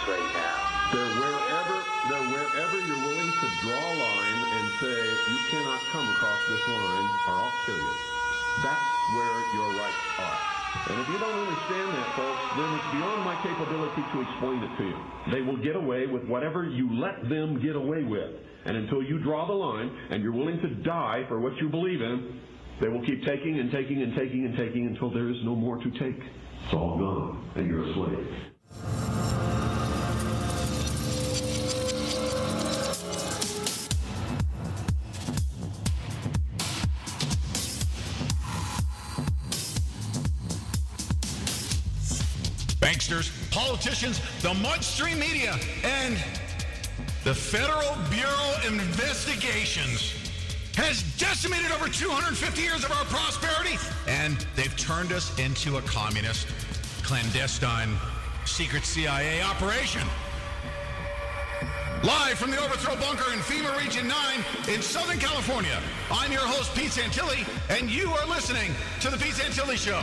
right now. They're wherever you're willing to draw a line and say, you cannot come across this line or I'll kill you. That's where your rights are. And if you don't understand that, folks, then it's beyond my capability to explain it to you. They will get away with whatever you let them get away with. And until you draw the line and you're willing to die for what you believe in, they will keep taking and taking and taking and taking until there is no more to take. It's all gone, and you're a slave. Banksters, politicians, the mudstream media, and the Federal Bureau of Investigations has decimated over 250 years of our prosperity, and they've turned us into a communist, clandestine, secret CIA operation. Live from the overthrow bunker in FEMA Region 9 in Southern California, I'm your host, Pete Santilli, and you are listening to The Pete Santilli Show.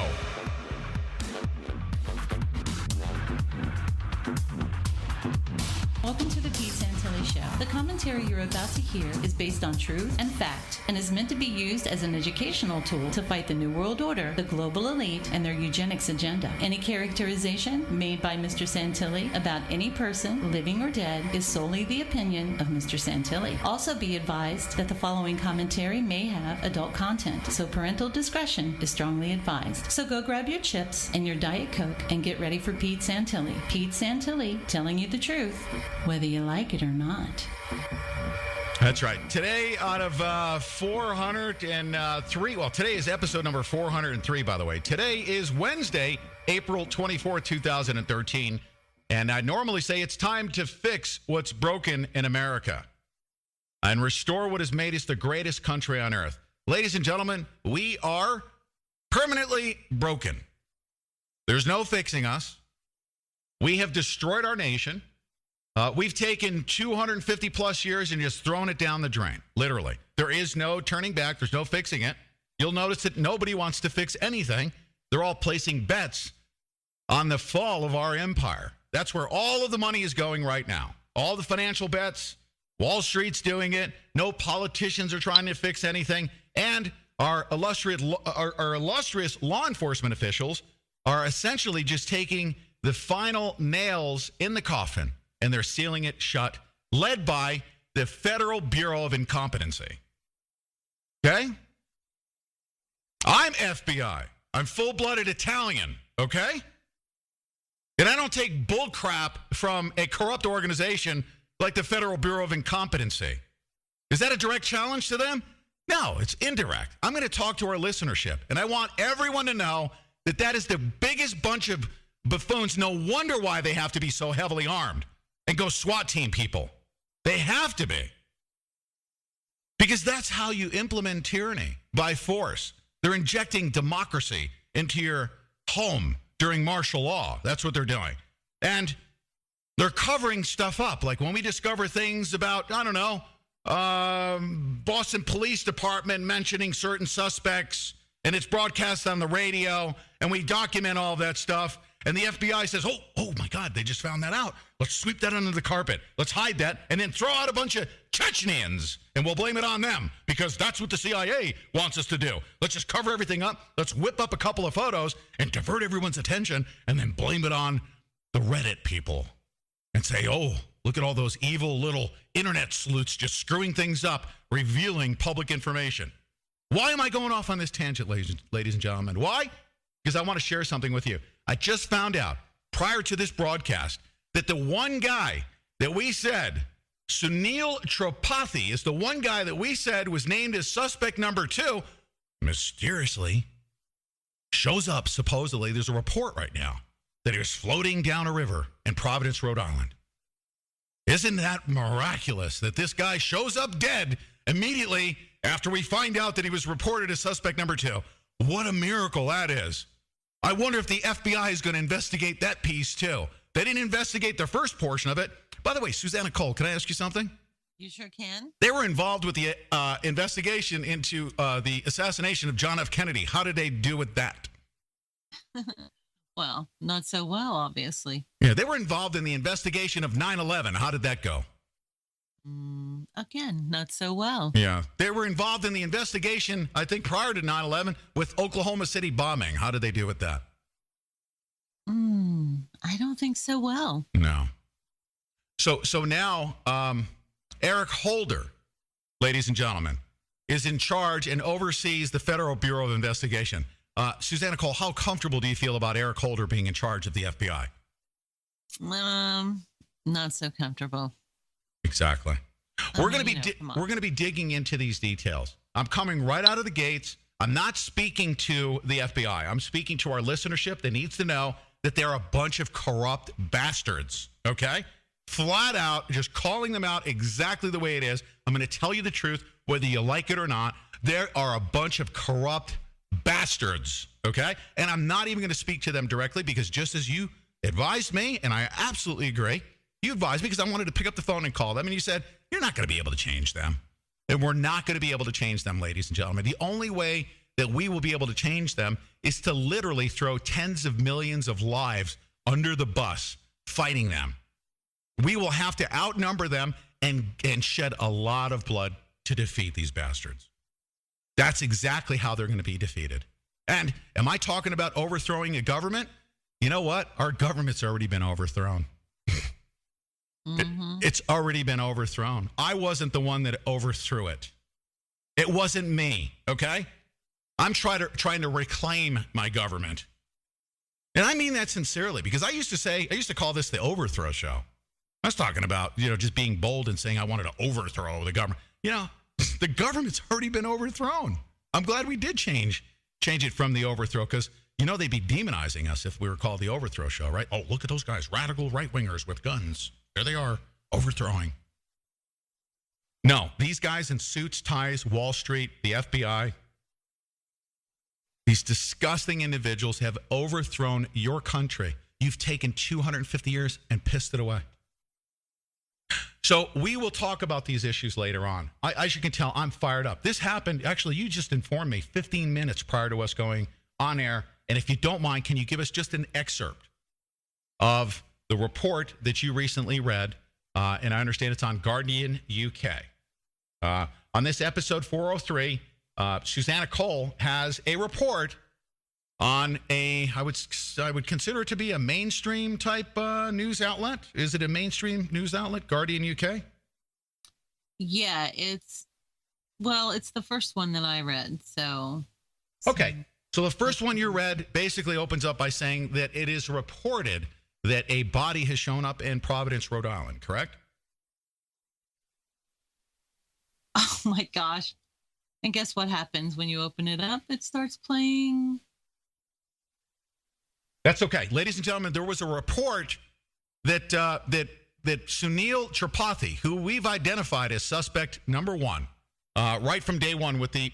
Welcome to the Pete Santilli Show. The commentary you're about to hear is based on truth and fact and is meant to be used as an educational tool to fight the New World Order, the global elite, and their eugenics agenda. Any characterization made by Mr. Santilli about any person, living or dead, is solely the opinion of Mr. Santilli. Also be advised that the following commentary may have adult content, so parental discretion is strongly advised. So go grab your chips and your Diet Coke and get ready for Pete Santilli. Pete Santilli telling you the truth, whether you like it or not. That's right. Today, out of 403, well, today is episode number 403, by the way. Today is Wednesday, April 24th, 2013, and I normally say it's time to fix what's broken in America and restore what has made us the greatest country on earth. Ladies and gentlemen, we are permanently broken. There's no fixing us. We have destroyed our nation. We've taken 250 plus years and just thrown it down the drain, literally. There is no turning back. There's no fixing it. You'll notice that nobody wants to fix anything. They're all placing bets on the fall of our empire. That's where all of the money is going right now. All the financial bets, Wall Street's doing it. No politicians are trying to fix anything. And our illustrious law enforcement officials are essentially just taking the final nails in the coffin and they're sealing it shut, led by the Federal Bureau of Incompetency. Okay? I'm FBI. I'm full-blooded Italian, okay? And I don't take bull crap from a corrupt organization like the Federal Bureau of Incompetency. Is that a direct challenge to them? No, it's indirect. I'm going to talk to our listenership, and I want everyone to know that that is the biggest bunch of buffoons. No wonder why they have to be so heavily armed and go SWAT team people. They have to be. Because that's how you implement tyranny, by force. They're injecting democracy into your home during martial law. That's what they're doing. And they're covering stuff up. Like when we discover things about, I don't know, Boston Police Department mentioning certain suspects, and it's broadcast on the radio, and we document all that stuff, and the FBI says, oh my God, they just found that out. Let's sweep that under the carpet. Let's hide that, and then throw out a bunch of Chechens, and we'll blame it on them, because that's what the CIA wants us to do. Let's just cover everything up. Let's whip up a couple of photos and divert everyone's attention, and then blame it on the Reddit people and say, oh, look at all those evil little internet sleuths just screwing things up, revealing public information. Why am I going off on this tangent, ladies and gentlemen? Why? Because I want to share something with you. I just found out prior to this broadcast that the one guy that we said, Sunil Tripathi, is the one guy that we said was named as suspect number 2, mysteriously shows up, supposedly. There's a report right now that he was floating down a river in Providence, Rhode Island. Isn't that miraculous that this guy shows up dead immediately after we find out that he was reported as suspect number 2? What a miracle that is. I wonder if the FBI is going to investigate that piece too. They didn't investigate the first portion of it. By the way, Susanna Cole, can I ask you something? You sure can. They were involved with the investigation into the assassination of John F. Kennedy. How did they do with that? Well, not so well, obviously. Yeah, they were involved in the investigation of 9/11. How did that go? Again, not so well. Yeah. They were involved in the investigation, I think, prior to 9/11 with Oklahoma City bombing. How did they do with that? I don't think so well. No. So now Eric Holder, ladies and gentlemen, is in charge and oversees the Federal Bureau of Investigation. Susanna Cole, how comfortable do you feel about Eric Holder being in charge of the FBI? Not so comfortable. Exactly. We're going to be digging into these details. I'm coming right out of the gates. I'm not speaking to the FBI. I'm speaking to our listenership that needs to know that they're a bunch of corrupt bastards, okay? Flat out, just calling them out exactly the way it is. I'm going to tell you the truth, whether you like it or not. There are a bunch of corrupt bastards, okay? And I'm not even going to speak to them directly because just as you advised me, and I absolutely agree, you advised me because I wanted to pick up the phone and call them, and you said, you're not going to be able to change them. And we're not going to be able to change them, ladies and gentlemen. The only way that we will be able to change them is to literally throw tens of millions of lives under the bus fighting them. We will have to outnumber them and shed a lot of blood to defeat these bastards. That's exactly how they're going to be defeated. And am I talking about overthrowing a government? You know what? Our government's already been overthrown. It's already been overthrown. I wasn't the one that overthrew it. It wasn't me, okay? I'm trying to reclaim my government. And I mean that sincerely because I used to call this the overthrow show. I was talking about, just being bold and saying I wanted to overthrow the government. The government's already been overthrown. I'm glad we did change it from the overthrow because, they'd be demonizing us if we were called the overthrow show, right? Oh, look at those guys, radical right-wingers with guns. There they are, overthrowing. No, these guys in suits, ties, Wall Street, the FBI, these disgusting individuals have overthrown your country. You've taken 250 years and pissed it away. So we will talk about these issues later on. As you can tell, I'm fired up. This happened, actually, you just informed me 15 minutes prior to us going on air. And if you don't mind, can you give us just an excerpt of the report that you recently read? And I understand it's on Guardian UK. On this episode 403, Susanna Cole has a report on I would consider it to be a mainstream type news outlet. Is it a mainstream news outlet, Guardian UK? Yeah, it's the first one that I read. So okay. So the first one you read basically opens up by saying that it is reported that a body has shown up in Providence, Rhode Island, correct? Oh my gosh. And guess what happens when you open it up? It starts playing. That's okay. Ladies and gentlemen, there was a report that Sunil Tripathi, who we've identified as suspect number one, right from day one with the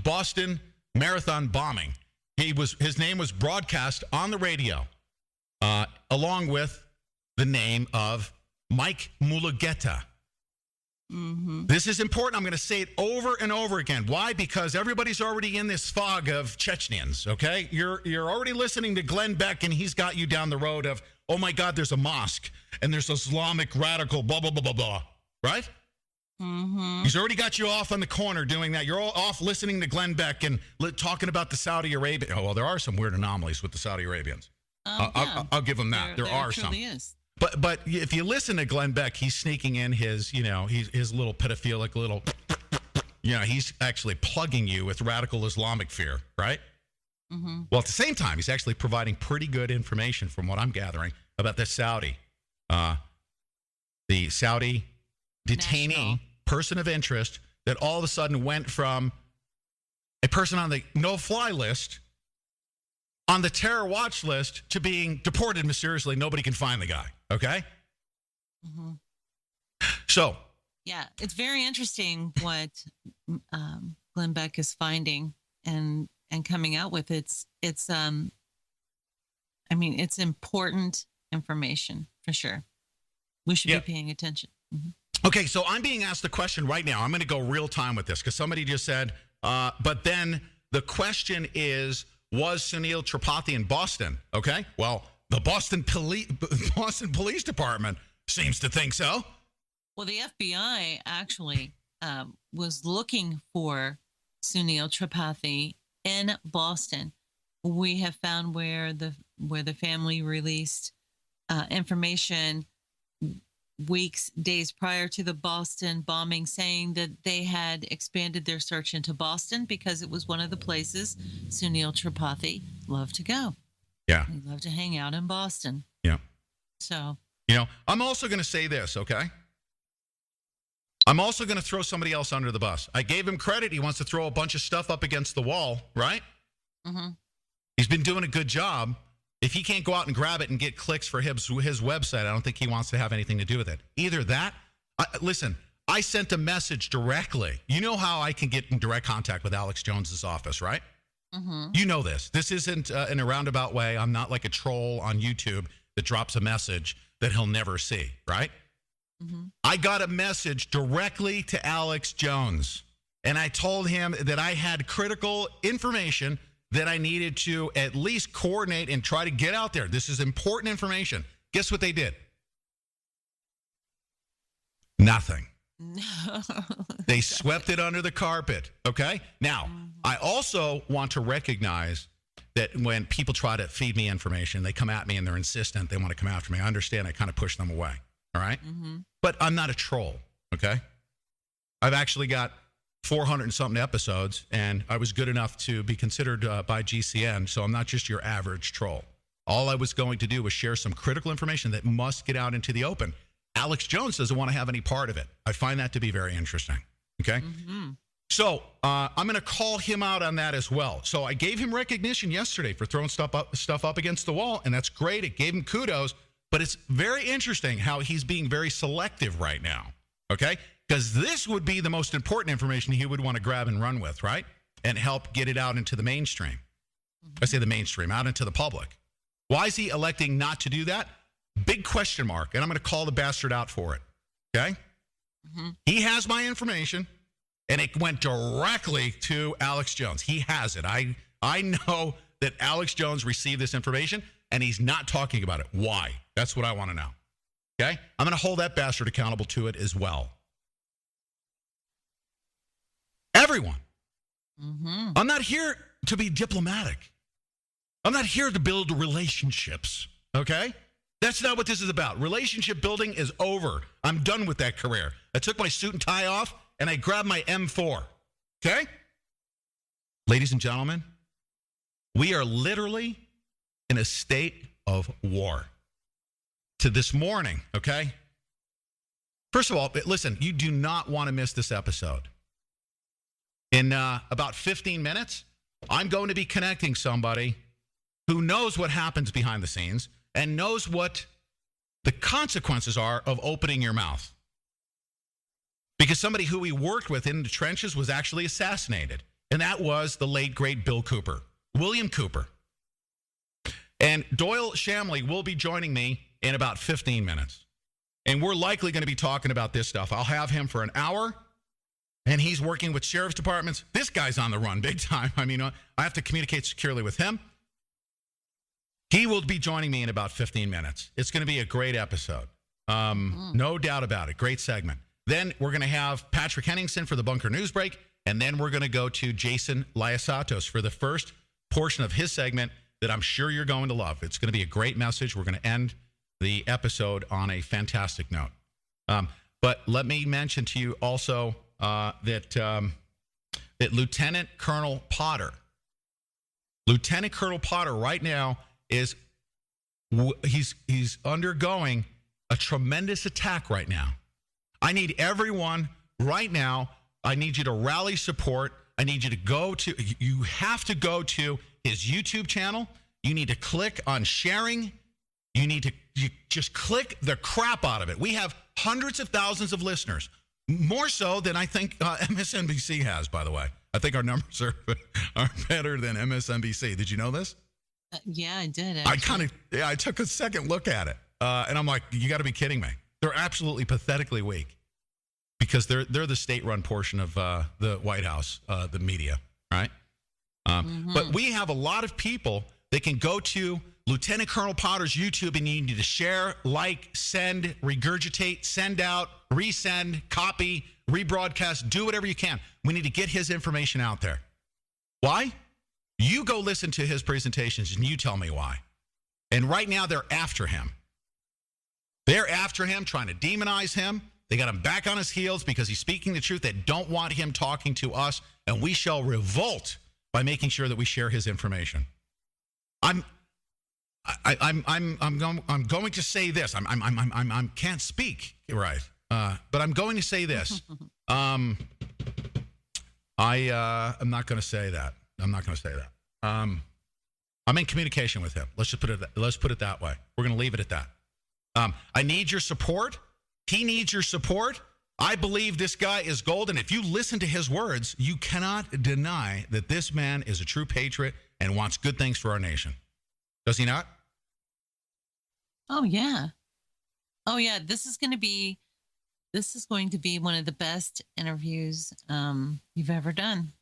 Boston Marathon bombing. His name was broadcast on the radio, along with the name of Mike Mulugeta. Mm-hmm. This is important. I'm going to say it over and over again. Why? Because everybody's already in this fog of Chechens, okay? You're already listening to Glenn Beck, and he's got you down the road of, oh, my God, there's a mosque, and there's Islamic radical, blah, blah, blah, blah, blah, right? Mm-hmm. He's already got you off on the corner doing that. You're all off listening to Glenn Beck and talking about the Saudi Arabia. Oh, well, there are some weird anomalies with the Saudi Arabians. Yeah. I'll give him that. There are some. Is. But if you listen to Glenn Beck, he's sneaking in his little pedophilic little, he's actually plugging you with radical Islamic fear, right? Mm-hmm. Well, at the same time, he's actually providing pretty good information from what I'm gathering about the Saudi detainee, person of interest, that all of a sudden went from a person on the no-fly list, on the terror watch list, to being deported mysteriously. Nobody can find the guy, okay? Mm-hmm. So. Yeah, it's very interesting what Glenn Beck is finding and coming out with. It's important information for sure. We should be paying attention. Mm-hmm. Okay, so I'm being asked the question right now. I'm going to go real time with this because somebody just said, but then the question is, was Sunil Tripathi in Boston. Okay, well, the Boston Police Department seems to think so. Well, the FBI actually was looking for Sunil Tripathi in Boston. We have found where the family released information days prior to the Boston bombing, saying that they had expanded their search into Boston because it was one of the places Sunil Tripathi loved to go. Yeah. He loved to hang out in Boston. Yeah. So, I'm also going to say this, okay? I'm also going to throw somebody else under the bus. I gave him credit. He wants to throw a bunch of stuff up against the wall, right? mm-hmm. He's been doing a good job. If he can't go out and grab it and get clicks for his website, I don't think he wants to have anything to do with it. Either that, listen, I sent a message directly. You know how I can get in direct contact with Alex Jones's office, right? Mm-hmm. You know this. This isn't in a roundabout way. I'm not like a troll on YouTube that drops a message that he'll never see, right? Mm-hmm. I got a message directly to Alex Jones, and I told him that I had critical information that I needed to at least coordinate and try to get out there. This is important information. Guess what they did? Nothing. No. They swept it under the carpet, okay? Now, I also want to recognize that when people try to feed me information, they come at me and they're insistent, they want to come after me. I understand, I kind of push them away, all right? Mm-hmm. But I'm not a troll, okay? I've actually got 400 and something episodes, and I was good enough to be considered by GCN, so I'm not just your average troll. All I was going to do was share some critical information that must get out into the open. Alex Jones doesn't want to have any part of it. I find that to be very interesting, okay? Mm-hmm. So I'm going to call him out on that as well. So I gave him recognition yesterday for throwing stuff up against the wall, and that's great. It gave him kudos, but it's very interesting how he's being very selective right now, okay? Because this would be the most important information he would want to grab and run with, right? And help get it out into the mainstream. I say the mainstream, out into the public. Why is he electing not to do that? Big question mark, and I'm going to call the bastard out for it, okay? Mm-hmm. He has my information, and it went directly to Alex Jones. He has it. I know that Alex Jones received this information, and he's not talking about it. Why? That's what I want to know, okay? I'm going to hold that bastard accountable to it as well. Everyone. Mm-hmm. I'm not here to be diplomatic. I'm not here to build relationships, okay? That's not what this is about. Relationship building is over. I'm done with that career. I took my suit and tie off, and I grabbed my M4, okay? Ladies and gentlemen, we are literally in a state of war. To this morning, okay? First of all, listen, you do not want to miss this episode. In about 15 minutes, I'm going to be connecting somebody who knows what happens behind the scenes and knows what the consequences are of opening your mouth. Because somebody who we worked with in the trenches was actually assassinated. And that was the late, great Bill Cooper, William Cooper. And Doyle Shamley will be joining me in about 15 minutes. And we're likely going to be talking about this stuff. I'll have him for an hour. And he's working with sheriff's departments. This guy's on the run big time. I mean, I have to communicate securely with him. He will be joining me in about 15 minutes. It's going to be a great episode. No doubt about it. Great segment. Then we're going to have Patrick Henningsen for the Bunker News Break. And then we're going to go to Jason Lyasatos for the first portion of his segment that I'm sure you're going to love. It's going to be a great message. We're going to end the episode on a fantastic note. But let me mention to you also that Lieutenant Colonel Potter right now he's undergoing a tremendous attack right now. I need everyone right now. I need you to rally support. I need you to you have to go to his YouTube channel. You need to click on sharing. You just click the crap out of it. We have hundreds of thousands of listeners. More so than I think MSNBC has, by the way. I think our numbers are better than MSNBC. Did you know this? Yeah, I did. I took a second look at it, and I'm like, you got to be kidding me. They're absolutely pathetically weak because they're the state-run portion of the White House, the media, right? But we have a lot of people that can go to Lieutenant Colonel Potter's YouTube, and you need to share, like, send, regurgitate, send out, resend, copy, rebroadcast, do whatever you can. We need to get his information out there. Why? You go listen to his presentations and you tell me why. And right now they're after him. They're after him, trying to demonize him. They got him back on his heels because he's speaking the truth. They don't want him talking to us, and we shall revolt by making sure that we share his information. I'm going to say this. I can't speak right, but I'm going to say this. I'm not going to say that. I'm not going to say that. I'm in communication with him. Let's put it that way. We're going to leave it at that. I need your support. He needs your support. I believe this guy is gold, and if you listen to his words, you cannot deny that this man is a true patriot and wants good things for our nation. Does he not? Oh yeah. This is going to be one of the best interviews you've ever done.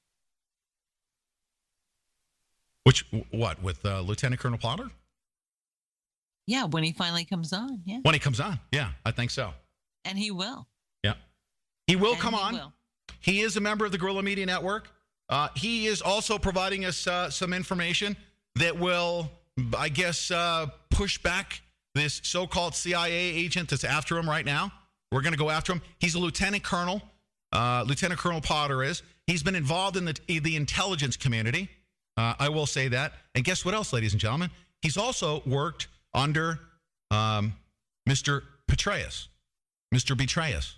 What with Lieutenant Colonel Potter? Yeah, when he finally comes on. Yeah. When he comes on, yeah, I think so. And he will. Yeah, he will come on. He is a member of the Guerrilla Media Network. He is also providing us some information that will, I guess, push back this so-called CIA agent that's after him right now. We're going to go after him. He's a lieutenant colonel. Lieutenant Colonel Potter is. He's been involved in the intelligence community. I will say that. And guess what else, ladies and gentlemen? He's also worked under Mr. Petraeus, Mr. Betrayus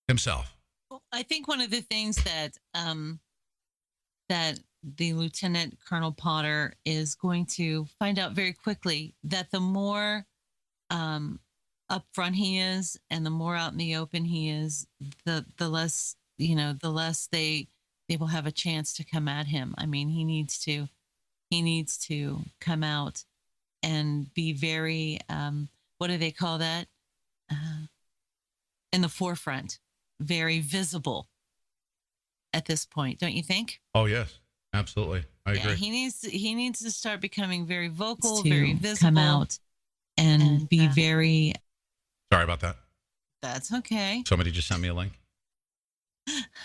himself. Well, I think one of the things that the Lieutenant Colonel Potter is going to find out very quickly, that the more upfront he is and the more out in the open he is, the less, the less they will have a chance to come at him. I mean, he needs to come out and be very, what do they call that? In the forefront, very visible at this point, don't you think? Oh, yes, absolutely. I agree. He needs to start becoming very vocal, very visible. Come out and be very... Sorry about that. That's okay. Somebody just sent me a link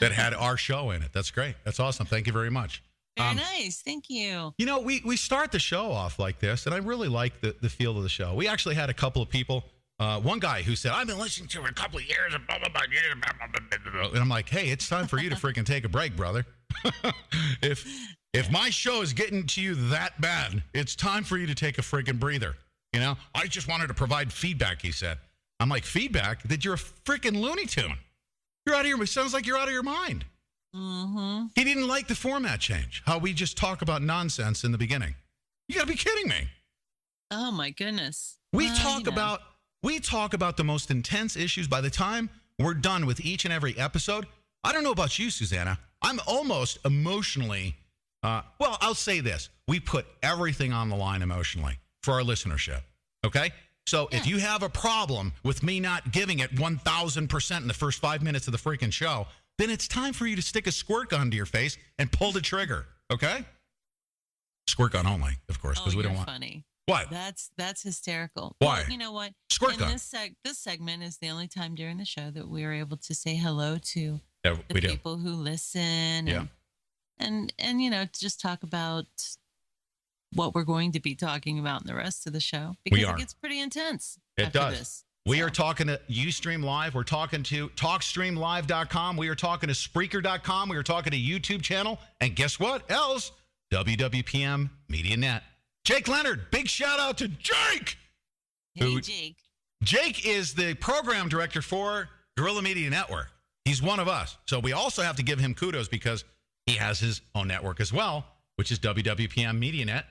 that had our show in it. That's great. That's awesome. Thank you very much. Very nice. Thank you. We start the show off like this, and I really like the feel of the show. We actually had a couple of people, one guy who said, I've been listening to it a couple of years, and blah, blah, blah, blah, blah. And I'm like, hey, it's time for you to freaking take a break, brother. If my show is getting to you that bad, it's time for you to take a freaking breather. I just wanted to provide feedback, he said. I'm like, feedback? That you're a freaking Looney Tune. You're out of your, it sounds like you're out of your mind. Mm-hmm. He didn't like the format change, how we just talk about nonsense in the beginning. You got to be kidding me. Oh, my goodness. We talk about the most intense issues. By the time we're done with each and every episode, I don't know about you, Susanna. I'm almost emotionally, I'll say this. We put everything on the line emotionally for our listenership, okay? So if you have a problem with me not giving it 1,000% in the first 5 minutes of the freaking show, then it's time for you to stick a squirt gun to your face and pull the trigger, okay? Squirt gun only, of course, because we don't want... funny. What? That's hysterical. Why? Well, you know what? Squirt gun. This segment is the only time during the show that we are able to say hello to the people who listen. And just talk about what we're going to be talking about in the rest of the show, because it gets pretty intense. It does. We are talking to Ustream Live. We're talking to TalkStreamLive.com. We are talking to Spreaker.com. We are talking to YouTube channel. And guess what else? WWPM Media Net. Jake Leonard, big shout out to Jake. Hey, Jake. Jake is the program director for Guerrilla Media Network. He's one of us. So we also have to give him kudos because he has his own network as well, which is WWPM Media Net.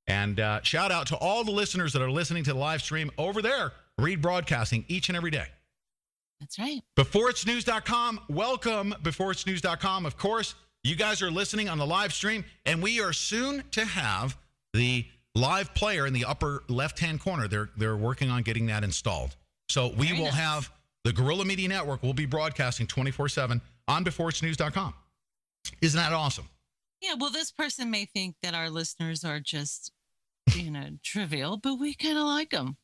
And shout out to all the listeners that are listening to the live stream over there. Read Broadcasting each and every day. That's right. BeforeIt'sNews.com. Welcome, BeforeIt'sNews.com. Of course, you guys are listening on the live stream, and we are soon to have the live player in the upper left-hand corner. They're working on getting that installed. So we will have the Guerrilla Media Network will be broadcasting 24/7 on BeforeIt'sNews.com. Isn't that awesome? Yeah, well, this person may think that our listeners are just, trivial, but we kind of like them.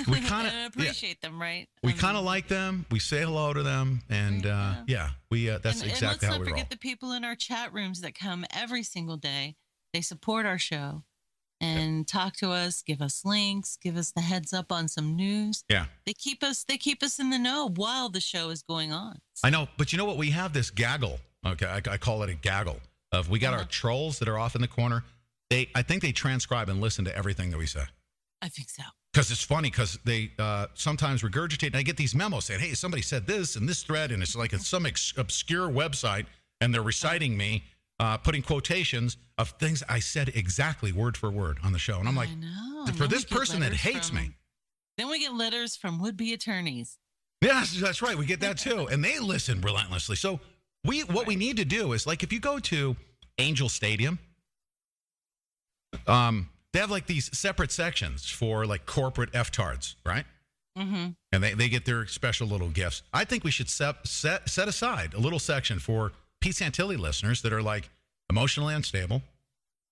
We kind of appreciate them, right? We kind of like them. We say hello to them, and that's exactly how we roll. And let's not forget the people in our chat rooms that come every single day. They support our show and talk to us, give us links, give us the heads up on some news. Yeah, they keep us in the know while the show is going on. So. I know, but you know what? We have this gaggle. Okay, I call it a gaggle of we got our trolls that are off in the corner. I think they transcribe and listen to everything that we say. I think so. Because it's funny because they sometimes regurgitate, and I get these memos saying, hey, somebody said this in this thread, and it's like it's some obscure website, and they're reciting me, putting quotations of things I said exactly word for word on the show. And I'm like, for this person that hates me. Then we get letters from would-be attorneys. Yes, that's right. We get that too. And they listen relentlessly. So what we need to do is, like, if you go to Angel Stadium, they have like these separate sections for like corporate F-tards, right? Mm-hmm. And they get their special little gifts. I think we should set aside a little section for Pete Santilli listeners that are like emotionally unstable.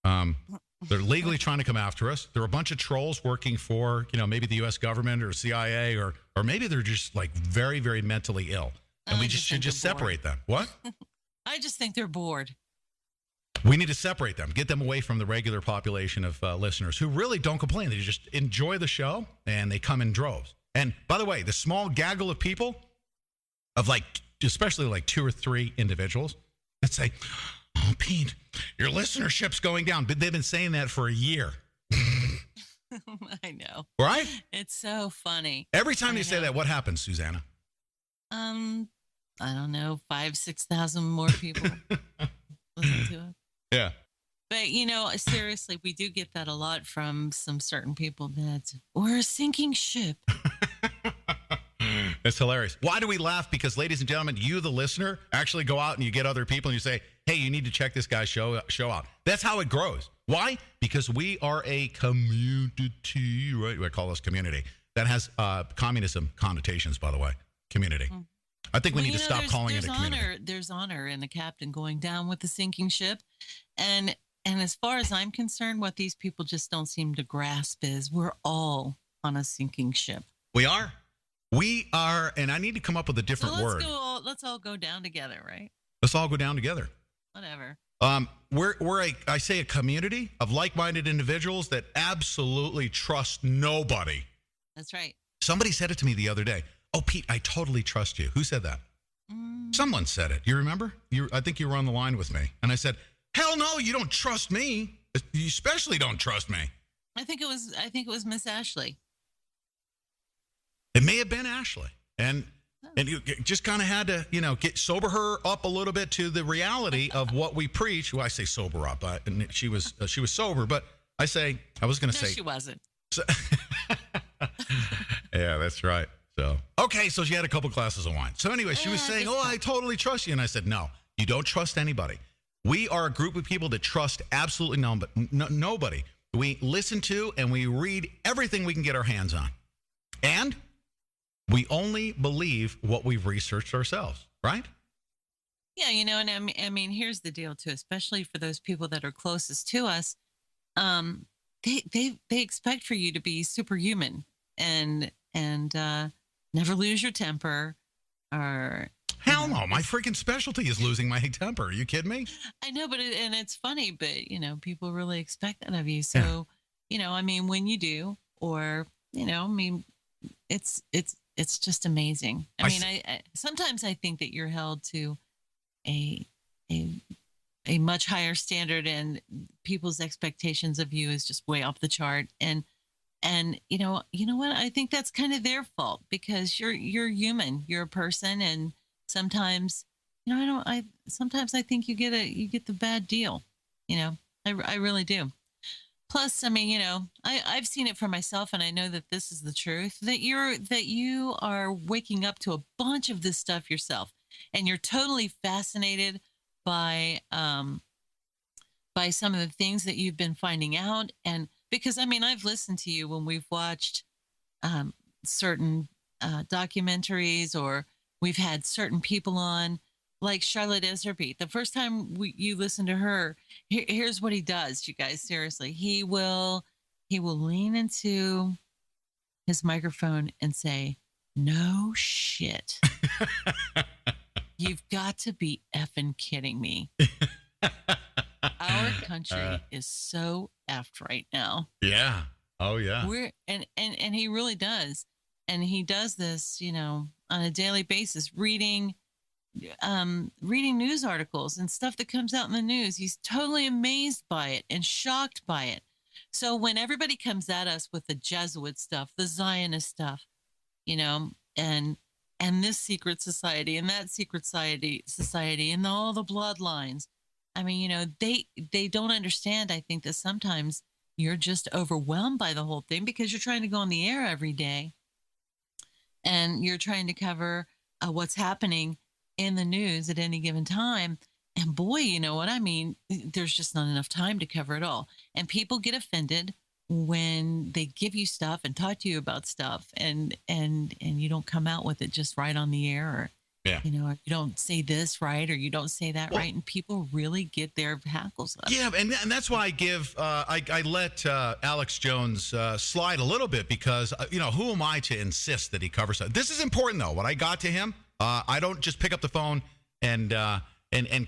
They're legally trying to come after us. There are a bunch of trolls working for, maybe the U.S. government or CIA, or maybe they're just like very, very mentally ill. And we should just separate them. What? I just think they're bored. We need to separate them, get them away from the regular population of listeners who really don't complain. They just enjoy the show, and they come in droves. And by the way, the small gaggle of people, of like, especially like 2 or 3 individuals, that say, oh, Pete, your listenership's going down. But they've been saying that for a year. I know. Right? It's so funny. Every time you say that, what happens, Susanna? I don't know, 5,000-6,000 more people listen to it. Yeah. But, seriously, we do get that a lot from some certain people that we're a sinking ship. It's hilarious. Why do we laugh? Because, ladies and gentlemen, you, the listener, actually go out and you get other people and you say, hey, you need to check this guy's show out. That's how it grows. Why? Because we are a community, right? I call us community. That has communism connotations, by the way. Community. Mm-hmm. I think we need to stop calling it a community. There's honor in the captain going down with the sinking ship. And as far as I'm concerned, what these people just don't seem to grasp is we're all on a sinking ship. We are. And I need to come up with a different word. Let's all go down together, right? Let's all go down together. Whatever. We're a community of like-minded individuals that absolutely trust nobody. That's right. Somebody said it to me the other day. Oh, Pete, I totally trust you. Who said that? Someone said it. You remember? I think you were on the line with me. And I said, hell no, you don't trust me. You especially don't trust me. I think it was Miss Ashley. It may have been Ashley. And you just kind of had to, sober her up a little bit to the reality of what we preach. Well, I say sober up. And she was sober, but I was going to say. She wasn't. Yeah, that's right. So, okay, so she had a couple glasses of wine. So anyway, she was saying, I totally trust you. And I said, no, you don't trust anybody. We are a group of people that trust absolutely nobody. We listen to and we read everything we can get our hands on. And we only believe what we've researched ourselves, right? Yeah, and I mean, here's the deal, too, especially for those people that are closest to us. They expect for you to be superhuman and never lose your temper, or hell no, my freaking specialty is losing my temper. Are you kidding me? I know, but it's funny, but people really expect that of you. So, I mean, when you do, or I mean, it's just amazing. I mean, I sometimes I think that you're held to a much higher standard, and people's expectations of you is just way off the chart. And you know what? I think that's kind of their fault, because you're human, you're a person, and sometimes sometimes I think you get the bad deal. I really do. Plus, I mean, I've seen it for myself, and I know that this is the truth, that you are waking up to a bunch of this stuff yourself, and you're totally fascinated by some of the things that you've been finding out. And because, I mean, I've listened to you when we've watched certain documentaries, or we've had certain people on, like Charlotte Iserbyt. The first time you listen to her, here's what he does, you guys. Seriously, he will lean into his microphone and say, "No shit." You've got to be effing kidding me. Our country is so effed right now. Yeah. Oh yeah. And he really does. And he does this, on a daily basis, reading news articles and stuff that comes out in the news. He's totally amazed by it and shocked by it. So when everybody comes at us with the Jesuit stuff, the Zionist stuff, and this secret society and that secret society and all the bloodlines, I mean, they don't understand, I think, that sometimes you're just overwhelmed by the whole thing because you're trying to go on the air every day and you're trying to cover what's happening in the news at any given time. And boy, you know what I mean? There's just not enough time to cover it all. And people get offended when they give you stuff and talk to you about stuff and you don't come out with it just right on the air, or or you don't say this right, or you don't say that right, and people really get their hackles up. Yeah, and that's why I give I let Alex Jones slide a little bit because who am I to insist that he covers that? This is important though. When I got to him, I don't just pick up the phone and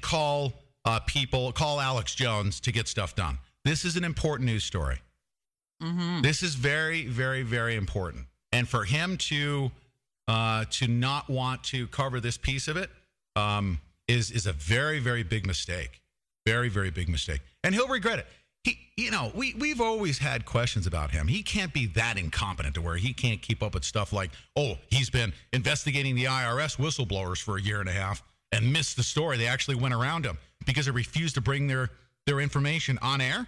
call call Alex Jones to get stuff done. This is an important news story. Mm-hmm. This is very, very, very important. And for him to not want to cover this piece of it is a very, very big mistake. Very, very big mistake. And he'll regret it. We've always had questions about him. He can't be that incompetent to where he can't keep up with stuff like, he's been investigating the IRS whistleblowers for a year and a half and missed the story. They actually went around him because they refused to bring their information on air.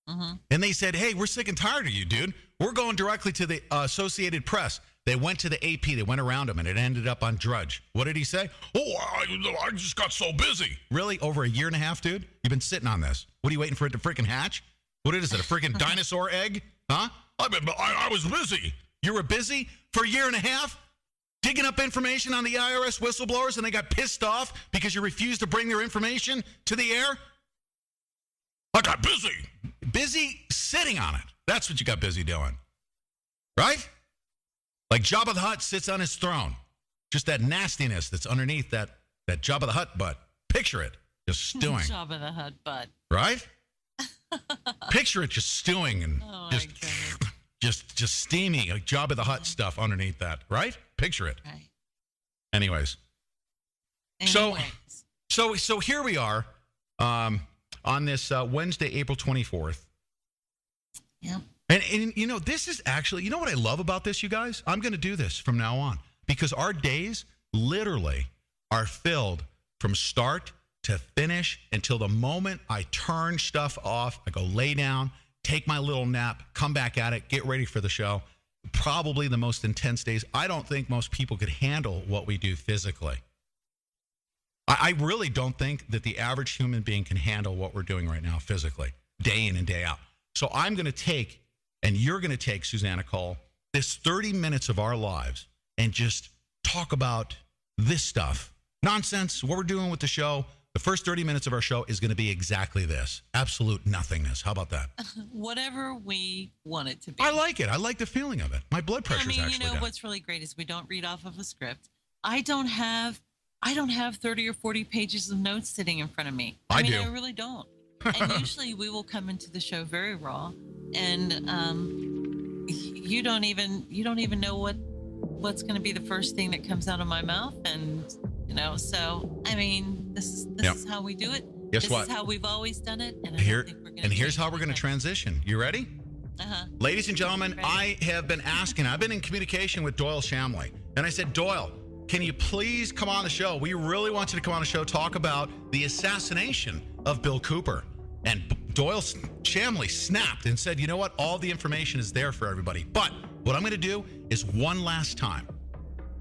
Mm-hmm. And they said, "Hey, we're sick and tired of you, dude. We're going directly to the Associated Press." They went to the AP. They went around him, and it ended up on Drudge. What did he say? I just got so busy. Really? Over a year and a half, dude? You've been sitting on this. What are you waiting for it to freaking hatch? What is it, a freaking dinosaur egg? Huh? I was busy. You were busy for a year and a half? Digging up information on the IRS whistleblowers, and they got pissed off because you refused to bring their information to the air? I got busy. Busy sitting on it. That's what you got busy doing. Right? Like Jabba the Hutt sits on his throne. Just that nastiness that's underneath that Jabba the Hutt butt. Picture it. Just stewing. Jabba the Hutt butt. Right? Picture it just stewing and just steamy, like Jabba the Hutt stuff underneath that. Right? Picture it. Right. Anyways. So here we are. On this Wednesday, April 24th. Yeah. And this is actually, what I love about this, you guys? I'm going to do this from now on because our days literally are filled from start to finish until the moment I turn stuff off. I go lay down, take my little nap, come back at it, get ready for the show. Probably the most intense days. I don't think most people could handle what we do physically. I really don't think that the average human being can handle what we're doing right now physically, day in and day out. So I'm going to take, and you're going to take, Susanna Cole, this 30 minutes of our lives and just talk about this stuff. Nonsense, what we're doing with the show. The first 30 minutes of our show is going to be exactly this. Absolute nothingness. How about that? Whatever we want it to be. I like it. I like the feeling of it. My blood pressure's actually down. What's really great is we don't read off of a script. I don't have 30 or 40 pages of notes sitting in front of me. I mean, I really don't. And usually we will come into the show very raw, and you don't even know what's going to be the first thing that comes out of my mouth, and so I mean, this is how we do it. Guess what? This is how we've always done it, and here's how we're going to transition. You ready? Uh-huh. Ladies and gentlemen, I've been in communication with Doyle Shamley, and I said, Doyle, can you please come on the show? We really want you to come on the show, talk about the assassination of Bill Cooper. And Doyle Shamley snapped and said, you know what? All the information is there for everybody. But what I'm going to do is one last time.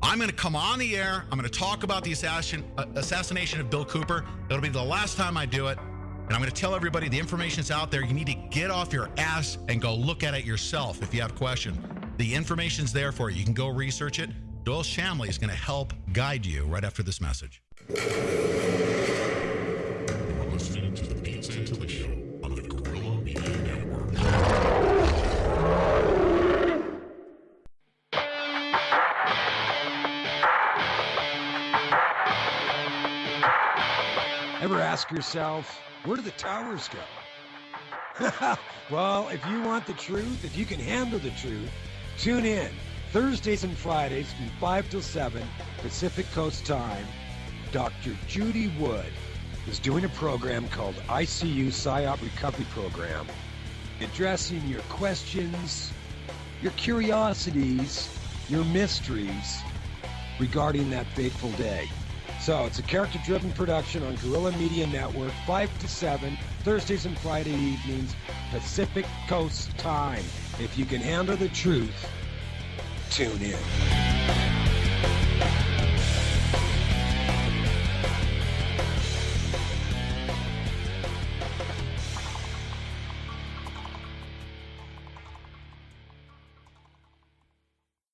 I'm going to come on the air. I'm going to talk about the assassination of Bill Cooper. It'll be the last time I do it. And I'm going to tell everybody the information's out there. You need to get off your ass and go look at it yourself if you have questions. The information's there for you. You can go research it. Doyle Shamley is going to help guide you right after this message. Ever ask yourself, where do the towers go? Well, if you want the truth, if you can handle the truth, tune in Thursdays and Fridays from 5 till 7 Pacific Coast time. Dr. Judy Wood is doing a program called ICU PSYOP Recovery Program, addressing your questions, your curiosities, your mysteries regarding that fateful day. So it's a character-driven production on Guerrilla Media Network, 5 to 7, Thursdays and Friday evenings, Pacific Coast time. If you can handle the truth, tune in.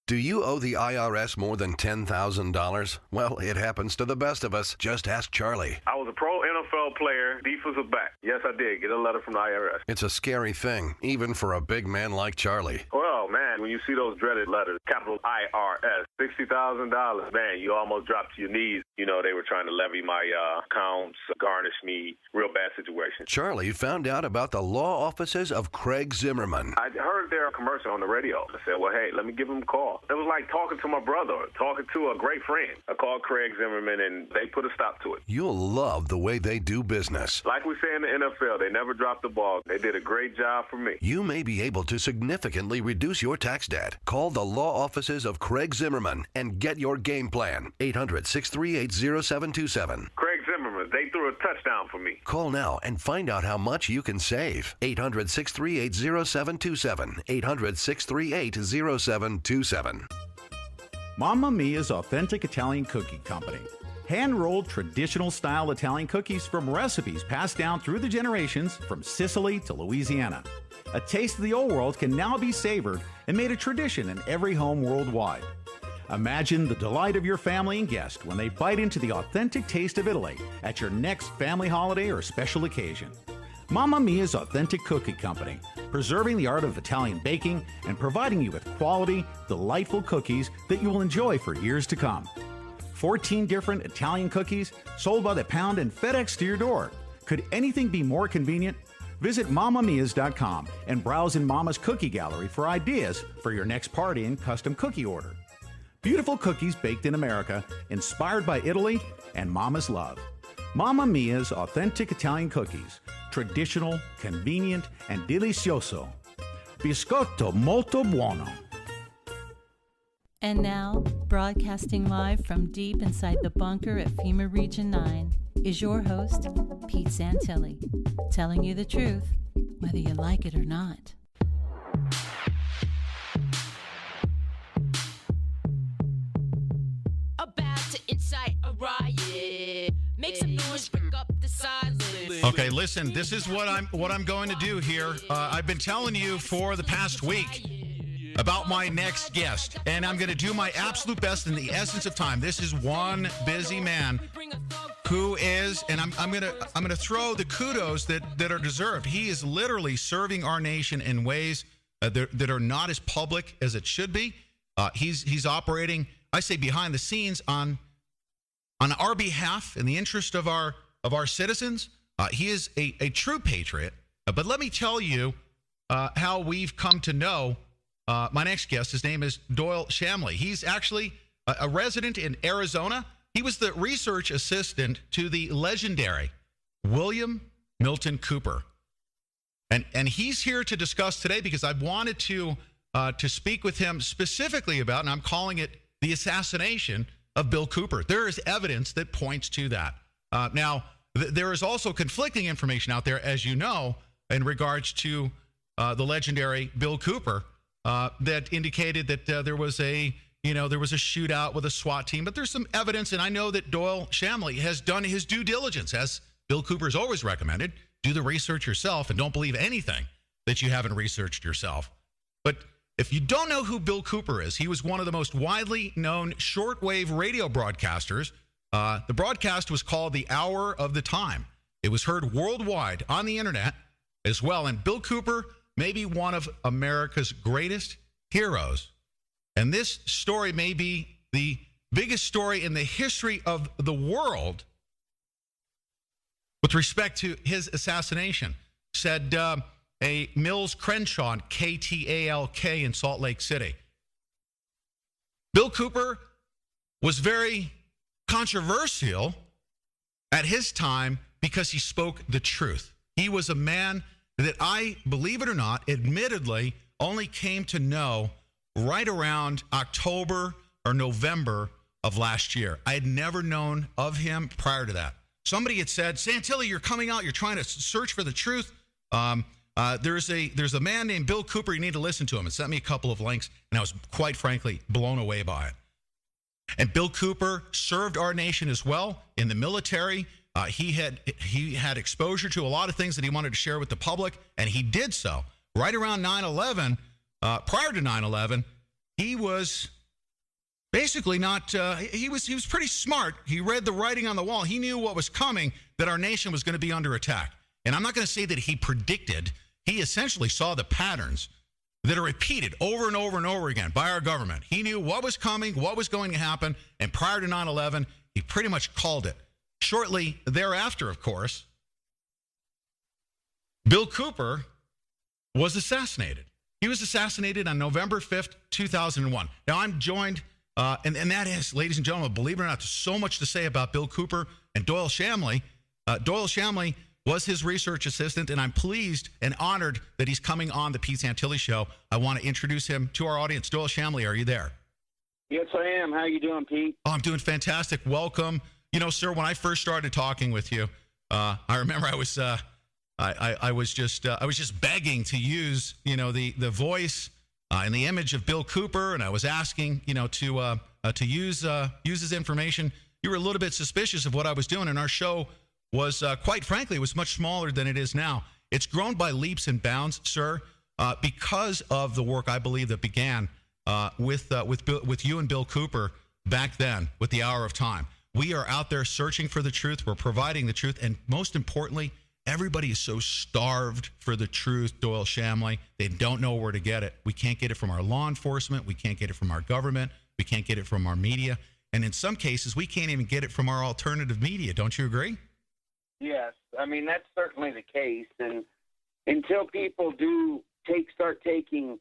Do you owe the IRS more than $10,000? Well, it happens to the best of us. Just ask Charlie. I was a pro NFL player, defensive back. Yes, I did get a letter from the IRS. It's a scary thing, even for a big man like Charlie. Well, man, when you see those dreaded letters, capital IRS, $60,000, man, you almost drop to your knees. You know, they were trying to levy my accounts, garnish me, real bad situation. Charlie found out about the law offices of Craig Zimmerman. I heard their commercial on the radio. I said, well, hey, let me give them a call. It was like talking to my brother, talking to a great friend. I called Craig Zimmerman, and they put a stop to it. You'll love the way they do business. Like we say in the NFL, they never dropped the ball. They did a great job for me. You may be able to significantly reduce your tax debt. Call the law offices of Craig Zimmerman and get your game plan. 800-638-0727. Craig Zimmerman, they threw a touchdown for me. Call now and find out how much you can save. 800-638-0727. 800-638-0727. Mamma Mia's Authentic Italian Cookie Company. Hand-rolled traditional-style Italian cookies from recipes passed down through the generations from Sicily to Louisiana. A taste of the old world can now be savored and made a tradition in every home worldwide. Imagine the delight of your family and guests when they bite into the authentic taste of Italy at your next family holiday or special occasion. Mamma Mia's Authentic Cookie Company, preserving the art of Italian baking and providing you with quality, delightful cookies that you will enjoy for years to come. 14 different Italian cookies sold by the pound and FedEx to your door. Could anything be more convenient? Visit MammaMias.com and browse in Mama's Cookie Gallery for ideas for your next party and custom cookie order. Beautiful cookies baked in America, inspired by Italy and Mama's love. Mamma Mia's Authentic Italian Cookies. Traditional, convenient, and delicioso. Biscotto molto buono. And now, broadcasting live from deep inside the bunker at FEMA Region 9 is your host, Pete Santilli, telling you the truth, whether you like it or not. About to incite a riot. Make some noise, break up the silence. Okay, listen, this is what I'm going to do here. I've been telling you for the past week about my next guest, and I'm going to do my absolute best in the essence of time. This is one busy man who is, and I'm going to throw the kudos that are deserved. He is literally serving our nation in ways that are not as public as it should be. He's operating, I say, behind the scenes on our behalf in the interest of our citizens. He is a true patriot. But let me tell you how we've come to know my next guest. His name is Doyle Shamley. He's actually a resident in Arizona. He was the research assistant to the legendary William Milton Cooper. And he's here to discuss today because I wanted to speak with him specifically about, and I'm calling it the assassination of Bill Cooper. There is evidence that points to that. Now, there is also conflicting information out there, as you know, in regards to the legendary Bill Cooper that indicated that there was a shootout with a SWAT team. But there's some evidence, and I know that Doyle Shamley has done his due diligence, as Bill Cooper's always recommended. Do the research yourself and don't believe anything that you haven't researched yourself. But if you don't know who Bill Cooper is, he was one of the most widely known shortwave radio broadcasters. The broadcast was called The Hour of the Time. It was heard worldwide on the internet as well. And Bill Cooper may be one of America's greatest heroes. And this story may be the biggest story in the history of the world. with respect to his assassination, said a Mills Crenshaw, KTALK in Salt Lake City. Bill Cooper was very controversial at his time because he spoke the truth. He was a man that I, believe it or not, admittedly only came to know right around October or November of last year. I had never known of him prior to that. Somebody had said, Santilli, you're coming out. You're trying to search for the truth. There's a man named Bill Cooper. You need to listen to him. It sent me a couple of links, and I was quite frankly blown away by it. And Bill Cooper served our nation as well in the military. He had exposure to a lot of things that he wanted to share with the public, and he did so. Right around 9/11, prior to 9/11, he was basically not. He was pretty smart. He read the writing on the wall. He knew what was coming, that our nation was going to be under attack. And I'm not going to say that he predicted. He essentially saw the patterns that are repeated over and over and over again by our government. He knew what was coming, what was going to happen, and prior to 9/11, he pretty much called it. Shortly thereafter, of course, Bill Cooper was assassinated. He was assassinated on November 5th, 2001. Now, I'm joined, and that is, ladies and gentlemen, believe it or not, there's so much to say about Bill Cooper and Doyle Shamley. Doyle Shamley was his research assistant, and I'm pleased and honored that he's coming on the Pete Santilli Show. I want to introduce him to our audience. Doyle Shamley, are you there? Yes, I am. How you doing, Pete? Oh, I'm doing fantastic. Welcome. You know, sir, when I first started talking with you, I remember I was just begging to use, you know, the voice and the image of Bill Cooper, and I was asking, you know, to use his information. You were a little bit suspicious of what I was doing, and our show was, quite frankly, it was much smaller than it is now. It's grown by leaps and bounds, sir, because of the work I believe that began with you and Bill Cooper back then with the Hour of Time. We are out there searching for the truth. We're providing the truth, and most importantly, everybody is so starved for the truth, Doyle Shamley. They don't know where to get it. We can't get it from our law enforcement. We can't get it from our government. We can't get it from our media, and in some cases, we can't even get it from our alternative media. Don't you agree? Yes, I mean, that's certainly the case. And until people do start taking,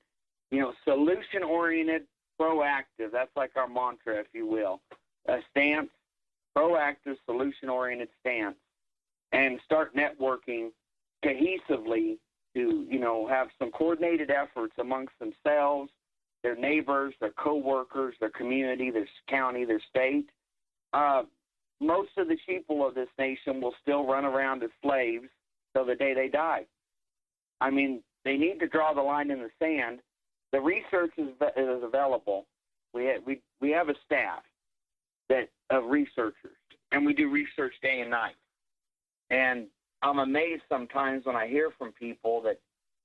you know, solution-oriented, proactive, that's like our mantra, if you will, a stance, proactive, solution-oriented stance, and start networking cohesively to, you know, have some coordinated efforts amongst themselves, their neighbors, their co-workers, their community, their county, their state. Most of the sheeple of this nation will still run around as slaves till the day they die. I mean, they need to draw the line in the sand. The research is available. We have a staff of researchers, and we do research day and night. And I'm amazed sometimes when I hear from people that,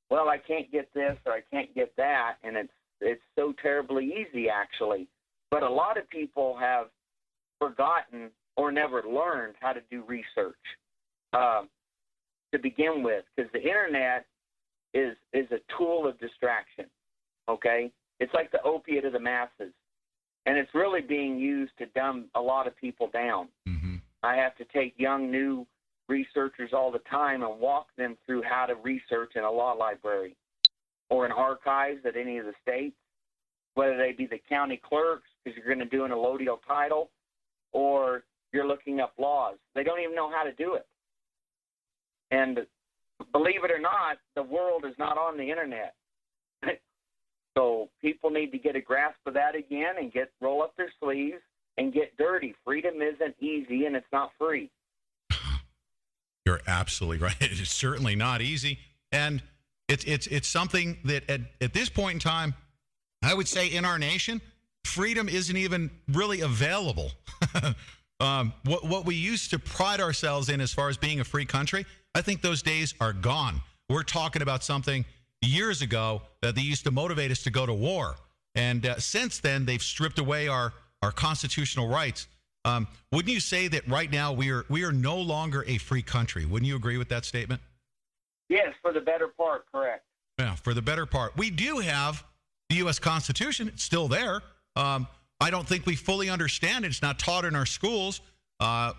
well, I can't get this or I can't get that, and it's so terribly easy, actually. But a lot of people have forgotten or never learned how to do research to begin with, because the internet is a tool of distraction, okay? It's like the opiate of the masses, and it's really being used to dumb a lot of people down. Mm-hmm. I have to take young, new researchers all the time and walk them through how to research in a law library or in archives at any of the states, whether they be the county clerks, because you're going to do an allodial title, or you're looking up laws. They don't even know how to do it. And believe it or not, the world is not on the internet. So people need to get a grasp of that again and roll up their sleeves and get dirty. Freedom isn't easy, and it's not free. You're absolutely right. It is certainly not easy. And it's something that at this point in time, I would say in our nation, freedom isn't even really available. What we used to pride ourselves in as far as being a free country, I think those days are gone. We're talking about something years ago that they used to motivate us to go to war. And since then, they've stripped away our constitutional rights. Wouldn't you say that right now we are no longer a free country? Wouldn't you agree with that statement? Yes, for the better part, correct. Yeah, for the better part. We do have the U.S. Constitution. It's still there. I don't think we fully understand it. It's not taught in our schools.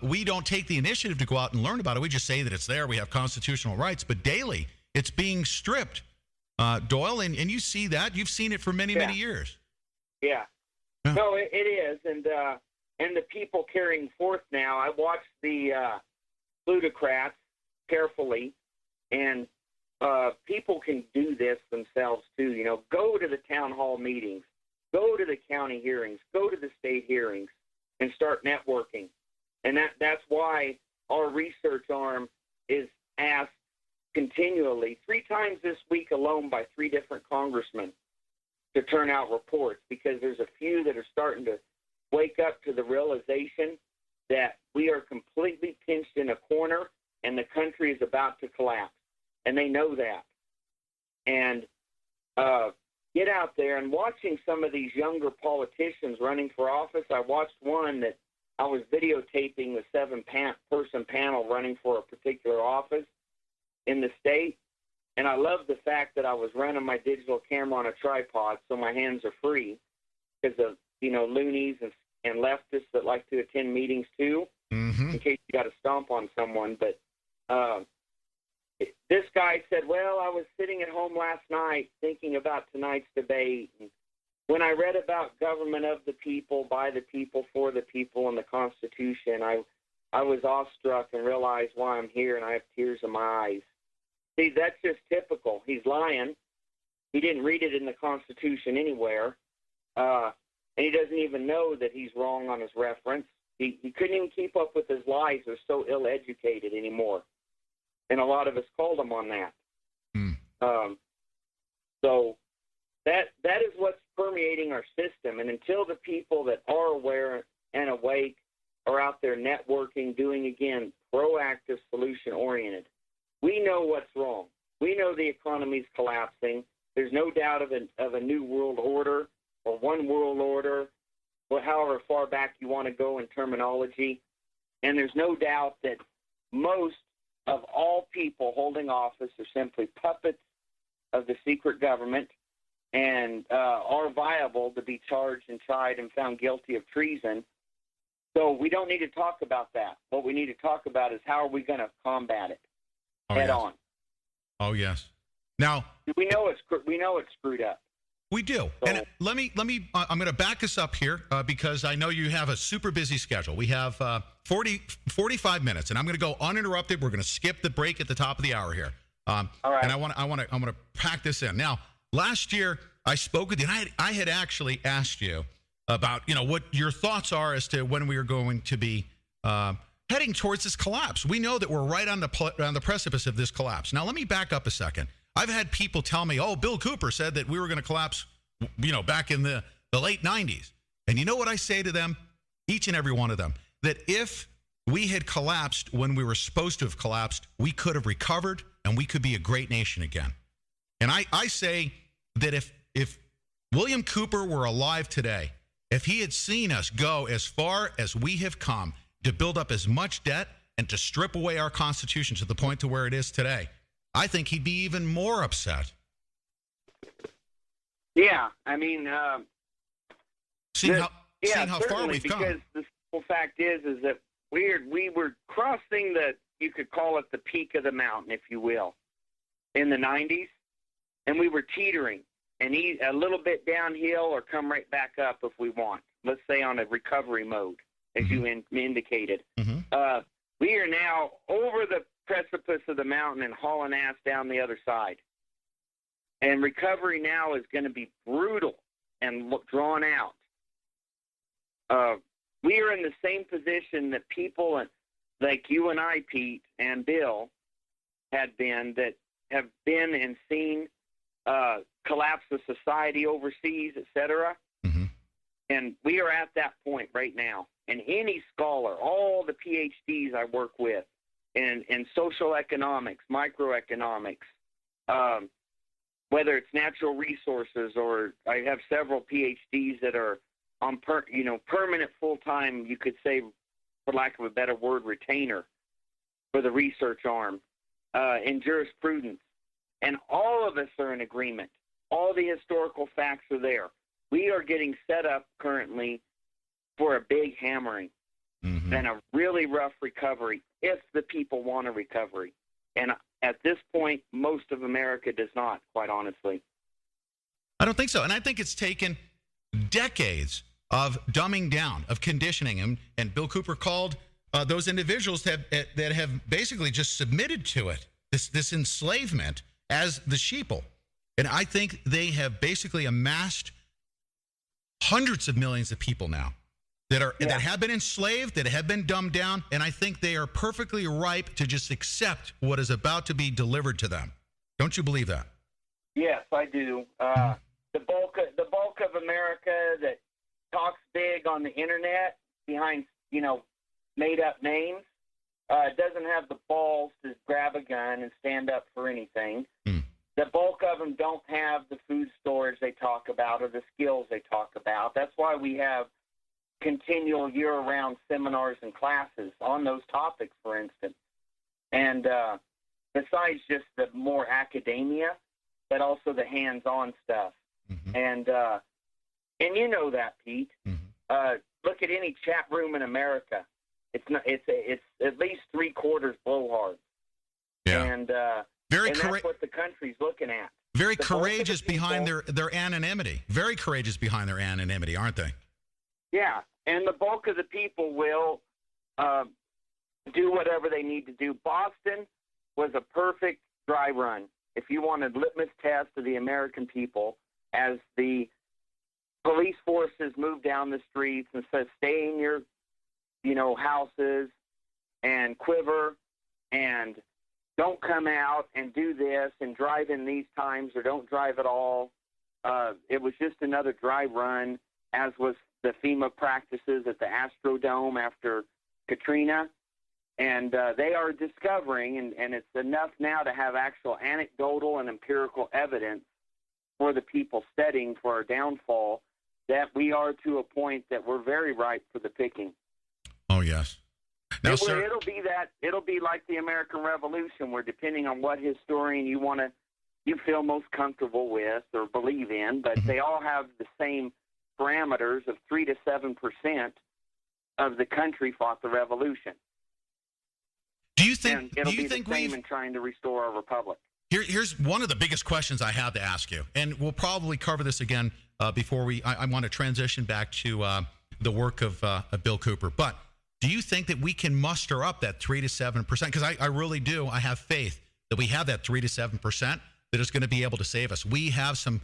we don't take the initiative to go out and learn about it. We just say that it's there. We have constitutional rights. But daily, it's being stripped, Doyle, and you see that. You've seen it for many, many years. Yeah. No, it is. And the people carrying forth now, I watched the plutocrats carefully, and people can do this themselves too. You know, go to the town hall meetings, go to the county hearings, go to the state hearings, and start networking. And that's why our research arm is asked continually, 3 times this week alone, by 3 different congressmen to turn out reports, because there's a few that are starting to wake up to the realization that we are completely pinched in a corner and the country is about to collapse. And they know that. And get out there and watching some of these younger politicians running for office. I watched one that I was videotaping the 7-person panel running for a particular office in the state. And I love the fact that I was running my digital camera on a tripod so my hands are free, because of, loonies and leftists that like to attend meetings too, in case you got to stomp on someone. But this guy said, well, I was sitting at home last night thinking about tonight's debate. And when I read about government of the people, by the people, for the people, and the Constitution, I was awestruck and realized why I'm here, and I have tears in my eyes. See, that's just typical. He's lying. He didn't read it in the Constitution anywhere. And he doesn't even know that he's wrong on his reference. He couldn't even keep up with his lies. They're so ill-educated anymore. And a lot of us called him on that. So that is what's permeating our system. And until the people that are aware and awake are out there networking, doing, again, proactive, solution-oriented, we know what's wrong. We know the economy's collapsing. There's no doubt of a new world order or one world order, or however far back you want to go in terminology. And there's no doubt that most of all people holding office are simply puppets of the secret government and are viable to be charged and tried and found guilty of treason. So we don't need to talk about that. What we need to talk about is how are we going to combat it head on. Oh, yes. Now, we know it's screwed up. We do. So, and let me. I'm going to back us up here because I know you have a super busy schedule. We have 45 minutes, and I'm going to go uninterrupted. We're going to skip the break at the top of the hour here. All right. And I want to pack this in. Now, last year I spoke with you, and I had actually asked you about what your thoughts are as to when we are going to be heading towards this collapse. We know that we're right on the precipice of this collapse. Now, let me back up a second. I've had people tell me, oh, Bill Cooper said that we were going to collapse, back in the late 90s. And you know what I say to them, each and every one of them, that if we had collapsed when we were supposed to have collapsed, we could have recovered and we could be a great nation again. And I say that if William Cooper were alive today, if he had seen us go as far as we have come to build up as much debt and to strip away our Constitution to the point to where it is today, I think he'd be even more upset. Yeah, I mean, seeing how far we've come. Because the simple fact is that we were crossing you could call it the peak of the mountain, if you will, in the 90s, and we were teetering and a little bit downhill or come right back up if we want. Let's say on a recovery mode, as you indicated. We are now over the precipice of the mountain and hauling ass down the other side. And recovery now is going to be brutal and drawn out. We are in the same position that people like you and I, Pete, and Bill had been, that have been and seen collapse of society overseas, etc. And we are at that point right now. And any scholar, all the PhDs I work with, in social economics, microeconomics, whether it's natural resources, or I have several PhDs that are on permanent full-time, you could say, for lack of a better word, retainer for the research arm in jurisprudence. And all of us are in agreement. All the historical facts are there. We are getting set up currently for a big hammering. than a really rough recovery if the people want a recovery. And at this point, most of America does not, quite honestly. I don't think so. And I think it's taken decades of dumbing down, of conditioning. And Bill Cooper called those individuals that have basically just submitted to it, this enslavement, as the sheeple. And I think they have basically amassed hundreds of millions of people now that have been enslaved, that have been dumbed down, and I think they are perfectly ripe to just accept what is about to be delivered to them. Don't you believe that? Yes, I do. The bulk of America that talks big on the internet behind made up names doesn't have the balls to grab a gun and stand up for anything. The bulk of them don't have the food storage they talk about or the skills they talk about. That's why we have continual year-round seminars and classes on those topics, for instance. And besides just the more academia, but also the hands-on stuff. And you know that, Pete. Look at any chat room in America. It's at least 3/4 blowhard. Yeah. And that's what the country's looking at. Very courageous behind their anonymity. Very courageous behind their anonymity, aren't they? Yeah, and the bulk of the people will do whatever they need to do. Boston was a perfect dry run. If you wanted litmus test of the American people, as the police forces move down the streets and says, stay in your, houses and quiver and don't come out and do this and drive in these times or don't drive at all. It was just another dry run, as was the FEMA practices at the Astrodome after Katrina. And they are discovering, and it's enough now to have actual anecdotal and empirical evidence for the people studying for our downfall, that we are to a point that we're very ripe for the picking. Oh, yes. Now, it'll be like the American Revolution, where depending on what historian you feel most comfortable with or believe in, but they all have the same parameters of 3 to 7% of the country fought the revolution. Do you think? And it'll be the same in trying to restore our republic. Here's one of the biggest questions I have to ask you, and we'll probably cover this again before I want to transition back to the work of Bill Cooper. But do you think that we can muster up that 3 to 7%? Because I really do. I have faith that we have that 3 to 7% that is going to be able to save us. We have some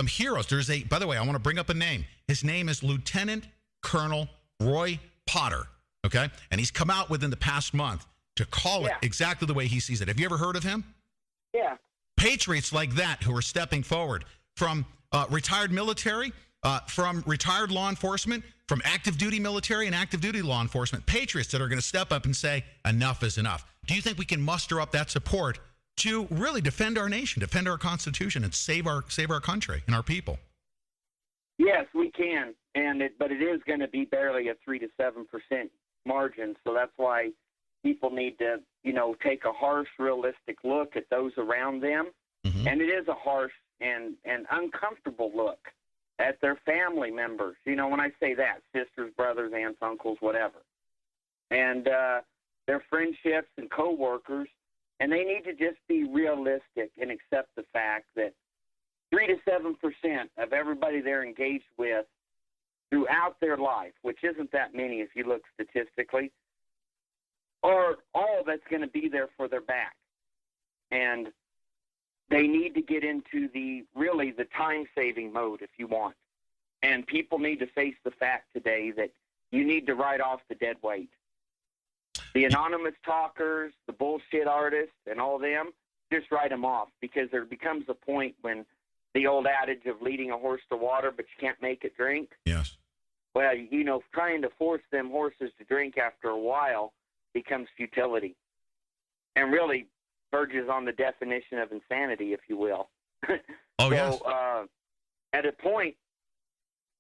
heroes. By the way, I want to bring up a name. His name is Lieutenant Colonel Roy Potter. Okay, and he's come out within the past month to call it exactly the way he sees it. Have you ever heard of him? Yeah. Patriots like that who are stepping forward from retired military, from retired law enforcement, from active duty military and active duty law enforcement, patriots that are going to step up and say, enough is enough. Do you think we can muster up that support to really defend our nation, defend our Constitution, and save our country and our people? Yes, we can, but it is going to be barely a 3 to 7% margin, so that's why people need to, take a harsh, realistic look at those around them. And it is a harsh and uncomfortable look at their family members. When I say that, sisters, brothers, aunts, uncles, whatever. And their friendships and coworkers, and they need to just be realistic and accept the fact that 3 to 7% of everybody they're engaged with throughout their life, which isn't that many if you look statistically, are all that's going to be there for their back. And they need to get into the time-saving mode, if you want. And people need to face the fact today that you need to write off the dead weight. The anonymous talkers, the bullshit artists, and all them, just write them off, because there becomes a point when the old adage of leading a horse to water, but you can't make it drink. Yes. Well, trying to force them horses to drink after a while becomes futility, and really verges on the definition of insanity, if you will. Yes. At a point,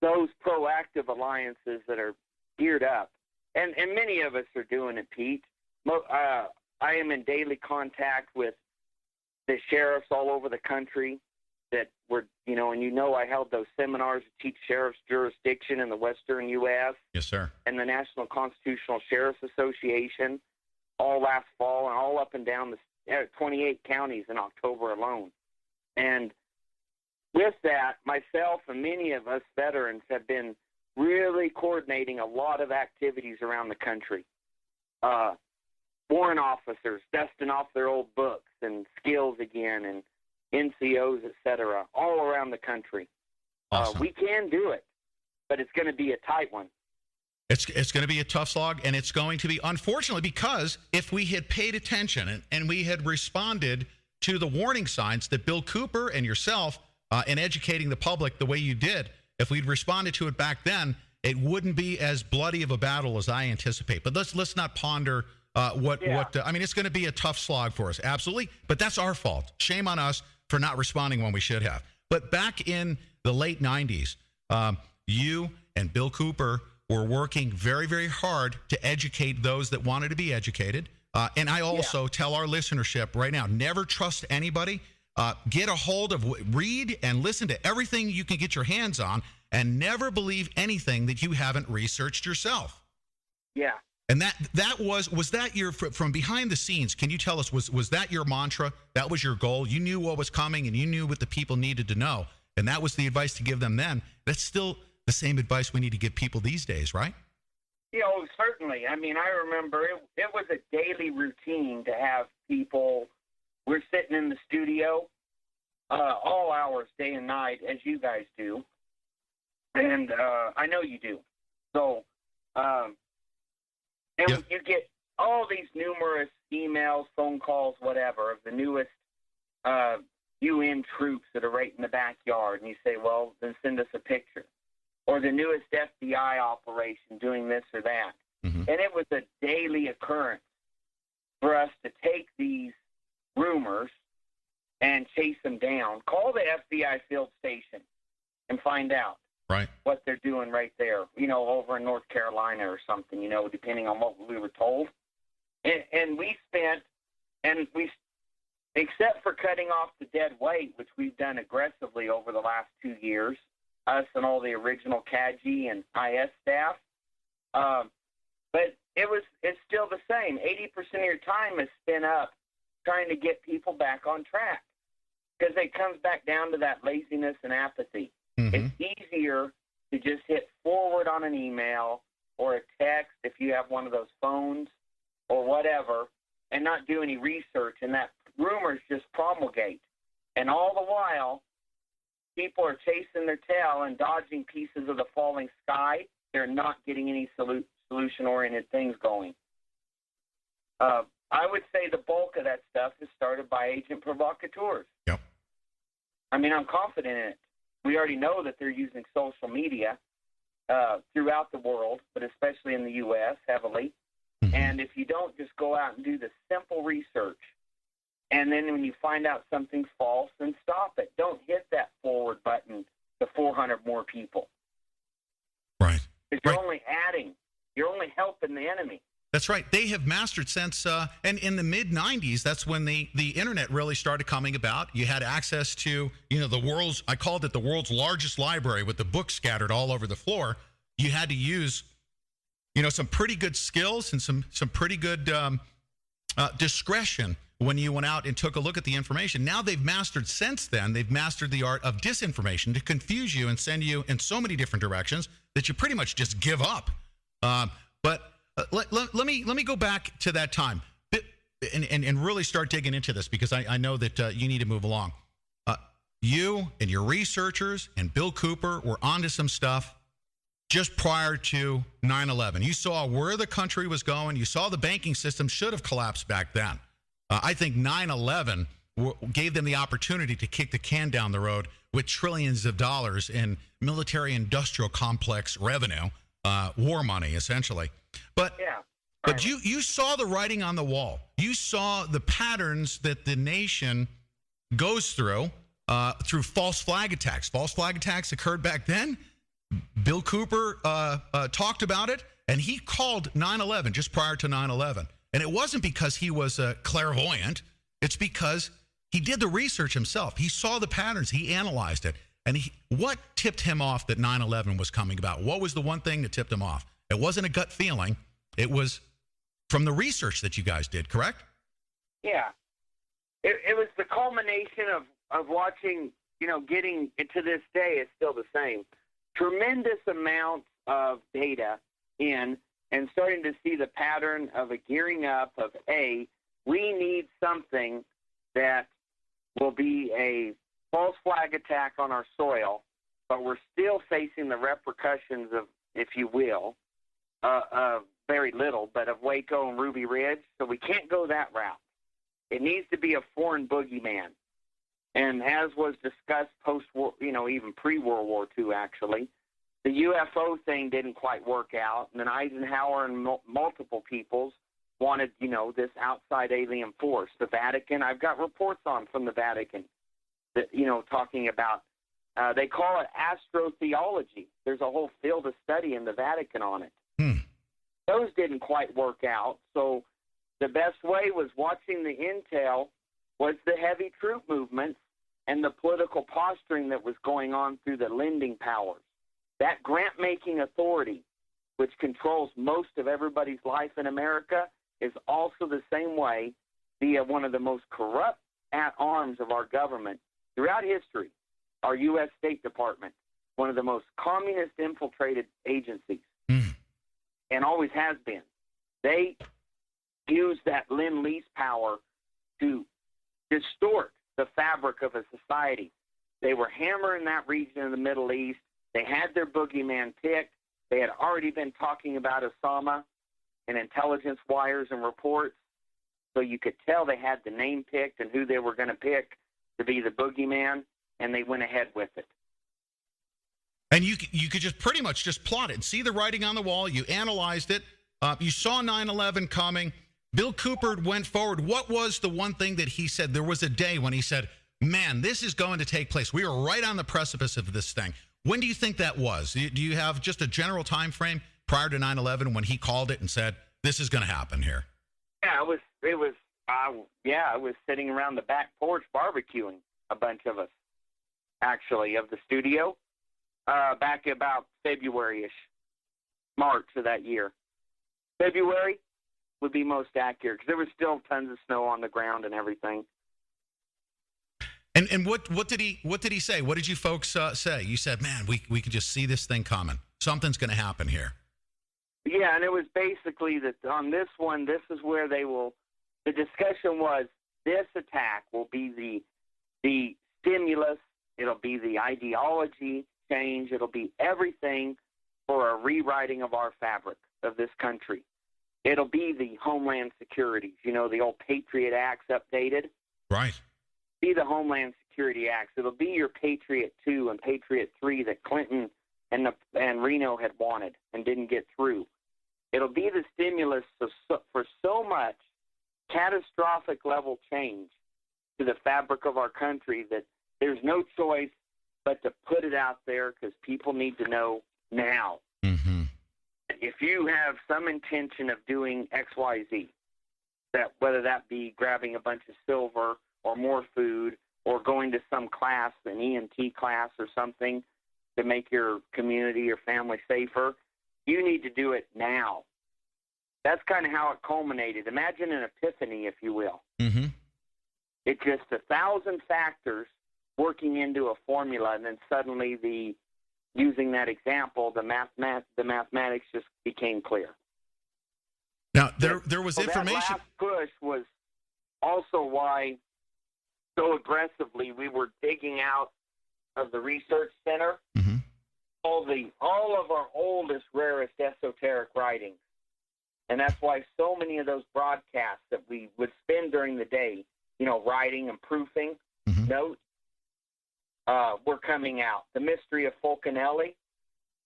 those proactive alliances that are geared up, and many of us are doing it, Pete. I am in daily contact with the sheriffs all over the country, that were, and I held those seminars to teach sheriff's jurisdiction in the Western U.S. Yes, sir. And the National Constitutional Sheriff's Association all last fall and all up and down the 28 counties in October alone. And with that, myself and many of us veterans have been really coordinating a lot of activities around the country. Warrant officers dusting off their old books and skills again, and NCOs, et cetera, all around the country. Awesome. We can do it, but it's going to be a tight one. It's going to be a tough slog, and it's going to be, unfortunately, because if we had paid attention and we had responded to the warning signs that Bill Cooper and yourself in educating the public the way you did, if we'd responded to it back then, it wouldn't be as bloody of a battle as I anticipate. But let's not ponder I mean, it's going to be a tough slog for us, absolutely. But that's our fault. Shame on us for not responding when we should have. But back in the late 90s, you and Bill Cooper were working very, very hard to educate those that wanted to be educated. And I also tell our listenership right now, never trust anybody. Get a hold of, read and listen to everything you can get your hands on, and never believe anything that you haven't researched yourself. Yeah. And that was that your, from behind the scenes, can you tell us, was that your mantra? That was your goal? You knew what was coming and you knew what the people needed to know. And that was the advice to give them then. That's still the same advice we need to give people these days, right? Certainly. I mean, I remember it was a daily routine to have people, we're sitting in the studio all hours, day and night, as you guys do. And I know you do. So, you get all these numerous emails, phone calls, whatever, of the newest UN troops that are right in the backyard. And you say, well, then send us a picture. Or the newest FBI operation doing this or that. Mm-hmm. And it was a daily occurrence for us to take these rumors and chase them down. Call the FBI field station and find out. Right. What they're doing right there, over in North Carolina or something, depending on what we were told. And we spent, except for cutting off the dead weight, which we've done aggressively over the last 2 years, us and all the original CAGI and IS staff, but it's still the same. 80% of your time is spent up trying to get people back on track, because it comes back down to that laziness and apathy. Mm-hmm. It's easier to just hit forward on an email or a text if you have one of those phones or whatever, and not do any research, and that rumors just promulgate. And all the while, people are chasing their tail and dodging pieces of the falling sky. They're not getting any solution-oriented things going. I would say the bulk of that stuff is started by agent provocateurs. Yep. I mean, I'm confident in it. We already know that they're using social media throughout the world, but especially in the U.S. heavily. Mm-hmm. And if you don't just go out and do the simple research, and then when you find out something's false, then stop it. Don't hit that forward button to 400 more people. Right. Because you're only adding. You're only helping the enemy. That's right. They have mastered since, and in the mid-'90s, that's when the internet really started coming about. You had access to, I called it the world's largest library with the books scattered all over the floor. You had to use, some pretty good skills and some pretty good discretion when you went out and took a look at the information. Now they've mastered the art of disinformation to confuse you and send you in so many different directions that you pretty much just give up. Let me go back to that time and really start digging into this, because I know that you need to move along. You and your researchers and Bill Cooper were onto some stuff just prior to 9/11. You saw where the country was going. You saw the banking system should have collapsed back then. I think 9/11 gave them the opportunity to kick the can down the road with trillions of dollars in military-industrial complex revenue, war money, essentially. But you saw the writing on the wall. You saw the patterns that the nation goes through false flag attacks. False flag attacks occurred back then. Bill Cooper talked about it, and he called 9/11 just prior to 9/11. And it wasn't because he was clairvoyant. It's because he did the research himself. He saw the patterns. He analyzed it. And what tipped him off that 9/11 was coming about? What was the one thing that tipped him off? It wasn't a gut feeling. It was from the research that you guys did, correct? Yeah. It was the culmination of watching, getting to this day, it's still the same. Tremendous amounts of data in and starting to see the pattern of a gearing up of, we need something that will be a false flag attack on our soil, but we're still facing the repercussions of, if you will, very little, but of Waco and Ruby Ridge. So we can't go that route. It needs to be a foreign boogeyman. And as was discussed post-war, even pre-World War II, actually, the UFO thing didn't quite work out. And then Eisenhower and multiple peoples wanted, this outside alien force. The Vatican, I've got reports on from the Vatican that, talking about, they call it astrotheology. There's a whole field of study in the Vatican on it. Those didn't quite work out. So the best way was watching the intel was the heavy troop movements and the political posturing that was going on through the lending powers. That grant-making authority, which controls most of everybody's life in America, is also the same way via one of the most corrupt arms of our government throughout history, our U.S. State Department, one of the most communist-infiltrated agencies, and always has been. They use that Lend-Lease power to distort the fabric of a society. They were hammering that region of the Middle East. They had their boogeyman picked. They had already been talking about Osama and intelligence wires and reports. So you could tell they had the name picked and who they were going to pick to be the boogeyman, and they went ahead with it. And you could just pretty much just plot it, see the writing on the wall. You analyzed it. You saw 9/11 coming. Bill Cooper went forward. What was the one thing that he said? There was a day when he said, man, this is going to take place. We are right on the precipice of this thing. When do you think that was? Do you have just a general time frame prior to 9/11 when he called it and said, this is going to happen here? Yeah, I was sitting around the back porch barbecuing, a bunch of us, actually, of the studio, back about February-ish, March of that year. February would be most accurate because there was still tons of snow on the ground and everything. And what did he say? What did you folks say? You said, man, we could just see this thing coming. Something's going to happen here. Yeah, and it was basically that on this one, this is where the discussion was, this attack will be the stimulus, it'll be the ideology change, it'll be everything for a rewriting of our fabric of this country. It'll be the Homeland Security, the old Patriot Acts updated. Right. Be the Homeland Security Acts. It'll be your Patriot 2 and Patriot 3 that Clinton and Reno had wanted and didn't get through. It'll be the stimulus for so much catastrophic level change to the fabric of our country that there's no choice but to put it out there because people need to know now. Mm-hmm. If you have some intention of doing XYZ, that whether that be grabbing a bunch of silver or more food or going to some class, an EMT class or something to make your community or family safer, you need to do it now. That's kind of how it culminated. Imagine an epiphany, if you will. Mm-hmm. It's just 1,000 factors working into a formula, and then suddenly using that example, the mathematics just became clear. Now, there was information. That last push was also why so aggressively we were digging out of the research center all of our oldest, rarest esoteric writings. And that's why so many of those broadcasts that we would spend during the day, writing and proofing notes, were coming out. The Mystery of Fulcanelli,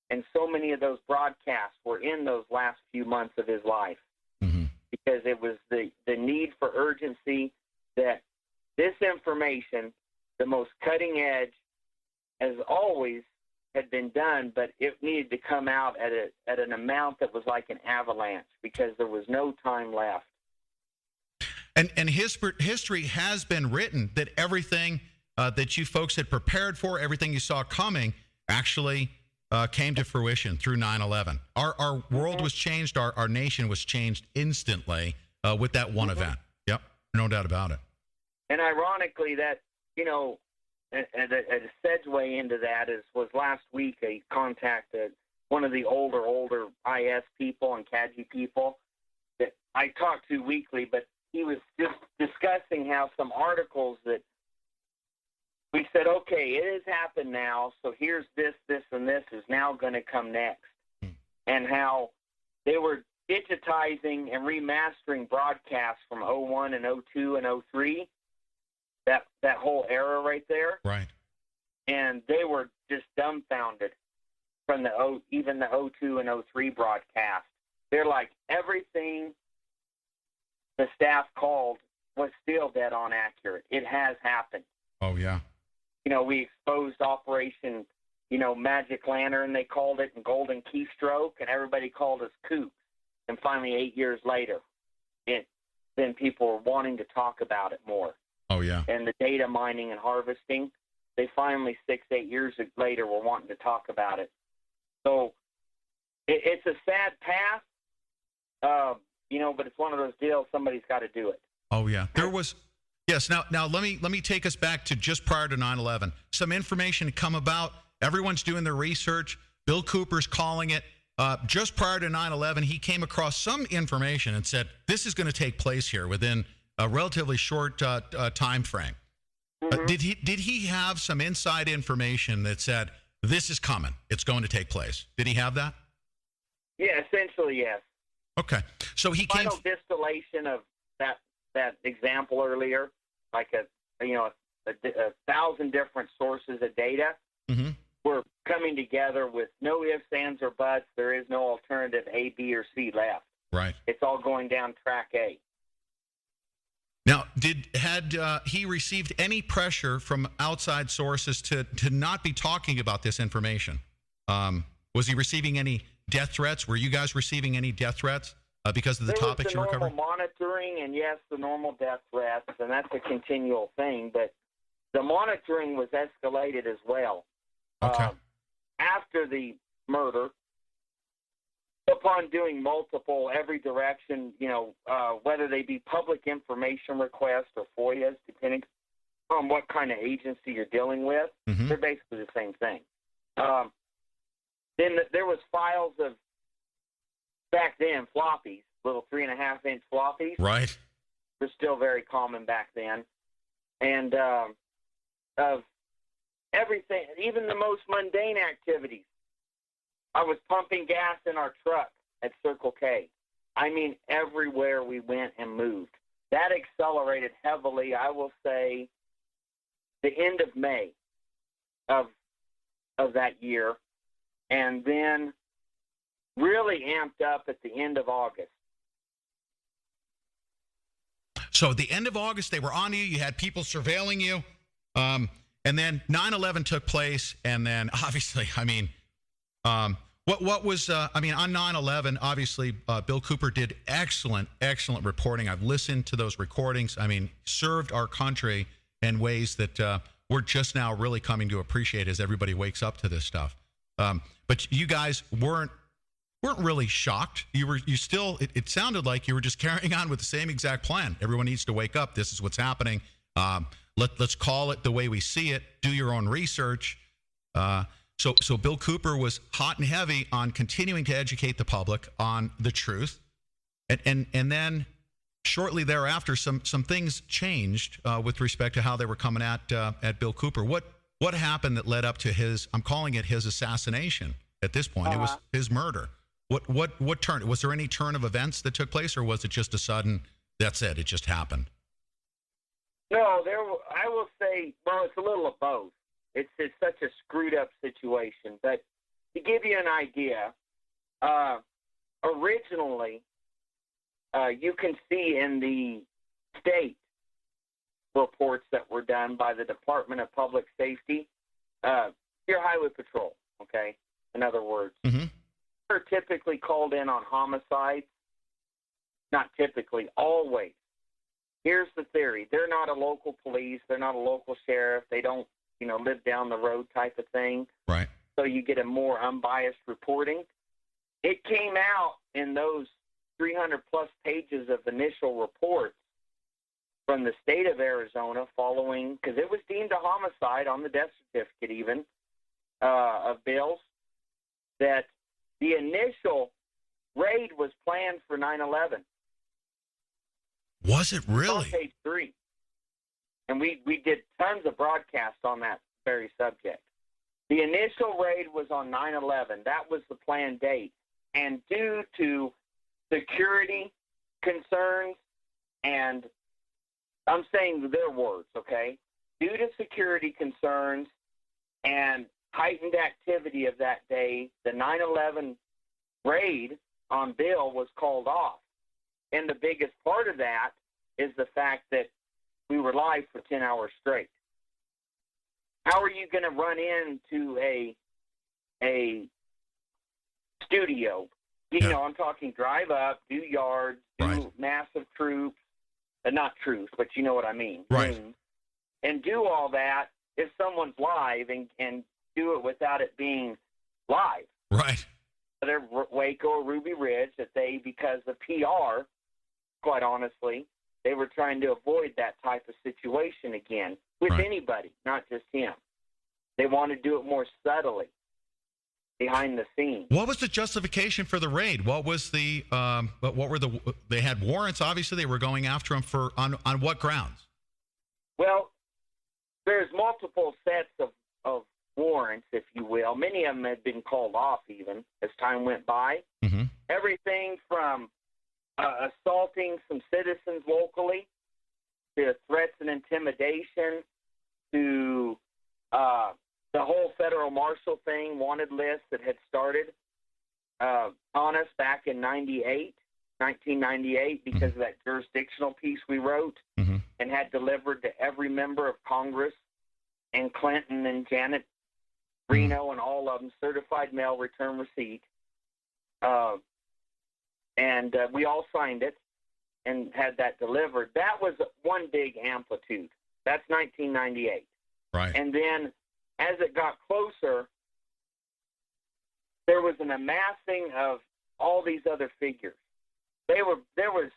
and so many of those broadcasts were in those last few months of his life because it was the need for urgency that this information, the most cutting edge, as always, had been done, but it needed to come out at an amount that was like an avalanche because there was no time left. And history has been written that everything that you folks had prepared for, everything you saw coming, actually came to fruition through 9/11. Our world was changed. Our nation was changed instantly with that one event. Yep, no doubt about it. And ironically, that, you know, a segue into that was last week I contacted one of the older IS people and CADGI people that I talk to weekly, but he was just discussing how some articles that we said, okay, it has happened now, so here's this, and this is now going to come next. And how they were digitizing and remastering broadcasts from 01 and 02 and 03, that whole era right there. Right. And they were just dumbfounded from even the 02 and 03 broadcast. They're like, everything the staff called was still dead on accurate. It has happened. Oh, yeah. You know, we exposed Operation, Magic Lantern, they called it, and Golden Keystroke, and everybody called us kooks. And finally, 8 years later, then people were wanting to talk about it more. Oh, yeah. And the data mining and harvesting, they finally 6-8 years later were wanting to talk about it. So it's a sad path, but it's one of those deals. Somebody's got to do it. Oh, yeah. There was, yes. Now let me take us back to just prior to 9/11. Some information had come about. Everyone's doing their research. Bill Cooper's calling it. Just prior to 9/11, he came across some information and said, this is going to take place here within a relatively short time frame. Mm-hmm. Did he have some inside information that said, this is coming, it's going to take place? Did he have that? Yeah, essentially, yes. Okay. So he Final distillation of that example earlier, like a 1,000 different sources of data, mm-hmm. were coming together with no ifs, ands, or buts. There is no alternative A, B, or C left. Right. It's all going down track A. Now, had he received any pressure from outside sources to not be talking about this information? Was he receiving any death threats? Were you guys receiving any death threats because of the topics you were covering? There was the normal monitoring, and yes, the normal death threats, and that's a continual thing. But the monitoring was escalated as well. Okay. After the murder, upon doing multiple, every direction, whether they be public information requests or FOIAs, depending on what kind of agency you're dealing with, mm-hmm. they're basically the same thing. Then there was files of, back then, floppies, little 3.5-inch floppies. Right. Were still very common back then. And of everything, even the most mundane activities. I was pumping gas in our truck at Circle K. I mean, everywhere we went and moved. That accelerated heavily, I will say, the end of May of that year, and then really amped up at the end of August. So at the end of August, they were on you. You had people surveilling you. And then 9/11 took place. And then, obviously, what was, on 9/11, obviously, Bill Cooper did excellent reporting. I've listened to those recordings. Served our country in ways that we're just now really coming to appreciate as everybody wakes up to this stuff. But you guys weren't really shocked. You still, it sounded like you were just carrying on with the same exact plan. Everyone needs to wake up. This is what's happening. Let's call it the way we see it. Do your own research. So Bill Cooper was hot and heavy on continuing to educate the public on the truth. And then shortly thereafter, some things changed with respect to how they were coming at Bill Cooper. What happened that led up to his, I'm calling it his assassination at this point? It was his murder. What turn? Was there any turn of events that took place, or was it just a sudden, that's it just happened? No, I will say, well, it's a little of both. It's such a screwed up situation. But to give you an idea, originally, you can see in the state reports that were done by the Department of Public Safety, your highway patrol, okay, in other words. Mm-hmm. They're typically called in on homicides. Not typically, always here's the theory. They're not a local police. They're not a local sheriff. They don't, live down the road type of thing. Right. So you get a more unbiased reporting. It came out in those 300-plus pages of initial reports from the state of Arizona following, because it was deemed a homicide on the death certificate even, of Bill's, that the initial raid was planned for 9/11. Was it really? On page 3. And we did tons of broadcasts on that very subject. The initial raid was on 9/11. That was the planned date. And due to security concerns, and I'm saying their words, okay? Due to security concerns and heightened activity of that day, the 9/11 raid on Bill was called off. And the biggest part of that is the fact that we were live for 10 hours straight. How are you going to run into a studio? I'm talking drive up, do yards, do massive troops, not troops, but you know what I mean. Right. And do all that if someone's live and do it without it being live. Right. Whether Waco or Ruby Ridge, that because of PR, quite honestly, they were trying to avoid that type of situation again with anybody, not just him. They want to do it more subtly behind the scenes. What was the justification for the raid? What was the they had warrants, obviously. They were going after him on what grounds? Well, there's multiple sets of warrants, if you will. Many of them had been called off even as time went by. Mm-hmm. Everything from assaulting some citizens locally to threats and intimidation to the whole federal marshal thing, wanted list that had started on us back in 1998, because of that jurisdictional piece we wrote and had delivered to every member of Congress and Clinton and Janet Reno and all of them, certified mail return receipt. And we all signed it and had that delivered. That was one big amplitude. That's 1998. Right. And then as it got closer, there was an amassing of all these other figures. There was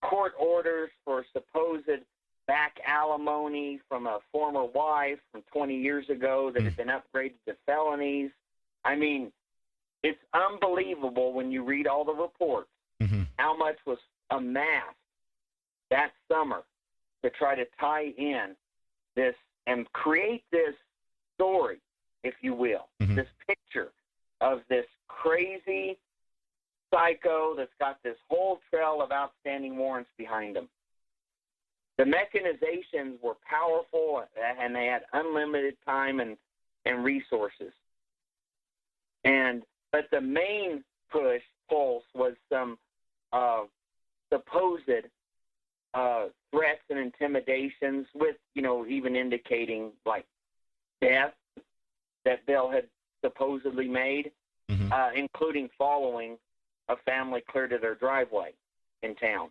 court orders for supposed back alimony from a former wife from 20 years ago that had been upgraded to felonies. I mean, it's unbelievable when you read all the reports how much was amassed that summer to try to tie in this and create this story, if you will, this picture of this crazy psycho that's got this whole trail of outstanding warrants behind him. The mechanizations were powerful, and they had unlimited time and resources. But the main pulse was some supposed threats and intimidations with, even indicating like death that Bill had supposedly made, including following a family clear to their driveway in town.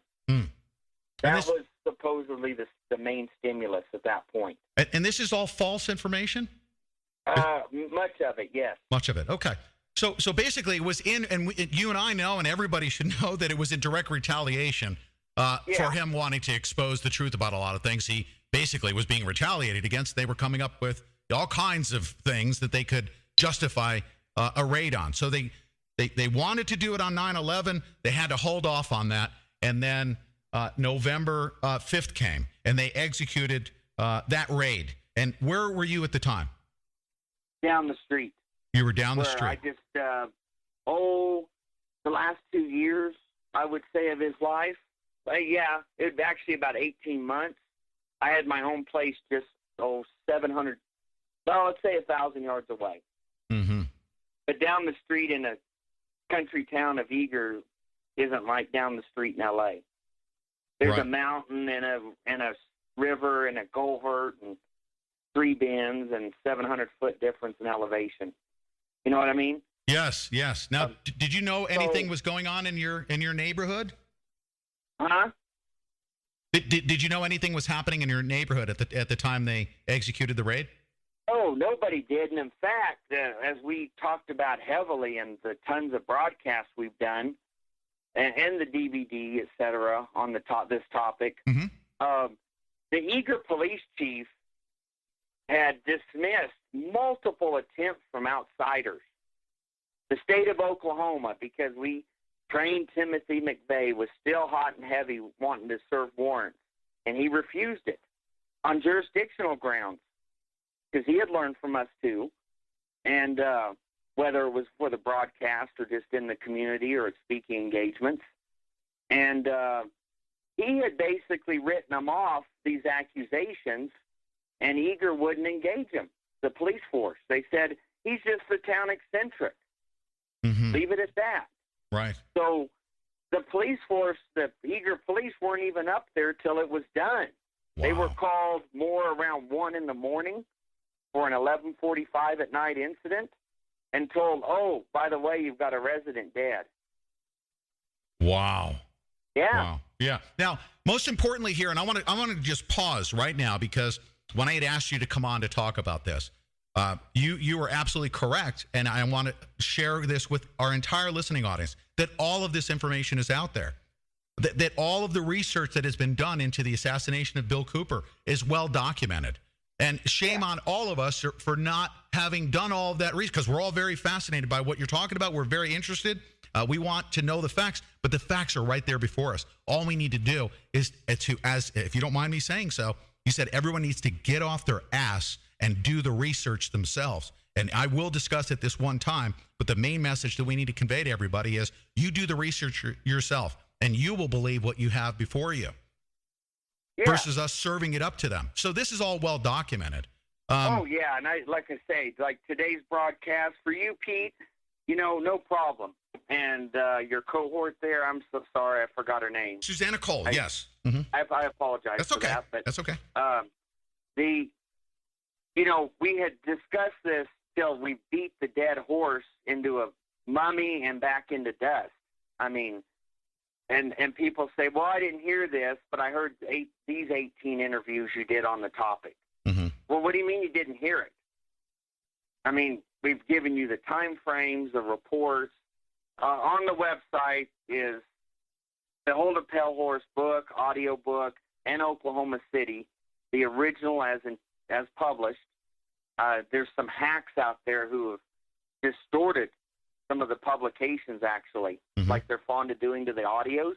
That was supposedly the main stimulus at that point. And this is all false information? Much of it, yes. Much of it. Okay. So basically, it was you and I know, and everybody should know, that it was in direct retaliation for him wanting to expose the truth about a lot of things. He basically was being retaliated against. They were coming up with all kinds of things that they could justify a raid on. So they wanted to do it on 9/11. They had to hold off on that, and then November 5th came, and they executed that raid. And where were you at the time? Down the street. You were down the street. I just, the last 2 years, I would say, of his life. Yeah, it was actually about 18 months. I had my own place just, 700, well, let's say 1,000 yards away. But down the street in a country town of Eager isn't like down the street in L.A. There's a mountain and a river and a culvert and 3 bends and 700-foot difference in elevation. You know what I mean? Yes. Now, did you know anything was going on in your neighborhood? Huh? Did you know anything was happening in your neighborhood at the time they executed the raid? Oh, nobody did. And in fact, as we talked about heavily in the tons of broadcasts we've done and the DVD, et cetera, on this topic, the Eager police chief had dismissed multiple attempts from outsiders. The state of Oklahoma, because we trained Timothy McVeigh, was still hot and heavy wanting to serve warrants, and he refused it on jurisdictional grounds because he had learned from us too, and whether it was for the broadcast or just in the community or at speaking engagements. And he had basically written them off, these accusations, and Eager wouldn't engage him, the police force. They said, he's just the town eccentric. Leave it at that. Right. So the police force, the Eager police weren't even up there till it was done. Wow. They were called more around 1 in the morning for an 11:45 at night incident and told, oh, by the way, you've got a resident dead. Wow. Yeah. Wow. Yeah. Now, most importantly here, and I want to just pause right now because when I had asked you to come on to talk about this, you were absolutely correct, and I want to share this with our entire listening audience, that all of this information is out there, that all of the research that has been done into the assassination of Bill Cooper is well documented. And shame on all of us for not having done all of that research, because we're all very fascinated by what you're talking about. We're very interested. We want to know the facts, but the facts are right there before us. All we need to do is if you don't mind me saying so, you said everyone needs to get off their ass and do the research themselves. And I will discuss it this one time, but the main message that we need to convey to everybody is you do the research yourself, and you will believe what you have before you versus us serving it up to them. So this is all well documented. Oh, yeah, and like I say, like today's broadcast, for you, Pete, no problem. And your cohort there, I'm so sorry, I forgot her name. Susanna Cole, yes. I apologize That's for okay. that. But, that's okay. We had discussed this till we beat the dead horse into a mummy and back into dust. I mean, and people say, well, I didn't hear this, but I heard these 18 interviews you did on the topic. Well, what do you mean you didn't hear it? I mean, we've given you the time frames, the reports. On the website is the Hold a Pale Horse book, audio book, and Oklahoma City, the original as published. There's some hacks out there who have distorted some of the publications, actually, like they're fond of doing to the audios.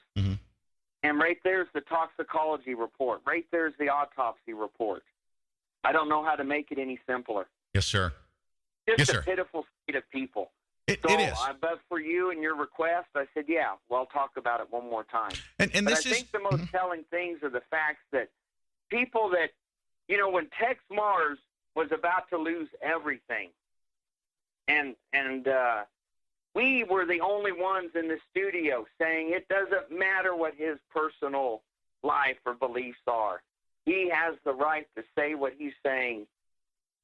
And right there's the toxicology report. Right there's the autopsy report. I don't know how to make it any simpler. Yes, sir. Just a pitiful state of people. It is. But for you and your request, I said, yeah, well, I'll talk about it one more time. And but I think the most telling things are the facts that people that, when Tex Mars was about to lose everything, and we were the only ones in the studio saying it doesn't matter what his personal life or beliefs are. He has the right to say what he's saying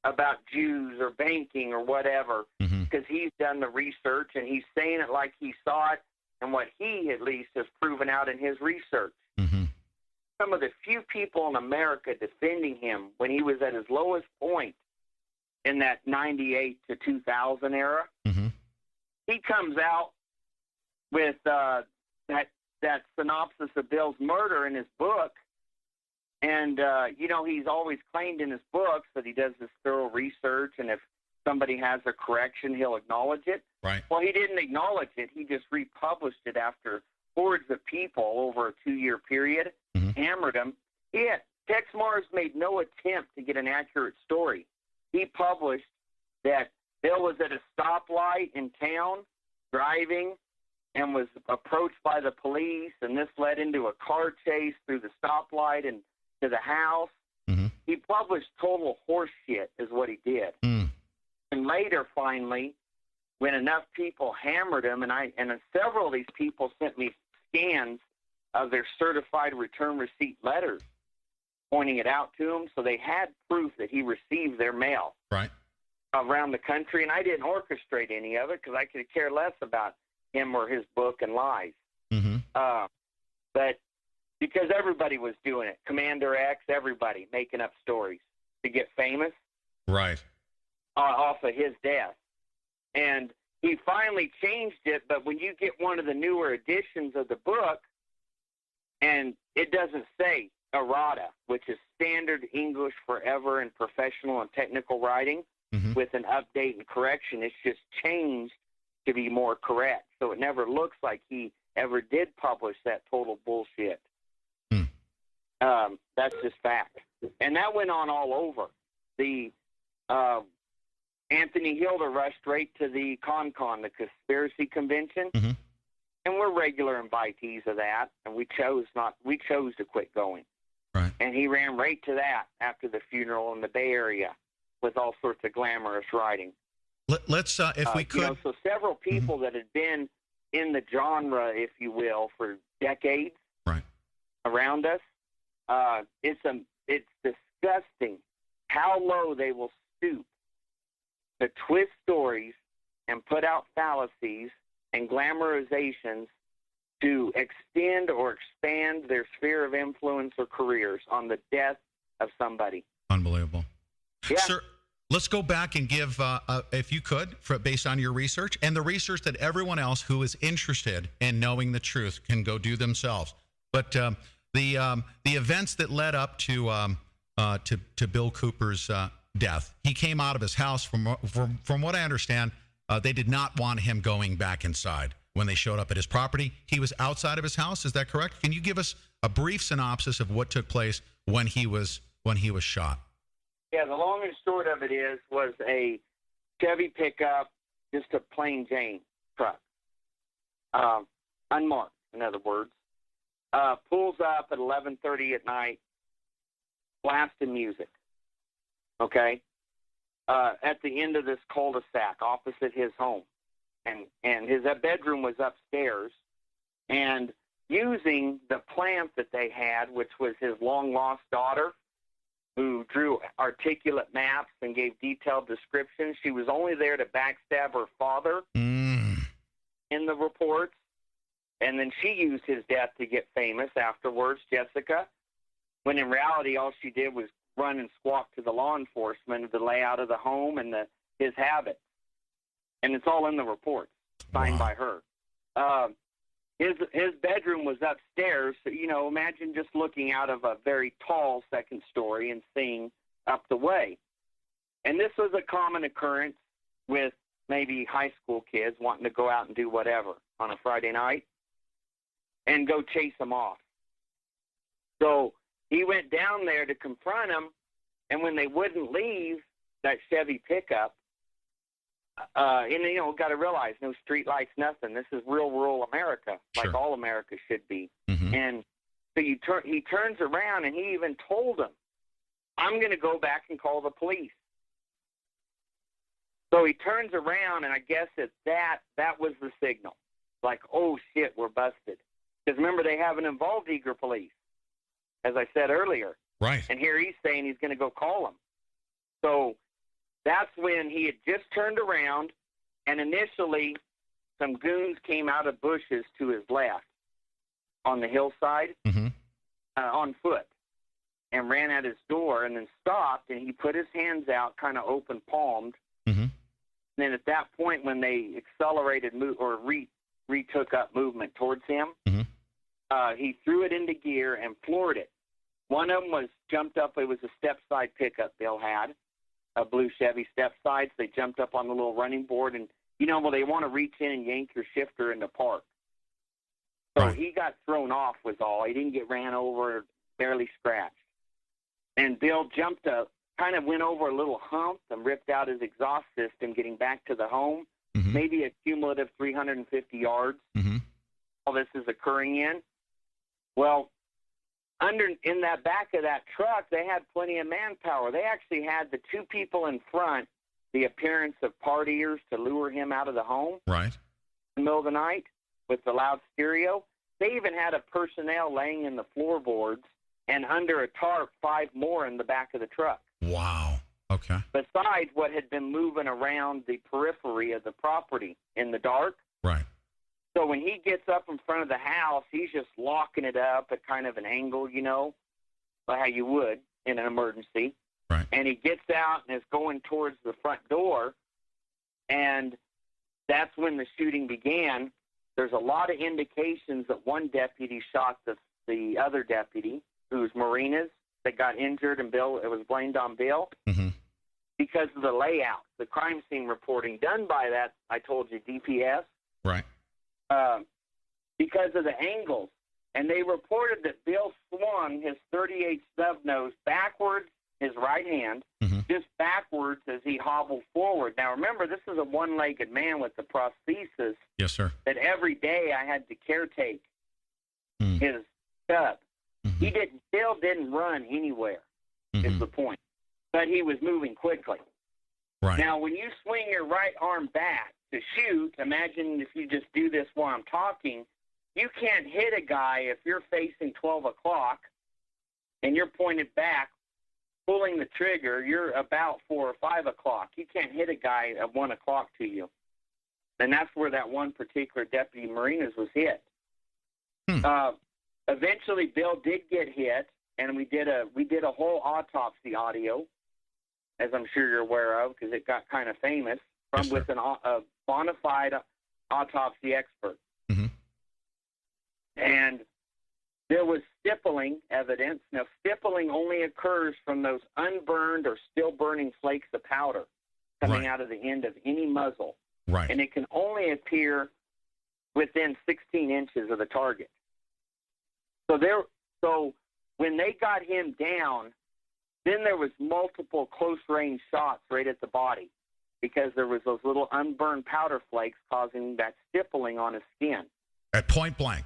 about Jews or banking or whatever, because he's done the research and he's saying it like he saw it and what he at least has proven out in his research. Some of the few people in America defending him when he was at his lowest point in that 98 to 2000 era, he comes out with that synopsis of Bill's murder in his book. And, he's always claimed in his books that he does this thorough research, and if somebody has a correction, he'll acknowledge it. Right. Well, he didn't acknowledge it. He just republished it after hordes of people over a 2-year period, hammered him. Tex Mars made no attempt to get an accurate story. He published that Bill was at a stoplight in town driving and was approached by the police, and this led into a car chase through the stoplight and to the house. He published total horse shit is what he did. And later, finally, when enough people hammered him, and several of these people sent me scans of their certified return receipt letters pointing it out to him, so they had proof that he received their mail around the country, and I didn't orchestrate any of it because I could care less about him or his book and lies. But because everybody was doing it. Commander X, everybody making up stories to get famous. Right. Off of his death. And he finally changed it, but when you get one of the newer editions of the book, and it doesn't say errata, which is standard English forever in professional and technical writing, with an update and correction, it's just changed to be more correct. So it never looks like he ever did publish that total bullshit. That's just fact. And that went on all over. The Anthony Hilder rushed right to the CON, the conspiracy convention, and we're regular invitees of that, and we chose to quit going. Right. And he ran right to that after the funeral in the Bay Area with all sorts of glamorous writing. Let's, if we could. So several people that had been in the genre, if you will, for decades, right, around us, it's disgusting how low they will stoop to twist stories and put out fallacies and glamorizations to extend or expand their sphere of influence or careers on the death of somebody. Unbelievable. Yeah. Sir, let's go back and give, if you could, based on your research and the research that everyone else who is interested in knowing the truth can go do themselves. But the events that led up to Bill Cooper's death, he came out of his house. From what I understand, they did not want him going back inside when they showed up at his property. He was outside of his house. Is that correct? Can you give us a brief synopsis of what took place when he was shot? Yeah, the long and short of it was a Chevy pickup, just a plain Jane truck, unmarked, in other words, pulls up at 11:30 at night, blasting music, okay, at the end of this cul-de-sac opposite his home. And his bedroom was upstairs, and using the plant that they had, which was his long-lost daughter, who drew articulate maps and gave detailed descriptions. She was only there to backstab her father in the reports, and then she used his death to get famous afterwards, Jessica, when in reality all she did was run and squawk to the law enforcement of the layout of the home and his habits. And it's all in the reports, signed by her. His bedroom was upstairs, so, imagine just looking out of a very tall second story and seeing up the way. And this was a common occurrence with maybe high school kids wanting to go out and do whatever on a Friday night and go chase them off. So he went down there to confront them, and when they wouldn't leave that Chevy pickup, and got to realize, no street lights, nothing. This is real rural America, like all America should be. And so he turns around, and he even told them, I'm going to go back and call the police. So he turns around, and I guess that was the signal. Like, oh, shit, we're busted. Because remember, they haven't involved Eager Police, as I said earlier. Right. And here he's saying he's going to go call them. So that's when he had just turned around, and initially some goons came out of bushes to his left on the hillside on foot and ran at his door and then stopped, and he put his hands out kind of open-palmed. And then at that point when they accelerated or retook up movement towards him, he threw it into gear and floored it. One of them was jumped up. It was a step-side pickup Bill had. A blue Chevy step sides. They jumped up on the little running board, and they want to reach in and yank your shifter in the park. So he got thrown off was all. He didn't get ran over, barely scratched. And Bill jumped up, kind of went over a little hump and ripped out his exhaust system getting back to the home, maybe a cumulative 350 yards. All this is occurring in. Well, in that back of that truck, they had plenty of manpower. They actually had the two people in front, the appearance of partiers to lure him out of the home. Right. In the middle of the night with the loud stereo. They even had a personnel laying in the floorboards, and under a tarp, 5 more in the back of the truck. Wow. Okay. Besides what had been moving around the periphery of the property in the dark. Right. So when he gets up in front of the house, he's just locking it up at kind of an angle, like how you would in an emergency. Right. And he gets out and is going towards the front door, and that's when the shooting began. There's a lot of indications that one deputy shot the other deputy, who's Marinas, that got injured, and it was blamed on Bill because of the layout, the crime scene reporting done by that, I told you, DPS. Right. Because of the angles. And they reported that Bill swung his .38 snub nose backwards, his right hand, just backwards as he hobbled forward. Now, remember, this is a one-legged man with the prosthesis. Yes, sir. That every day I had to caretake his stub. Bill didn't run anywhere, is the point. But he was moving quickly. Right. Now, when you swing your right arm back to shoot, imagine if you just do this while I'm talking, you can't hit a guy if you're facing 12 o'clock and you're pointed back, pulling the trigger, you're about 4 or 5 o'clock. You can't hit a guy at 1 o'clock to you. And that's where that one particular Deputy Marinas was hit. Eventually, Bill did get hit, and we did a whole autopsy audio, as I'm sure you're aware of, because it got kind of famous, with a bona fide autopsy expert. And there was stippling evidence. Now, stippling only occurs from those unburned or still burning flakes of powder coming out of the end of any muzzle. Right. And it can only appear within 16 inches of the target. So when they got him down, then there was multiple close-range shots right at the body because there was those little unburned powder flakes causing that stippling on his skin. At point blank.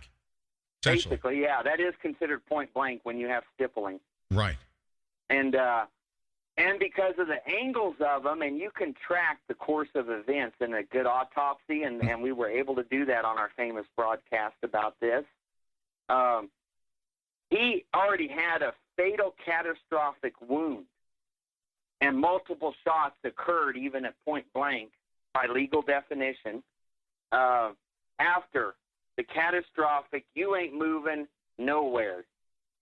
Basically, yeah, that is considered point blank when you have stippling. Right. And because of the angles of them, and you can track the course of events in a good autopsy, and we were able to do that on our famous broadcast about this. He already had a fatal catastrophic wound, and multiple shots occurred even at point blank by legal definition after the catastrophic, you ain't moving nowhere.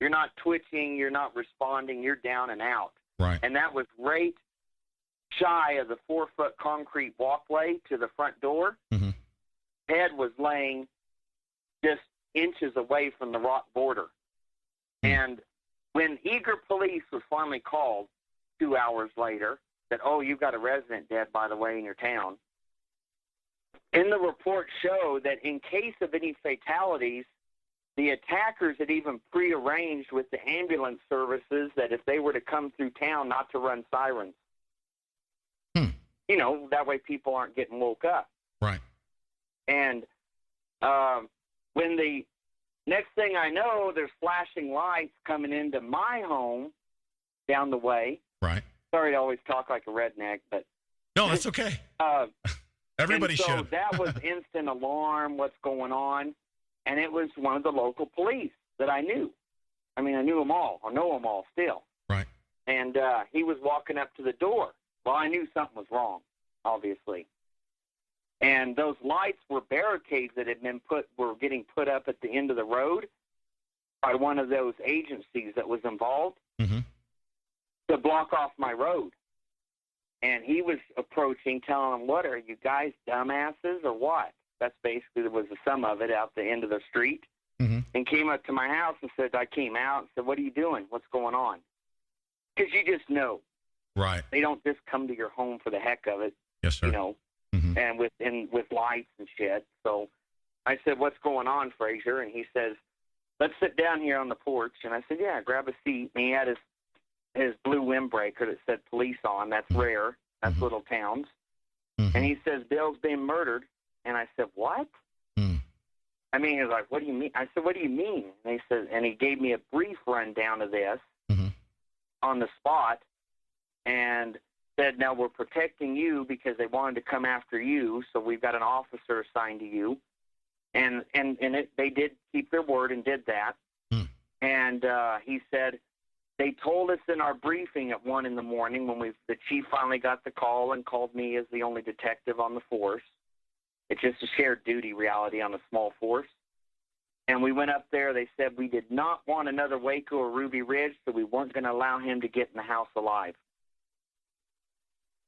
You're not twitching. You're not responding. You're down and out. Right. And that was right shy of the 4-foot concrete walkway to the front door. Head was laying just inches away from the rock border. And when eager police was finally called 2 hours later, that, you've got a resident dead, by the way, in your town. In the report showed that in case of any fatalities, the attackers had even prearranged with the ambulance services that if they were to come through town, not to run sirens. That way people aren't getting woke up. Right. And when the next thing I know, there's flashing lights coming into my home down the way. Right. Sorry to always talk like a redneck, but... No, that's okay. Everybody should. So that was instant alarm, what's going on. And it was one of the local police that I knew. I mean, I knew them all. I know them all still. Right. And he was walking up to the door. Well, I knew something was wrong, obviously. And those lights were barricades that were getting put up at the end of the road by one of those agencies that was involved to block off my road. And he was approaching, telling them, what, are you guys dumbasses or what? That's basically was the sum of it out the end of the street. And came up to my house and said, I came out and said, what are you doing? What's going on? Because you just know. Right. They don't just come to your home for the heck of it. Yes, sir. And with lights and shit. So I said, what's going on, Frazier? And he says, let's sit down here on the porch. And I said, yeah, grab a seat. And he had his blue windbreaker that said police on. That's rare. That's little towns. And he says, Bill's been murdered. And I said, what? I mean, he was like, what do you mean? I said, what do you mean? And he gave me a brief rundown of this on the spot and said, now we're protecting you because they wanted to come after you. So we've got an officer assigned to you. And they did keep their word and did that. And he said, they told us in our briefing at 1 a.m. when the chief finally got the call and called me as the only detective on the force. It's just a shared duty reality on a small force. And we went up there. They said we did not want another Waco or Ruby Ridge, so we weren't going to allow him to get in the house alive.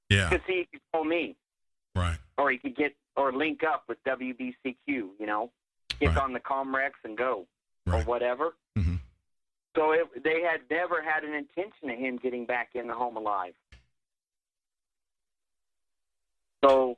Yeah. Because he could call me. Right. Or he could link up with WBCQ, get on the Comrex and go, or whatever. Mm-hmm. So they had never had an intention of him getting back in the home alive. So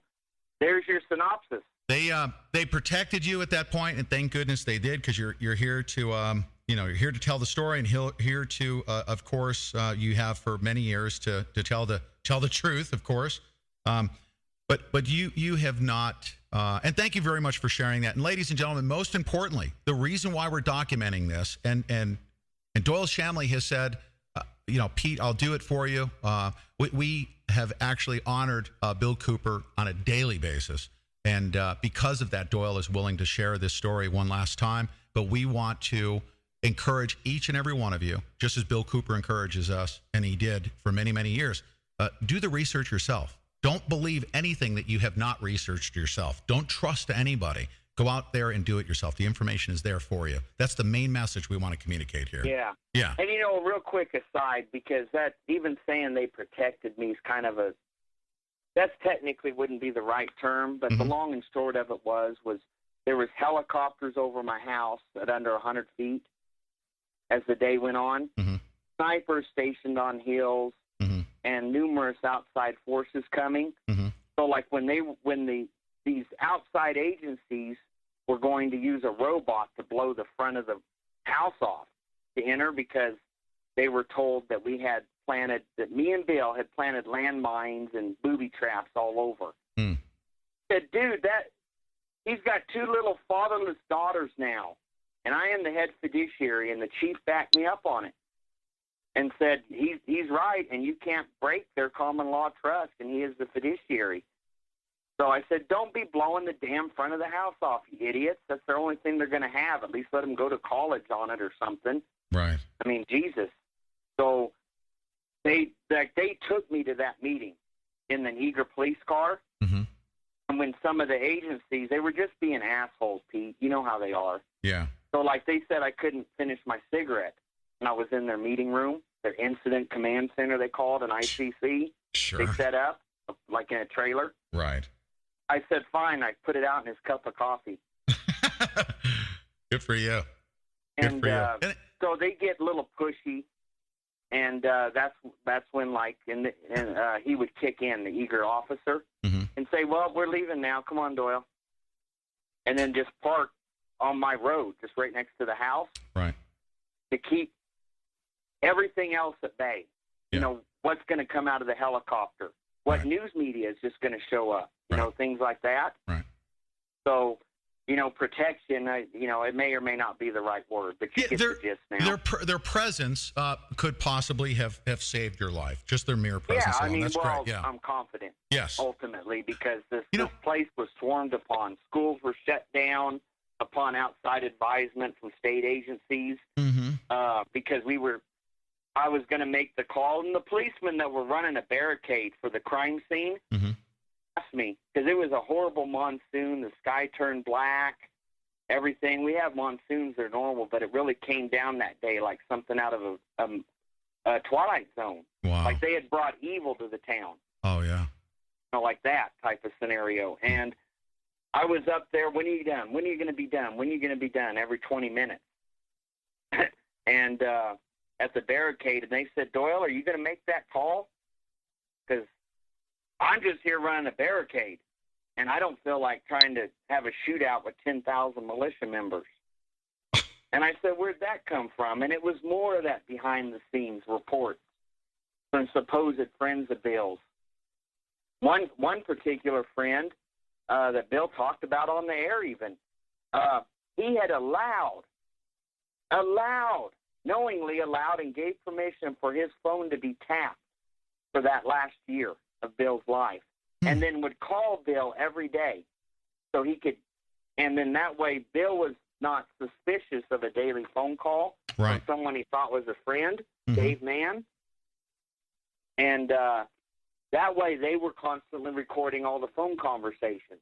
there's your synopsis. They protected you at that point, and thank goodness they did, because you're here to you're here to tell the story, and here to of course you have for many years to tell the truth, of course. But you have not, and thank you very much for sharing that. And ladies and gentlemen, most importantly, the reason why we're documenting this, and Doyle Shamley has said, Pete, I'll do it for you. We have actually honored Bill Cooper on a daily basis. And because of that, Doyle is willing to share this story one last time. But we want to encourage each and every one of you, just as Bill Cooper encourages us, and he did for many, many years, do the research yourself. Don't believe anything that you have not researched yourself. Don't trust anybody. Go out there and do it yourself. The information is there for you. That's the main message we want to communicate here. Yeah. Yeah. And, real quick aside, because that even saying they protected me is kind of that's technically wouldn't be the right term, but the long and short of it was there was helicopters over my house at under 100 feet as the day went on, snipers stationed on hills, and numerous outside forces coming. So like when these outside agencies were going to use a robot to blow the front of the house off to enter, because they were told that that me and Bill had planted landmines and booby traps all over. Said, dude, he's got 2 little fatherless daughters now, and I am the head fiduciary, and the chief backed me up on it and said, he's right, and you can't break their common law trust, and he is the fiduciary. So I said, don't be blowing the damn front of the house off, you idiots. That's the only thing they're going to have. At least let them go to college on it or something. Right. I mean, Jesus. So they took me to that meeting in the eager police car. And when some of the agencies, they were just being assholes, Pete. You know how they are. Yeah. So like they said I couldn't finish my cigarette. And I was in their meeting room, their incident command center, they called, an ICC. Sure. They set up like in a trailer. Right. I said, fine. I put it out in his cup of coffee. Good for you. And so they get a little pushy, and that's when he would kick in, the eager officer, and say, well, we're leaving now. Come on, Doyle. And then just park on my road, just right next to the house. Right. To keep everything else at bay. Yeah. What's going to come out of the helicopter? What news media is just going to show up? Things like that. Right. So, protection, it may or may not be the right word, but you get the gist now. Their presence could possibly have saved your life. Just their mere presence alone. That's great. Yeah. I'm confident. Yes. Ultimately, because this place was swarmed upon. Schools were shut down upon outside advisement from state agencies, because I was going to make the call, and the policemen that were running a barricade for the crime scene asked me, because it was a horrible monsoon. The sky turned black, everything. We have monsoons that are normal, but it really came down that day like something out of a Twilight Zone. Wow. Like they had brought evil to the town. Oh, yeah. Like that type of scenario. And I was up there, when are you done? When are you going to be done? When are you going to be done? Every 20 minutes. And at the barricade, and they said, Doyle, are you going to make that call? Because I'm just here running a barricade, and I don't feel like trying to have a shootout with 10,000 militia members. And I said, where'd that come from? And it was more of that behind-the-scenes reports from supposed friends of Bill's. One particular friend that Bill talked about on the air even, he had knowingly allowed and gave permission for his phone to be tapped for that last year of Bill's life, and then would call Bill every day so he could, and then that way Bill was not suspicious of a daily phone call from someone he thought was a friend, Dave Mann, and that way they were constantly recording all the phone conversations.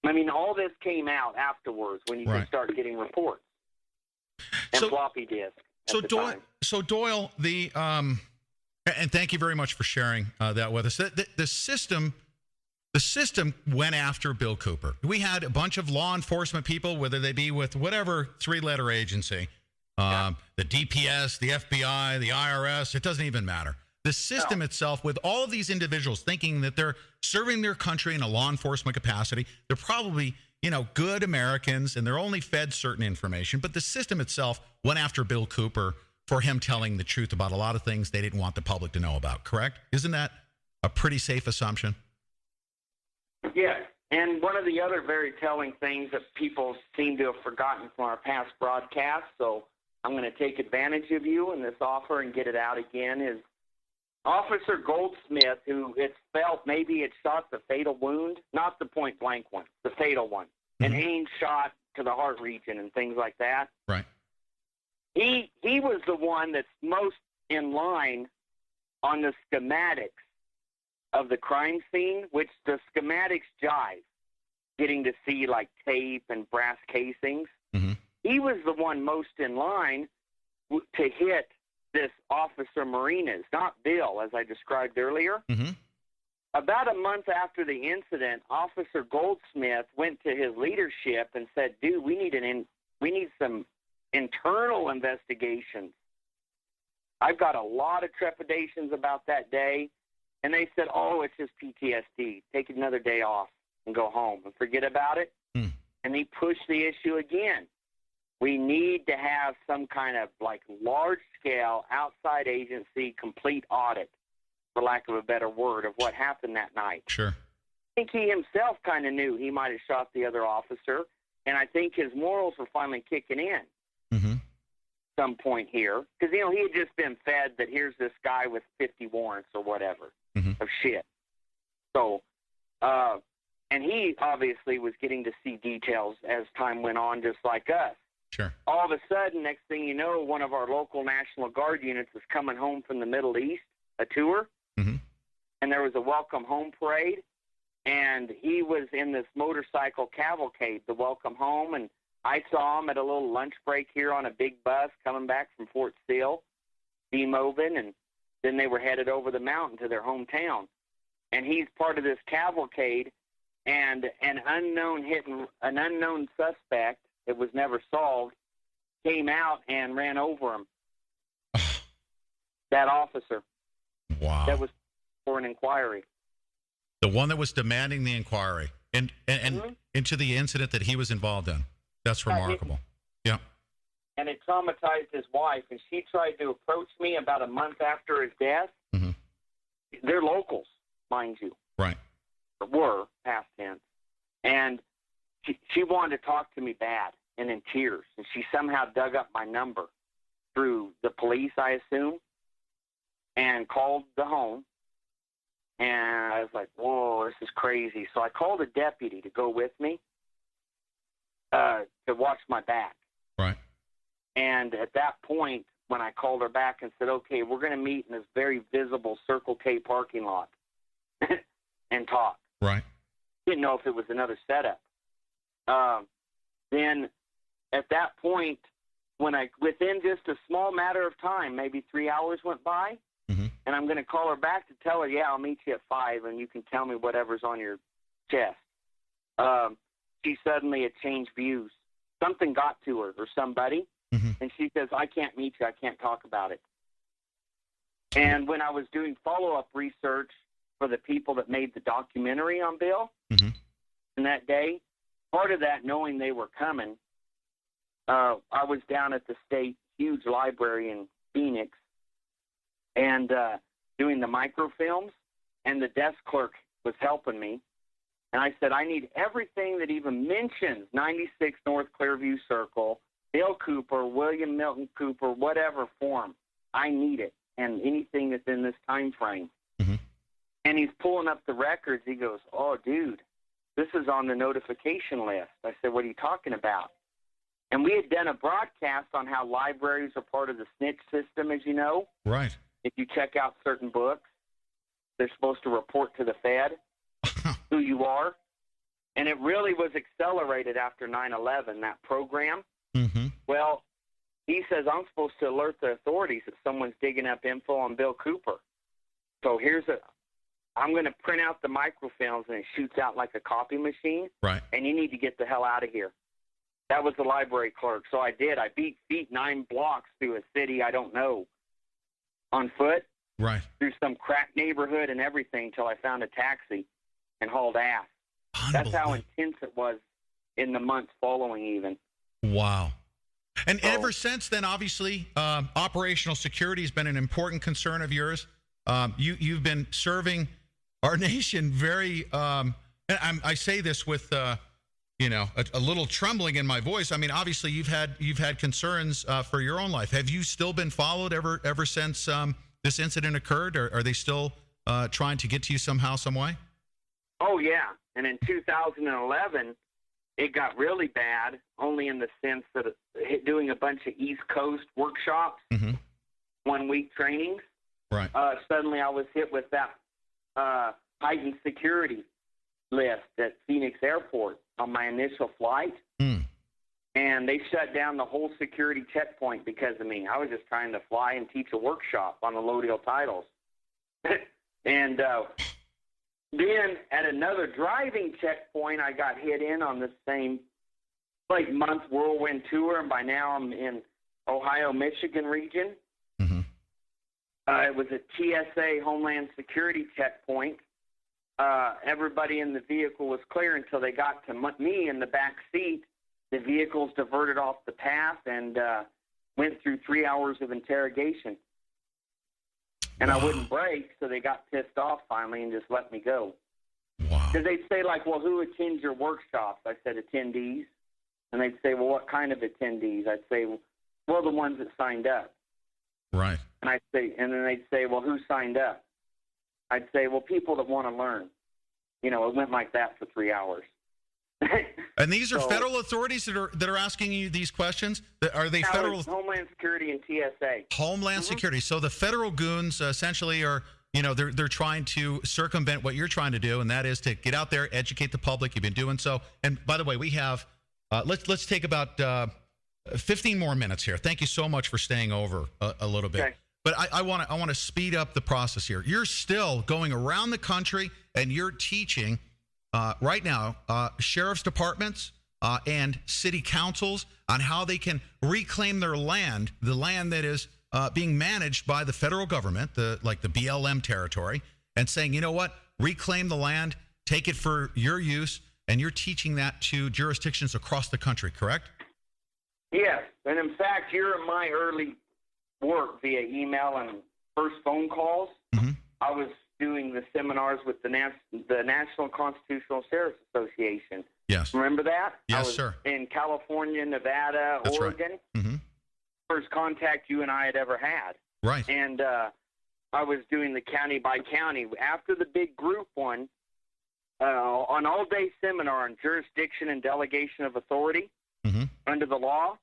I mean, all this came out afterwards when you could start getting reports and floppy disk. So Doyle, and thank you very much for sharing that with us. The system went after Bill Cooper. We had a bunch of law enforcement people, whether they be with whatever three-letter agency, the DPS, the FBI, the IRS, it doesn't even matter. The system itself, with all of these individuals thinking that they're serving their country in a law enforcement capacity, they're probably, good Americans, and they're only fed certain information. But the system itself went after Bill Cooper for him telling the truth about a lot of things they didn't want the public to know about, correct? Isn't that a pretty safe assumption? Yes. And one of the other very telling things that people seem to have forgotten from our past broadcasts, so I'm going to take advantage of you in this offer and get it out again, is Officer Goldsmith, who it's felt maybe it shot the fatal wound, not the point-blank one, the fatal one, an aim shot to the heart region and things like that. Right. He was the one that's most in line on the schematics of the crime scene, which the schematics jive, getting to see like tape and brass casings. He was the one most in line to hit this Officer Marinas, not Bill, as I described earlier. About a month after the incident, Officer Goldsmith went to his leadership and said, dude, we need some internal investigations. I've got a lot of trepidations about that day. And they said, oh, it's just PTSD. Take another day off and go home and forget about it. And he pushed the issue again. We need to have some kind of large-scale outside agency complete audit, for lack of a better word, of what happened that night. Sure. I think he himself kind of knew he might have shot the other officer, and I think his morals were finally kicking in some point here. Because, he had just been fed that here's this guy with 50 warrants or whatever of shit. So, and he obviously was getting to see details as time went on, just like us. Sure. All of a sudden, next thing you know, one of our local National Guard units was coming home from the Middle East, a tour, and there was a welcome home parade, and he was in this motorcycle cavalcade, the welcome home, and I saw him at a little lunch break here on a big bus coming back from Fort Sill, demoving, and then they were headed over the mountain to their hometown. And he's part of this cavalcade, and an unknown suspect, it was never solved, came out and ran over him. That officer. Wow. That was for an inquiry. The one that was demanding the inquiry and into the incident that he was involved in. That's remarkable. Yeah. And it traumatized his wife, and she tried to approach me about a month after his death. They're locals, mind you. Right. Or were, past tense. And she wanted to talk to me bad and in tears, and she somehow dug up my number through the police, I assume, and called the home. And I was like, whoa, this is crazy. So I called a deputy to go with me to watch my back. Right. And at that point, when I called her back and said, okay, we're going to meet in this very visible Circle K parking lot and talk. Right. Didn't know if it was another setup. Then at that point, within just a small matter of time, maybe 3 hours went by, and I'm going to call her back to tell her, yeah, I'll meet you at 5, and you can tell me whatever's on your chest. She suddenly had changed views. Something got to her or somebody, and she says, I can't meet you. I can't talk about it. And when I was doing follow-up research for the people that made the documentary on Bill in that day, part of that, knowing they were coming, I was down at the state huge library in Phoenix and doing the microfilms, and the desk clerk was helping me. And I said, I need everything that even mentions 96 North Clearview Circle, Bill Cooper, William Milton Cooper, whatever form. I need it, and anything that's in this time frame. And he's pulling up the records. He goes, oh, dude, this is on the notification list. I said, what are you talking about? And we had done a broadcast on how libraries are part of the snitch system, as you know. Right. If you check out certain books, they're supposed to report to the Fed who you are. And it really was accelerated after 9/11, that program. Mm-hmm. Well, he says, I'm supposed to alert the authorities that someone's digging up info on Bill Cooper. So I'm going to print out the microfilms, and it shoots out like a copy machine. Right. And you need to get the hell out of here. That was the library clerk. So I did. I beat feet 9 blocks through a city I don't know on foot. Right. Through some crack neighborhood and everything till I found a taxi and hauled ass. That's how intense it was in the months following even. Wow. And ever since then, obviously, operational security has been an important concern of yours. You've been serving our nation very, and I say this with, a little trembling in my voice. I mean, obviously, you've had concerns for your own life. Have you still been followed ever since this incident occurred, or are they still trying to get to you somehow, some way? Oh, yeah. And in 2011, it got really bad, only in the sense that doing a bunch of East Coast workshops, 1-week trainings, right. Suddenly I was hit with that heightened security list at Phoenix Airport on my initial flight. And they shut down the whole security checkpoint because of me. I was just trying to fly and teach a workshop on the low deal titles. And then at another driving checkpoint, I got hit in on the same month whirlwind tour, and by now I'm in Ohio, Michigan region. It was a TSA Homeland Security checkpoint. Everybody in the vehicle was clear until they got to me in the back seat. The vehicles diverted off the path and went through 3 hours of interrogation. And I wouldn't brake, so they got pissed off finally and just let me go. Wow. Because they'd say, well, who attends your workshops? I said, attendees. And they'd say, well, what kind of attendees? I'd say, well, the ones that signed up. Right. And then they'd say, well, who signed up? I'd say, well, people that want to learn. It went like that for 3 hours. And these are federal authorities that are asking you these questions? Are they federal? Homeland Security and TSA. Homeland Security. So the federal goons essentially are, they're trying to circumvent what you're trying to do, and that is to get out there, educate the public. You've been doing so. And by the way, we have let's take about 15 more minutes here. Thank you so much for staying over a little bit. Okay. But I want to speed up the process here. You're still going around the country and you're teaching right now sheriff's departments and city councils on how they can reclaim their land, the land that is being managed by the federal government, like the BLM territory, and saying, you know what, reclaim the land, take it for your use, and you're teaching that to jurisdictions across the country, correct? Yes, and in fact, you're in my early work via email and first phone calls. I was doing the seminars with the National Constitutional Sheriff's Association. Yes. Remember that? Yes, sir. In California, Nevada, That's Oregon. Right. First contact you and I had ever had. Right. And I was doing the county by county. After the big group one, an all-day seminar on jurisdiction and delegation of authority under the law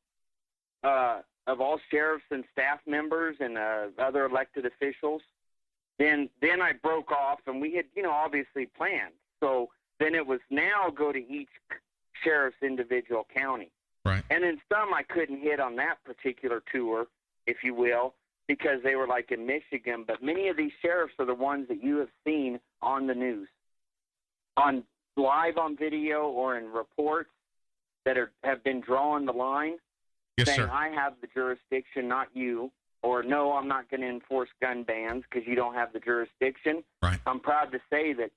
of all sheriffs and staff members and other elected officials. Then I broke off, and we had, obviously planned. So then it was now go to each sheriff's individual county. Right. And then some I couldn't hit on that particular tour, if you will, because they were like in Michigan. But many of these sheriffs are the ones that you have seen on the news, live on video or in reports that have been drawing the line, saying, sir. I have the jurisdiction, not you. Or, no, I'm not going to enforce gun bans because you don't have the jurisdiction. Right. I'm proud to say that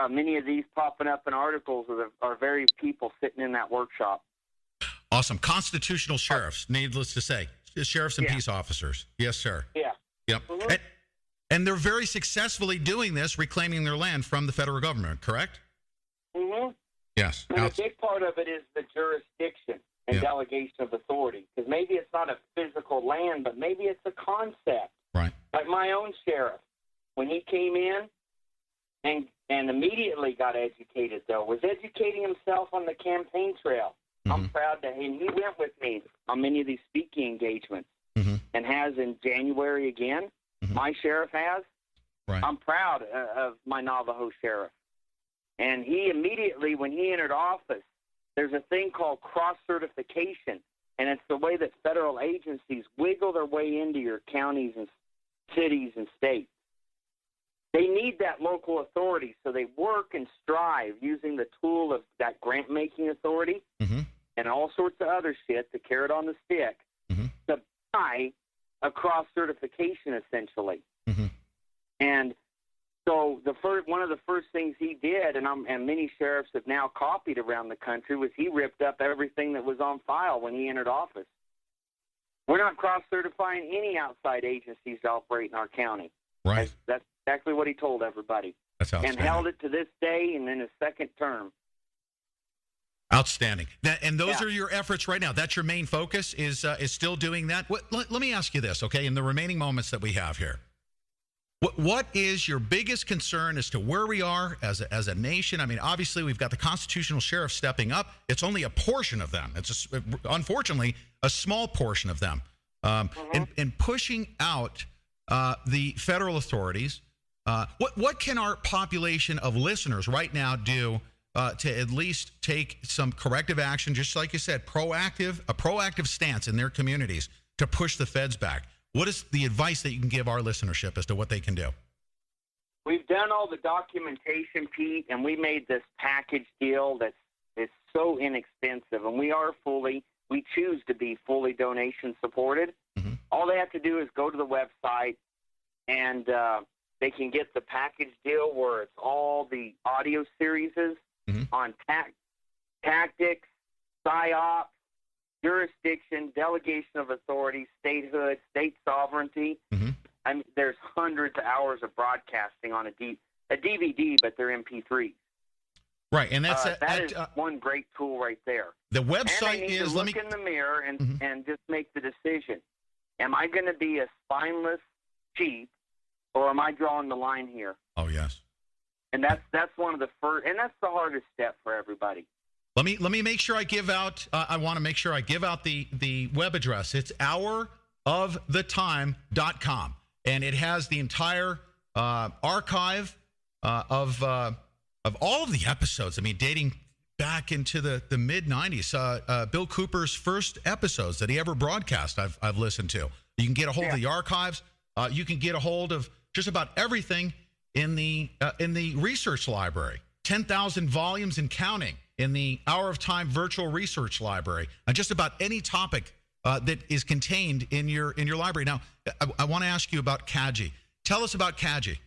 many of these popping up in articles are very people sitting in that workshop. Awesome. Constitutional sheriffs, needless to say. Sheriffs and peace officers. Yes, sir. Yeah. Yep. And they're very successfully doing this, reclaiming their land from the federal government, correct? Yes. And a big part of it is the jurisdiction and delegation of authority, because maybe it's not a physical land, but maybe it's a concept. Right. Like my own sheriff, when he came in and immediately got educated, though, was educating himself on the campaign trail. I'm proud that he went with me on many of these speaking engagements and has in January again. My sheriff has. Right. I'm proud of my Navajo sheriff. And he immediately, when he entered office, there's a thing called cross-certification, and it's the way that federal agencies wiggle their way into your counties and cities and states. They need that local authority, so they work and strive using the tool of that grant-making authority and all sorts of other shit, the carrot on the stick, to buy a cross-certification, essentially. And so one of the first things he did, and many sheriffs have now copied around the country, was he ripped up everything that was on file when he entered office. We're not cross-certifying any outside agencies to operate in our county. Right. That's exactly what he told everybody. That's outstanding. And held it to this day and in his second term. Outstanding. And those are your efforts right now. That's your main focus, is still doing that. Let me ask you this, okay, in the remaining moments that we have here. What is your biggest concern as to where we are as a nation? I mean, obviously, we've got the constitutional sheriff stepping up. It's only a portion of them. It's unfortunately a small portion of them. And pushing out the federal authorities. What can our population of listeners right now do to at least take some corrective action, just like you said, a proactive stance in their communities to push the feds back? What is the advice that you can give our listenership as to what they can do? We've done all the documentation, Pete, and we made this package deal that's so inexpensive, and we choose to be fully donation supported. All they have to do is go to the website, and they can get the package deal where it's all the audio series on tactics, psyops, jurisdiction, delegation of authority, statehood, state sovereignty. I mean, there's hundreds of hours of broadcasting on a DVD, but they're MP3s. Right, and that is one great tool right there. The website and they need is. to look in the mirror and just make the decision: am I going to be a spineless sheep, or am I drawing the line here? Oh yes. And that's one of the first, and that's the hardest step for everybody. Let me make sure I give out. I want to make sure I give out the web address. It's hourofThetime.com, and it has the entire archive of all of the episodes. I mean, dating back into the mid '90s. Bill Cooper's first episodes that he ever broadcast, I've listened to. You can get a hold of the archives. You can get a hold of just about everything in the research library. 10,000 volumes and counting in the Hour of Time virtual research library on just about any topic that is contained in your library. Now, I want to ask you about CAGI. Tell us about CAGI.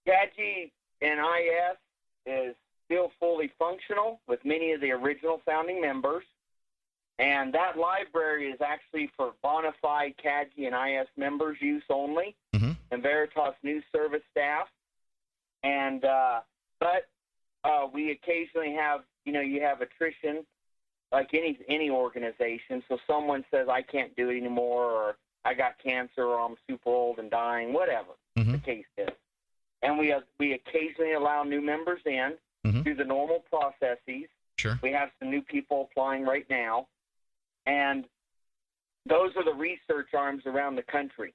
CAGI and IS is still fully functional with many of the original founding members, and that library is actually for bona fide CAGI and IS members' use only, and Veritas News Service staff. And but we occasionally have, you have attrition, like any organization. So someone says, I can't do it anymore, or I got cancer, or I'm super old and dying, whatever the case is. And we occasionally allow new members in through the normal processes. Sure. We have some new people applying right now. And those are the research arms around the country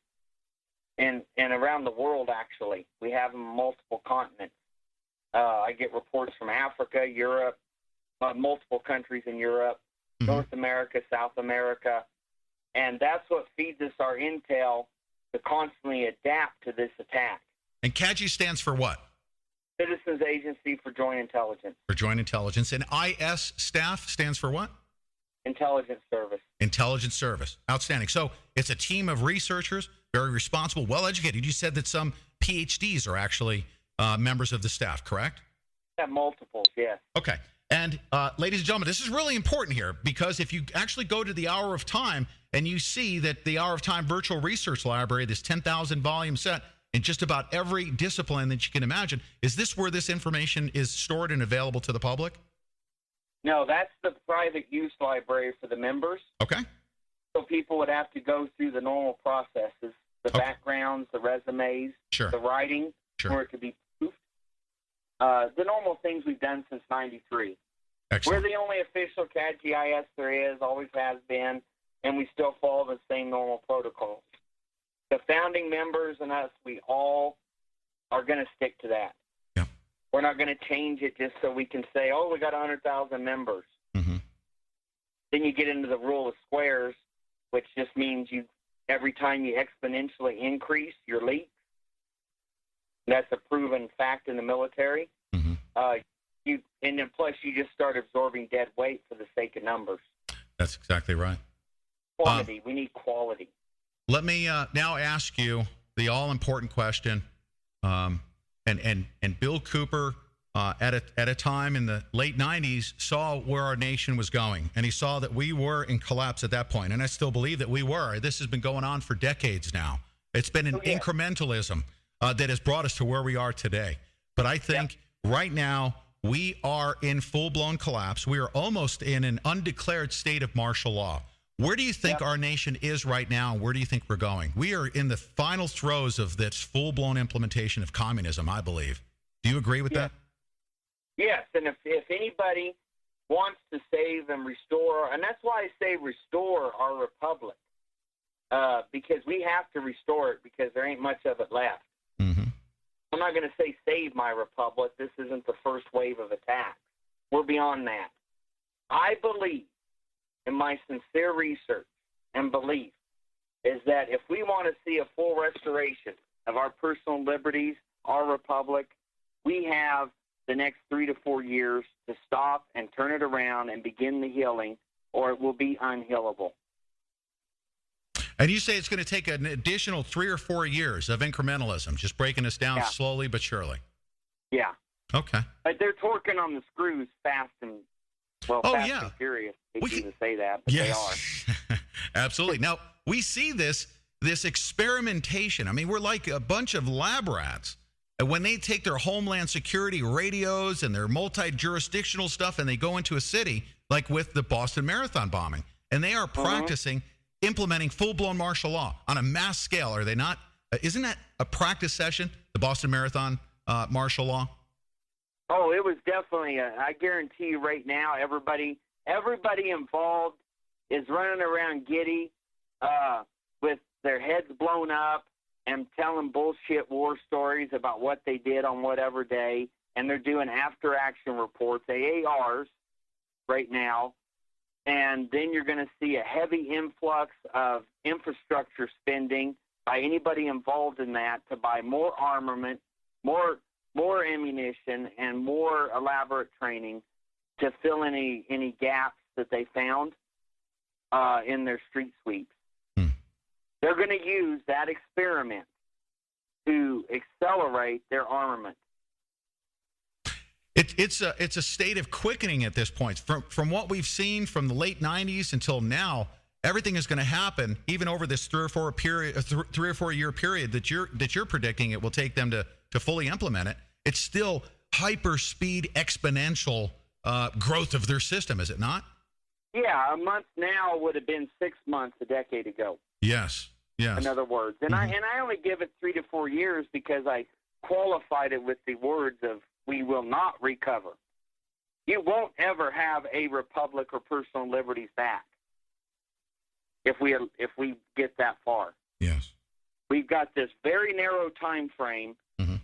and around the world, actually. We have them on multiple continents. I get reports from Africa, Europe, multiple countries in Europe, North America, South America, and that's what feeds us our intel to constantly adapt to this attack. And CAGI stands for what? Citizens Agency for Joint Intelligence. For Joint Intelligence. And IS staff stands for what? Intelligence Service. Intelligence Service. Outstanding. So it's a team of researchers, very responsible, well-educated. You said that some PhDs are actually members of the staff, correct? Yeah, multiples, yes. Okay. And ladies and gentlemen, this is really important here, because if you actually go to the Hour of Time and you see that the Hour of Time Virtual Research Library, this 10,000 volume set in just about every discipline that you can imagine, is this where this information is stored and available to the public? No, that's the private use library for the members. Okay. So people would have to go through the normal processes, the backgrounds, the resumes, the writing, for it to be proofed. The normal things we've done since '93. Excellent. We're the only official CAD-GIS there is, always has been, and we still follow the same normal protocols. The founding members and us, we all are going to stick to that. Yeah. We're not going to change it just so we can say, oh, we got 100,000 members. Mm-hmm. Then you get into the rule of squares, which just means every time you exponentially increase your leaks. That's a proven fact in the military. Mm-hmm. And then plus you just start absorbing dead weight for the sake of numbers. That's exactly right. Quantity. We need quality. Let me now ask you the all-important question. And Bill Cooper, at a time in the late 90s, saw where our nation was going. And he saw that we were in collapse at that point. And I still believe that we were. This has been going on for decades now. It's been an incrementalism that has brought us to where we are today. But I think right now we are in full-blown collapse. We are almost in an undeclared state of martial law. Where do you think our nation is right now, and where do you think we're going? We are in the final throes of this full-blown implementation of communism, I believe. Do you agree with that? Yes, and if anybody wants to save and restore, and that's why I say restore our republic, because we have to restore it because there ain't much of it left. Mm-hmm. I'm not going to say save my republic. This isn't the first wave of attack. We're beyond that. I believe, in my sincere research and belief, is that if we want to see a full restoration of our personal liberties, our republic, we have the next 3 to 4 years to stop and turn it around and begin the healing, or it will be unhealable. And you say it's going to take an additional 3 or 4 years of incrementalism, just breaking us down slowly but surely. Yeah. Okay. They're torquing on the screws fast and furious. They can say that, but they are. Absolutely. Now, we see this experimentation. I mean, we're like a bunch of lab rats. And when they take their homeland security radios and their multi-jurisdictional stuff and they go into a city, like with the Boston Marathon bombing, and they are practicing implementing full-blown martial law on a mass scale, are they not? Isn't that a practice session, the Boston Marathon martial law? Oh, it was definitely. I guarantee you right now, everybody involved is running around giddy with their heads blown up and telling bullshit war stories about what they did on whatever day, and they're doing after-action reports, AARs, right now. And then you're going to see a heavy influx of infrastructure spending by anybody involved in that to buy more armament, more ammunition, and more elaborate training to fill any gaps that they found in their street sweeps. They're going to use that experiment to accelerate their armament. It's a state of quickening at this point. From what we've seen from the late 90s until now, everything is going to happen even over this 3 or 4 year period that you're predicting it will take them to fully implement it. It's still hyper speed exponential growth of their system, is it not? Yeah, a month now would have been 6 months a decade ago. Yes. In other words, and I only give it 3 to 4 years because I qualified it with the words of "we will not recover." You won't ever have a republic or personal liberties back if we get that far. Yes, we've got this very narrow time frame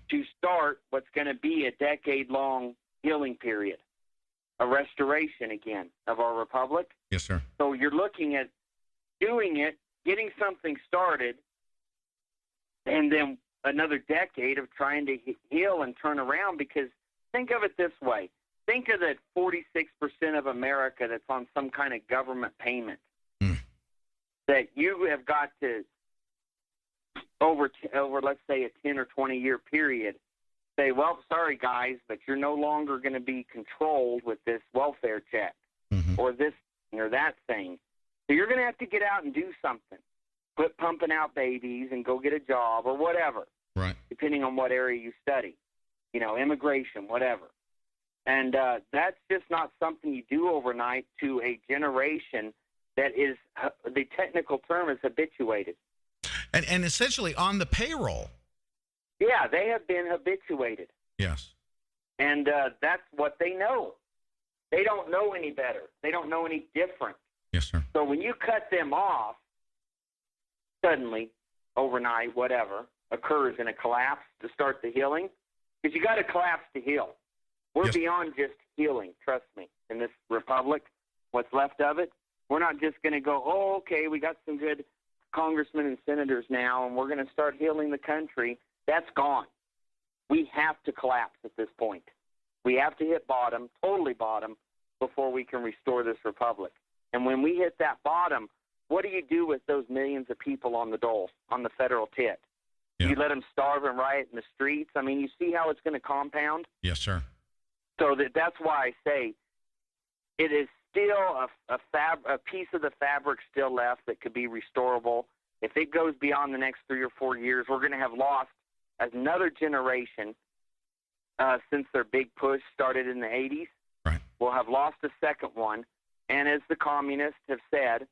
to start what's going to be a decade-long healing period, a restoration again of our republic. Yes, sir. So you're looking at doing it, getting something started, and then another decade of trying to heal and turn around. Because think of it this way. Think of that 46% of America that's on some kind of government payment that you have got to, over let's say a 10 or 20 year period, say, well, sorry guys, but you're no longer going to be controlled with this welfare check or this or that thing. So you're going to have to get out and do something. Quit pumping out babies and go get a job or whatever. Right. Depending on what area you study. Immigration, whatever. And that's just not something you do overnight to a generation that is, the technical term is habituated. And essentially on the payroll. Yeah, they have been habituated. Yes. And that's what they know. They don't know any better. They don't know any different. Yes, sir. So when you cut them off, suddenly, overnight, whatever, occurs in a collapse to start the healing, Because you got to collapse to heal. We're beyond just healing, trust me, in this republic, what's left of it. We're not just going to go, oh, okay, we got some good congressmen and senators now, and we're going to start healing the country. That's gone. We have to collapse at this point. We have to hit bottom, totally bottom, before we can restore this republic. And when we hit that bottom, what do you do with those millions of people on the dole, on the federal tit? Yeah. You let them starve and riot in the streets? I mean, you see how it's going to compound? Yes, sir. So that's why I say it is still a piece of the fabric still left that could be restorable. If it goes beyond the next 3 or 4 years, we're going to have lost another generation since their big push started in the 80s. Right. We'll have lost a second one. And as the communists have said,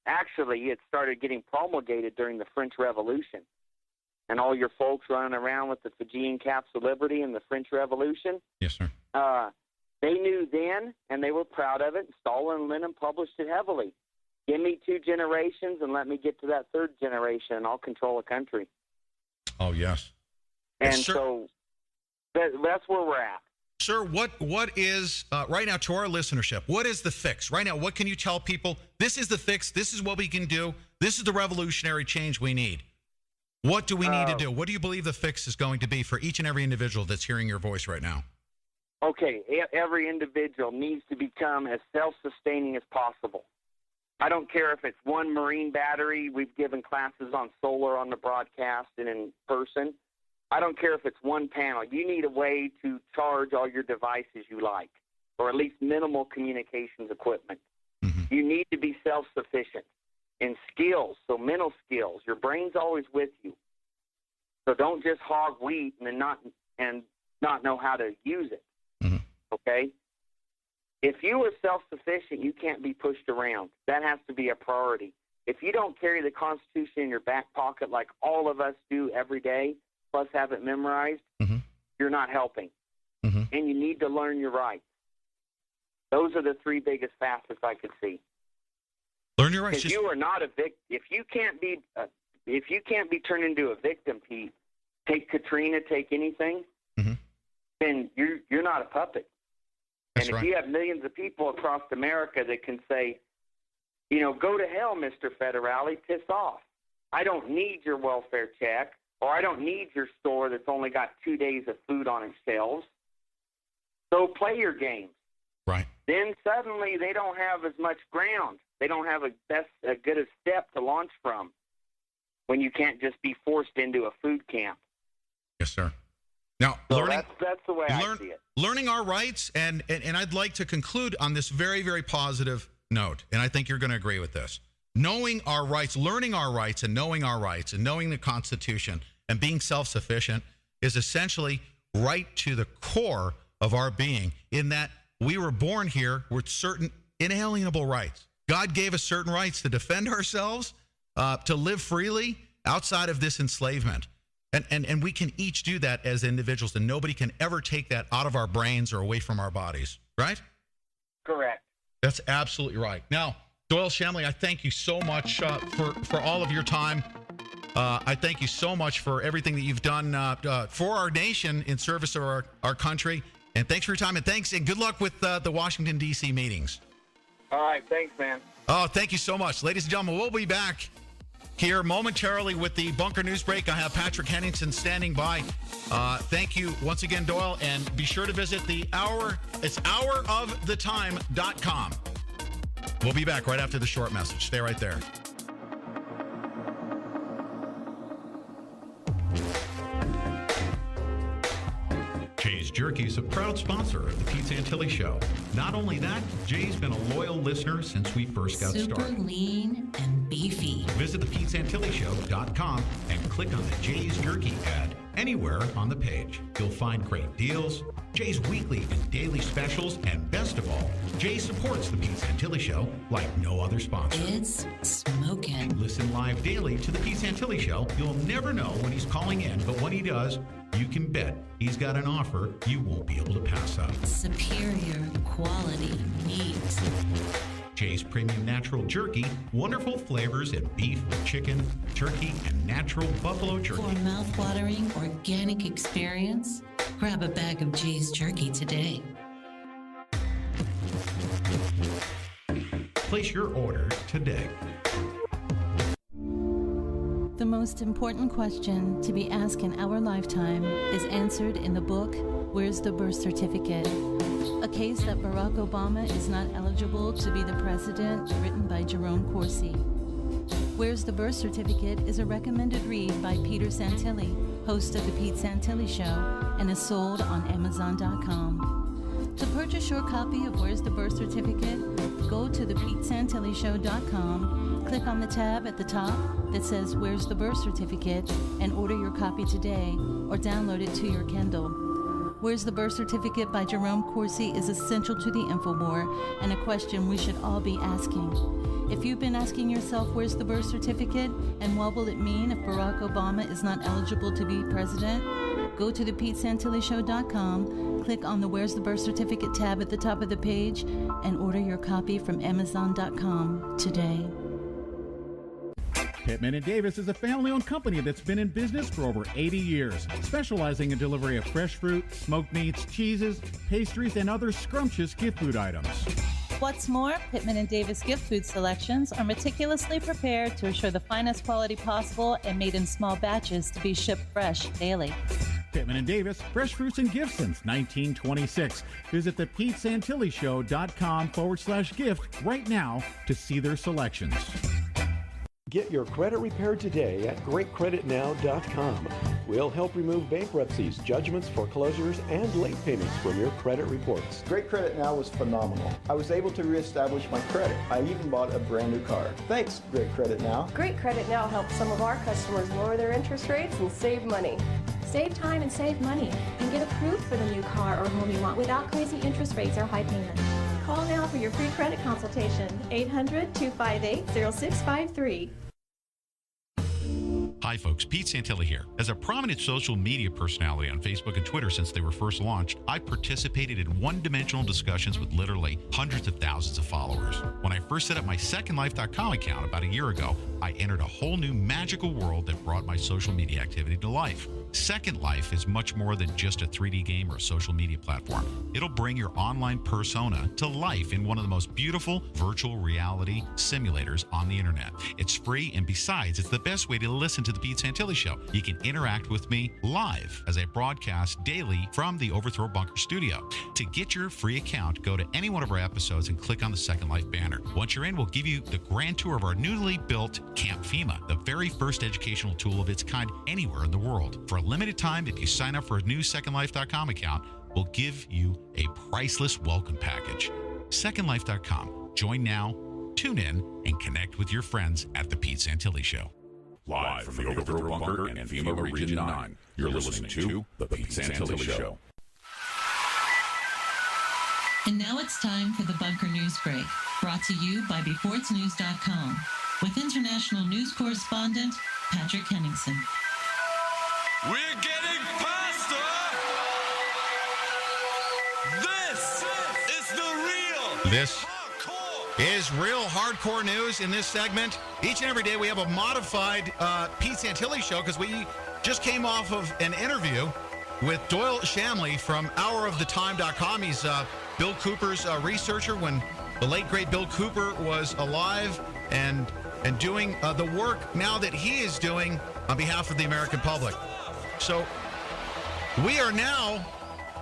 actually it started getting promulgated during the French Revolution. And all your folks running around with the Fijian Caps of Liberty in the French Revolution. Yes, sir. They knew then, and they were proud of it. Stalin and Lenin published it heavily. Give me 2 generations, and let me get to that 3rd generation, and I'll control a country. Oh, yes. And sir, so that's where we're at. Sir, what is, right now, to our listenership, what is the fix? Right now, what can you tell people? This is the fix. This is what we can do. This is the revolutionary change we need. What do we need to do? What do you believe the fix is going to be for each and every individual that's hearing your voice right now? Okay, every individual needs to become as self-sustaining as possible. I don't care if it's one marine battery. We've given classes on solar on the broadcast and in person. I don't care if it's one panel. You need a way to charge all your devices you like, or at least minimal communications equipment. Mm-hmm. You need to be self-sufficient in skills, so mental skills. Your brain's always with you. So don't just hog wheat and not know how to use it. Mm-hmm. Okay? If you are self-sufficient, you can't be pushed around. That has to be a priority. If you don't carry the Constitution in your back pocket like all of us do every day, plus have it memorized, mm-hmm. you're not helping. Mm-hmm. And you need to learn your rights. Those are the 3 biggest facets I could see. Learn your rights. If you are not a victim, if you can't be turned into a victim, Pete, take Katrina, take anything, mm-hmm. then you're not a puppet. That's and if right. you have millions of people across America that can say, go to hell, Mr. Federale, piss off. I don't need your welfare check, or I don't need your store that's only got 2 days of food on its shelves. So play your game. Right. Then suddenly they don't have as much ground. They don't have a good a step to launch from when you can't just be forced into a food camp. Yes, sir. Now, so that's the way I see it. Learning our rights, and I'd like to conclude on this very, very positive note, and I think you're going to agree with this. Knowing our rights, learning our rights, and knowing our rights, and knowing the Constitution, and being self-sufficient is essentially right to the core of our being, in that we were born here with certain inalienable rights. God gave us certain rights to defend ourselves, to live freely outside of this enslavement. And we can each do that as individuals, and nobody can ever take that out of our brains or away from our bodies, right? Correct. That's absolutely right. Now, Doyle Shamley, I thank you so much for all of your time. I thank you so much for everything that you've done for our nation in service of our country. And thanks for your time, and thanks, and good luck with the Washington, D.C. meetings. All right, thanks, man. Oh, thank you so much. Ladies and gentlemen, we'll be back here momentarily with the Bunker News Break. I have Patrick Henningsen standing by. Thank you once again, Doyle, and be sure to visit it's hourofTheTime.com. We'll be back right after the short message. Stay right there. Jay's Jerky is a proud sponsor of the Pete Santilli Show. Not only that, Jay's been a loyal listener since we first got started. Super lean and beefy. Visit thePeteSantilliShow.com and click on the Jay's Jerky ad anywhere on the page. You'll find great deals, Jay's weekly and daily specials, and best of all, Jay supports the Pete Santilli Show like no other sponsor. It's smoking. Listen live daily to the Pete Santilli Show. You'll never know when he's calling in, but when he does, you can bet he's got an offer you won't be able to pass up. Superior quality meat. Jay's Premium Natural Jerky, wonderful flavors in beef, chicken, turkey, and natural buffalo jerky. For a mouth-watering organic experience, grab a bag of Jay's Jerky today. Place your order today. The most important question to be asked in our lifetime is answered in the book, Where's the Birth Certificate? A case that Barack Obama is not eligible to be the president, written by Jerome Corsi. Where's the Birth Certificate is a recommended read by Peter Santilli, host of the Pete Santilli Show, and is sold on Amazon.com. To purchase your copy of Where's the Birth Certificate, go to thepetesantillishow.com, click on the tab at the top that says Where's the Birth Certificate, and order your copy today or download it to your Kindle. Where's the Birth Certificate by Jerome Corsi is essential to the Infowar and a question we should all be asking. If you've been asking yourself, where's the birth certificate, and what will it mean if Barack Obama is not eligible to be president? Go to thepetesantillishow.com, click on the Where's the Birth Certificate tab at the top of the page, and order your copy from Amazon.com today. Pittman & Davis is a family-owned company that's been in business for over 80 years, specializing in delivery of fresh fruit, smoked meats, cheeses, pastries, and other scrumptious gift food items. What's more, Pittman & Davis gift food selections are meticulously prepared to ensure the finest quality possible and made in small batches to be shipped fresh daily. Pittman & Davis, fresh fruits and gifts since 1926. Visit thepetesantillishow.com/gift right now to see their selections. Get your credit repaired today at greatcreditnow.com. We'll help remove bankruptcies, judgments, foreclosures, and late payments from your credit reports. Great Credit Now was phenomenal. I was able to reestablish my credit. I even bought a brand new car. Thanks, Great Credit Now. Great Credit Now helps some of our customers lower their interest rates and save money. Save time and save money, and get approved for the new car or home you want without crazy interest rates or high payments. Call now for your free credit consultation, 800-258-0653. Hi folks, Pete Santilli here. As a prominent social media personality on Facebook and Twitter since they were first launched, I participated in one-dimensional discussions with literally hundreds of thousands of followers. When I first set up my SecondLife.com account about a year ago, I entered a whole new magical world that brought my social media activity to life. Second Life is much more than just a 3D game or a social media platform. It'll bring your online persona to life in one of the most beautiful virtual reality simulators on the internet. It's free, and besides, it's the best way to listen to the Pete Santilli Show. You can interact with me live as I broadcast daily from the Overthrow Bunker studio. To get your free account, go to any one of our episodes and click on the Second Life banner. Once you're in, we'll give you the grand tour of our newly built Camp FEMA, the very first educational tool of its kind anywhere in the world. For a limited time, if you sign up for a new SecondLife.com account, we'll give you a priceless welcome package. SecondLife.com. Join now, tune in, and connect with your friends at the Pete Santilli Show. Live from the Overthrow Bunker and FEMA Region 9, you're listening to The Pete Santilli Show. And now it's time for the Bunker News Break, brought to you by BeforeIt'sNews.com, with international news correspondent Patrick Henningsen. We're getting faster! This is the real. This is real hardcore news in this segment. Each and every day we have a modified Pete Santilli Show because we just came off of an interview with Doyle Shamley from HourOfTheTime.com. He's Bill Cooper's researcher when the late, great Bill Cooper was alive and doing the work now that he is doing on behalf of the American public. So we are now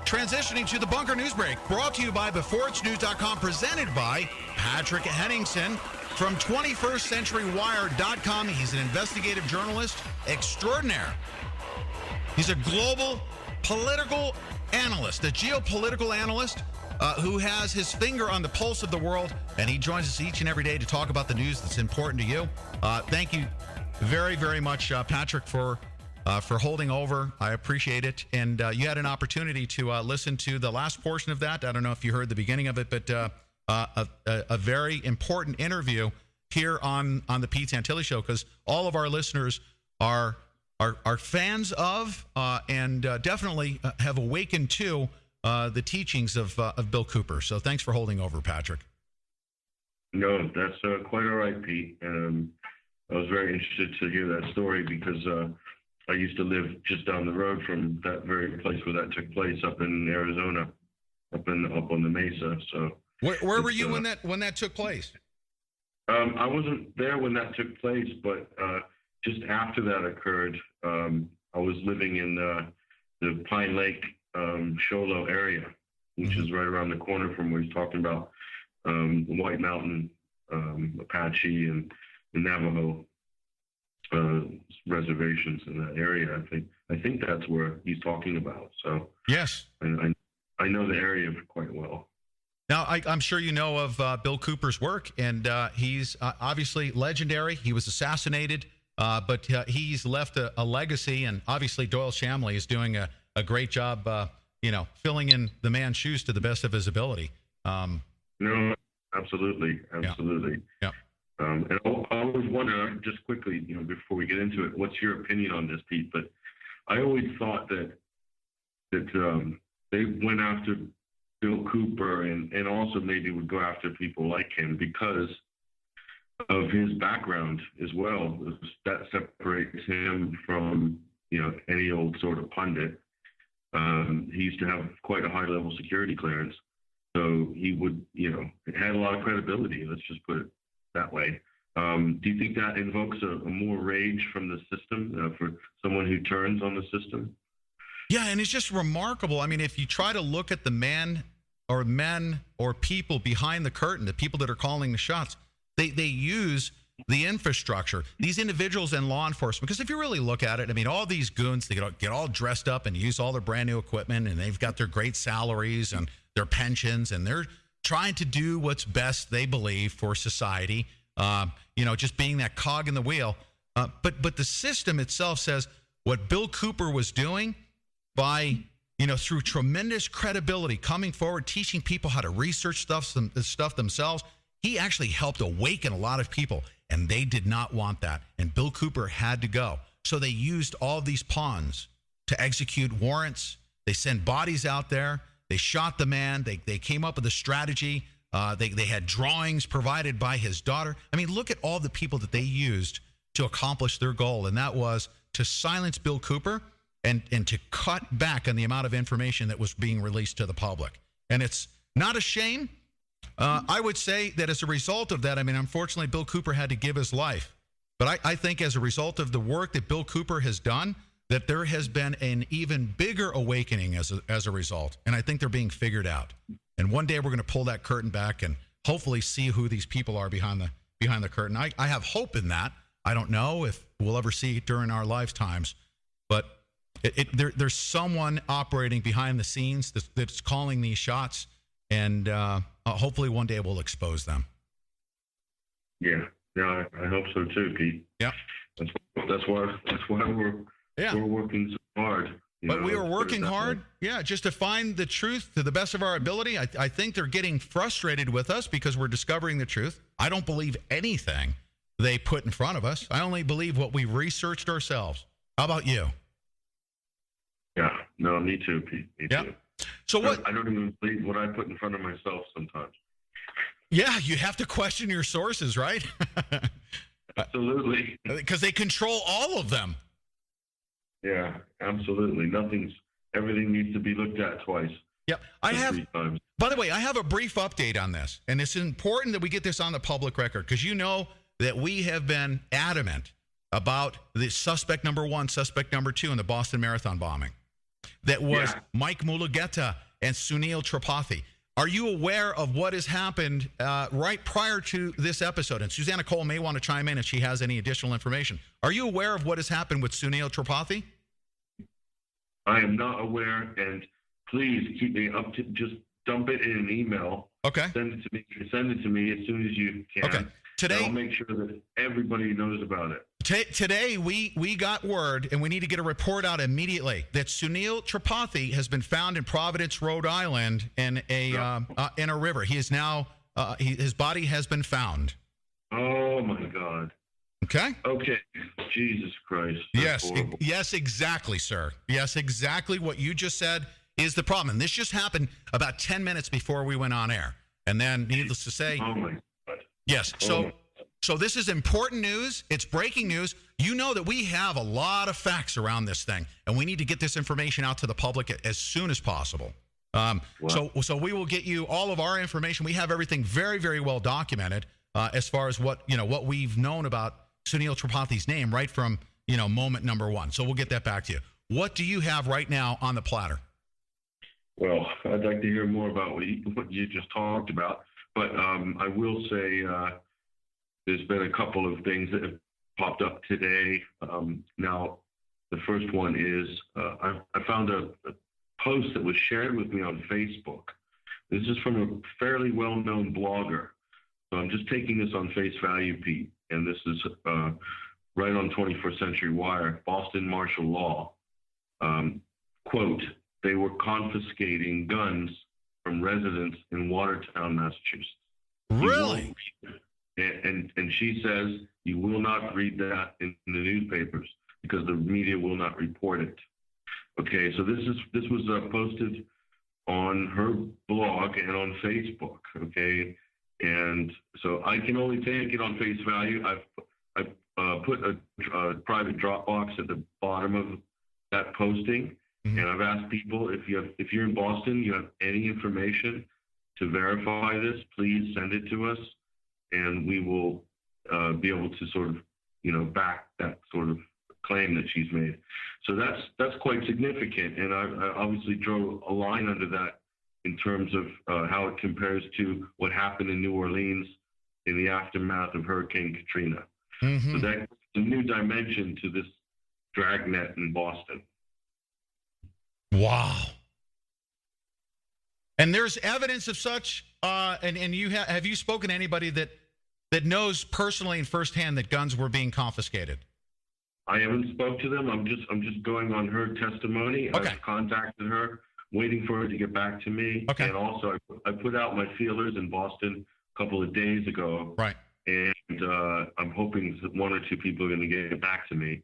transitioning to the Bunker News Break, brought to you by BeforeIt'sNews.com, presented by Patrick Henningsen from 21stCenturyWire.com. He's an investigative journalist extraordinaire. He's a global political analyst, a geopolitical analyst who has his finger on the pulse of the world, and he joins us each and every day to talk about the news that's important to you. Thank you very, very much, Patrick, for holding over. I appreciate it. And you had an opportunity to listen to the last portion of that. I don't know if you heard the beginning of it, but a very important interview here on the Pete Santilli Show, because all of our listeners are fans of and definitely have awakened to the teachings of Bill Cooper. So thanks for holding over, Patrick. No, that's quite all right, Pete. I was very interested to hear that story because I used to live just down the road from that very place where that took place, up in Arizona, up on the mesa. So where were you when that took place? I wasn't there when that took place, but just after that occurred, I was living in the Pine Lake Show Low area, which is right around the corner from where he's talking about the White Mountain Apache and the Navajo reservations in that area. I think that's where he's talking about. So yes, I know the area quite well. Now, I'm sure you know of Bill Cooper's work, and he's obviously legendary. He was assassinated, but he's left a legacy, and obviously Doyle Shamley is doing a great job, filling in the man's shoes to the best of his ability. No, absolutely. Yeah. And I always wonder, just quickly, before we get into it, what's your opinion on this, Pete? But I always thought that they went after Bill Cooper and also maybe would go after people like him because of his background as well. That separates him from, any old sort of pundit. He used to have quite a high-level security clearance. So he would, it had a lot of credibility, let's just put it that way. Do you think that invokes a more rage from the system for someone who turns on the system? Yeah, and it's just remarkable. I mean, if you try to look at the men or people behind the curtain, the people that are calling the shots, they use the infrastructure, these individuals in law enforcement. Because if you really look at it, I mean, all these goons, they get all dressed up and use all their brand new equipment, and they've got their great salaries and their pensions, and they're trying to do what's best, they believe, for society, just being that cog in the wheel. But the system itself says what Bill Cooper was doing by, through tremendous credibility, coming forward, teaching people how to research stuff themselves, he actually helped awaken a lot of people, and they did not want that. And Bill Cooper had to go. So they used all these pawns to execute warrants. They sent bodies out there. They shot the man. They came up with a strategy. They had drawings provided by his daughter. I mean, look at all the people that they used to accomplish their goal, and that was to silence Bill Cooper and to cut back on the amount of information that was being released to the public. And it's not a shame. I would say that as a result of that, I mean, unfortunately, Bill Cooper had to give his life. But I think as a result of the work that Bill Cooper has done, that there has been an even bigger awakening as a result. And I think they're being figured out. And one day we're going to pull that curtain back and hopefully see who these people are behind the curtain. I have hope in that. I don't know if we'll ever see it during our lifetimes, but there's someone operating behind the scenes that's calling these shots, and hopefully one day we'll expose them. Yeah, I hope so too, Pete. Yeah, that's why we're working so hard. But we are working hard, just to find the truth to the best of our ability. I think they're getting frustrated with us because we're discovering the truth. I don't believe anything they put in front of us. I only believe what we've researched ourselves. How about you? Yeah, no, me too, Pete. Me too. So what? I don't even believe what I put in front of myself sometimes. Yeah, you have to question your sources, right? Absolutely. Because they control all of them. Yeah, absolutely. Everything needs to be looked at twice. Yep. By the way, I have a brief update on this, and it's important that we get this on the public record because you know that we have been adamant about the suspect number 1, suspect number 2 in the Boston Marathon bombing. That was Mike Mulugeta and Sunil Tripathi. Are you aware of what has happened right prior to this episode? And Susanna Cole may want to chime in if she has any additional information. Are you aware of what has happened with Sunil Tripathi? I am not aware, and please keep me up to. Just dump it in an email. Okay. Send it to me. Send it to me as soon as you can. Okay. Today, I'll make sure that everybody knows about it. Today, we got word, and we need to get a report out immediately, that Sunil Tripathi has been found in Providence, Rhode Island, in a river. He is now his body has been found. Oh my God. Okay. Okay. Jesus Christ. Yes, exactly, sir. Yes, exactly what you just said is the problem. And this just happened about 10 minutes before we went on air, and then, needless to say, oh my God. Yes. So this is important news. It's breaking news. You know that we have a lot of facts around this thing, and we need to get this information out to the public as soon as possible. So we will get you all of our information. We have everything very, very well documented as far as what we've known about Sunil Tripathi's name right from moment number one. So we'll get that back to you. What do you have right now on the platter? Well, I'd like to hear more about what you just talked about, but I will say there's been a couple of things that have popped up today. Now, the first one is I found a post that was shared with me on Facebook. This is from a fairly well-known blogger. So I'm just taking this on face value, Pete, and this is right on 21st Century Wire, Boston martial law. Quote, they were confiscating guns from residents in Watertown, Massachusetts. Really? And she says you will not read that in the newspapers because the media will not report it. Okay, so this was posted on her blog and on Facebook. Okay, and so I can only take it on face value. I've put a private Dropbox at the bottom of that posting, and I've asked people if you're in Boston, you have any information to verify this, please send it to us, and we will be able to sort of back that sort of claim that she's made. So that's quite significant, and I obviously draw a line under that in terms of how it compares to what happened in New Orleans in the aftermath of Hurricane Katrina. So that's a new dimension to this dragnet in Boston. Wow. And there's evidence of such, and you have you spoken to anybody that knows personally and firsthand that guns were being confiscated? I haven't spoke to them. I'm just going on her testimony. Okay. I've contacted her, waiting for her to get back to me. Okay. And also, I put out my feelers in Boston a couple of days ago. Right. And I'm hoping that one or two people are going to get back to me.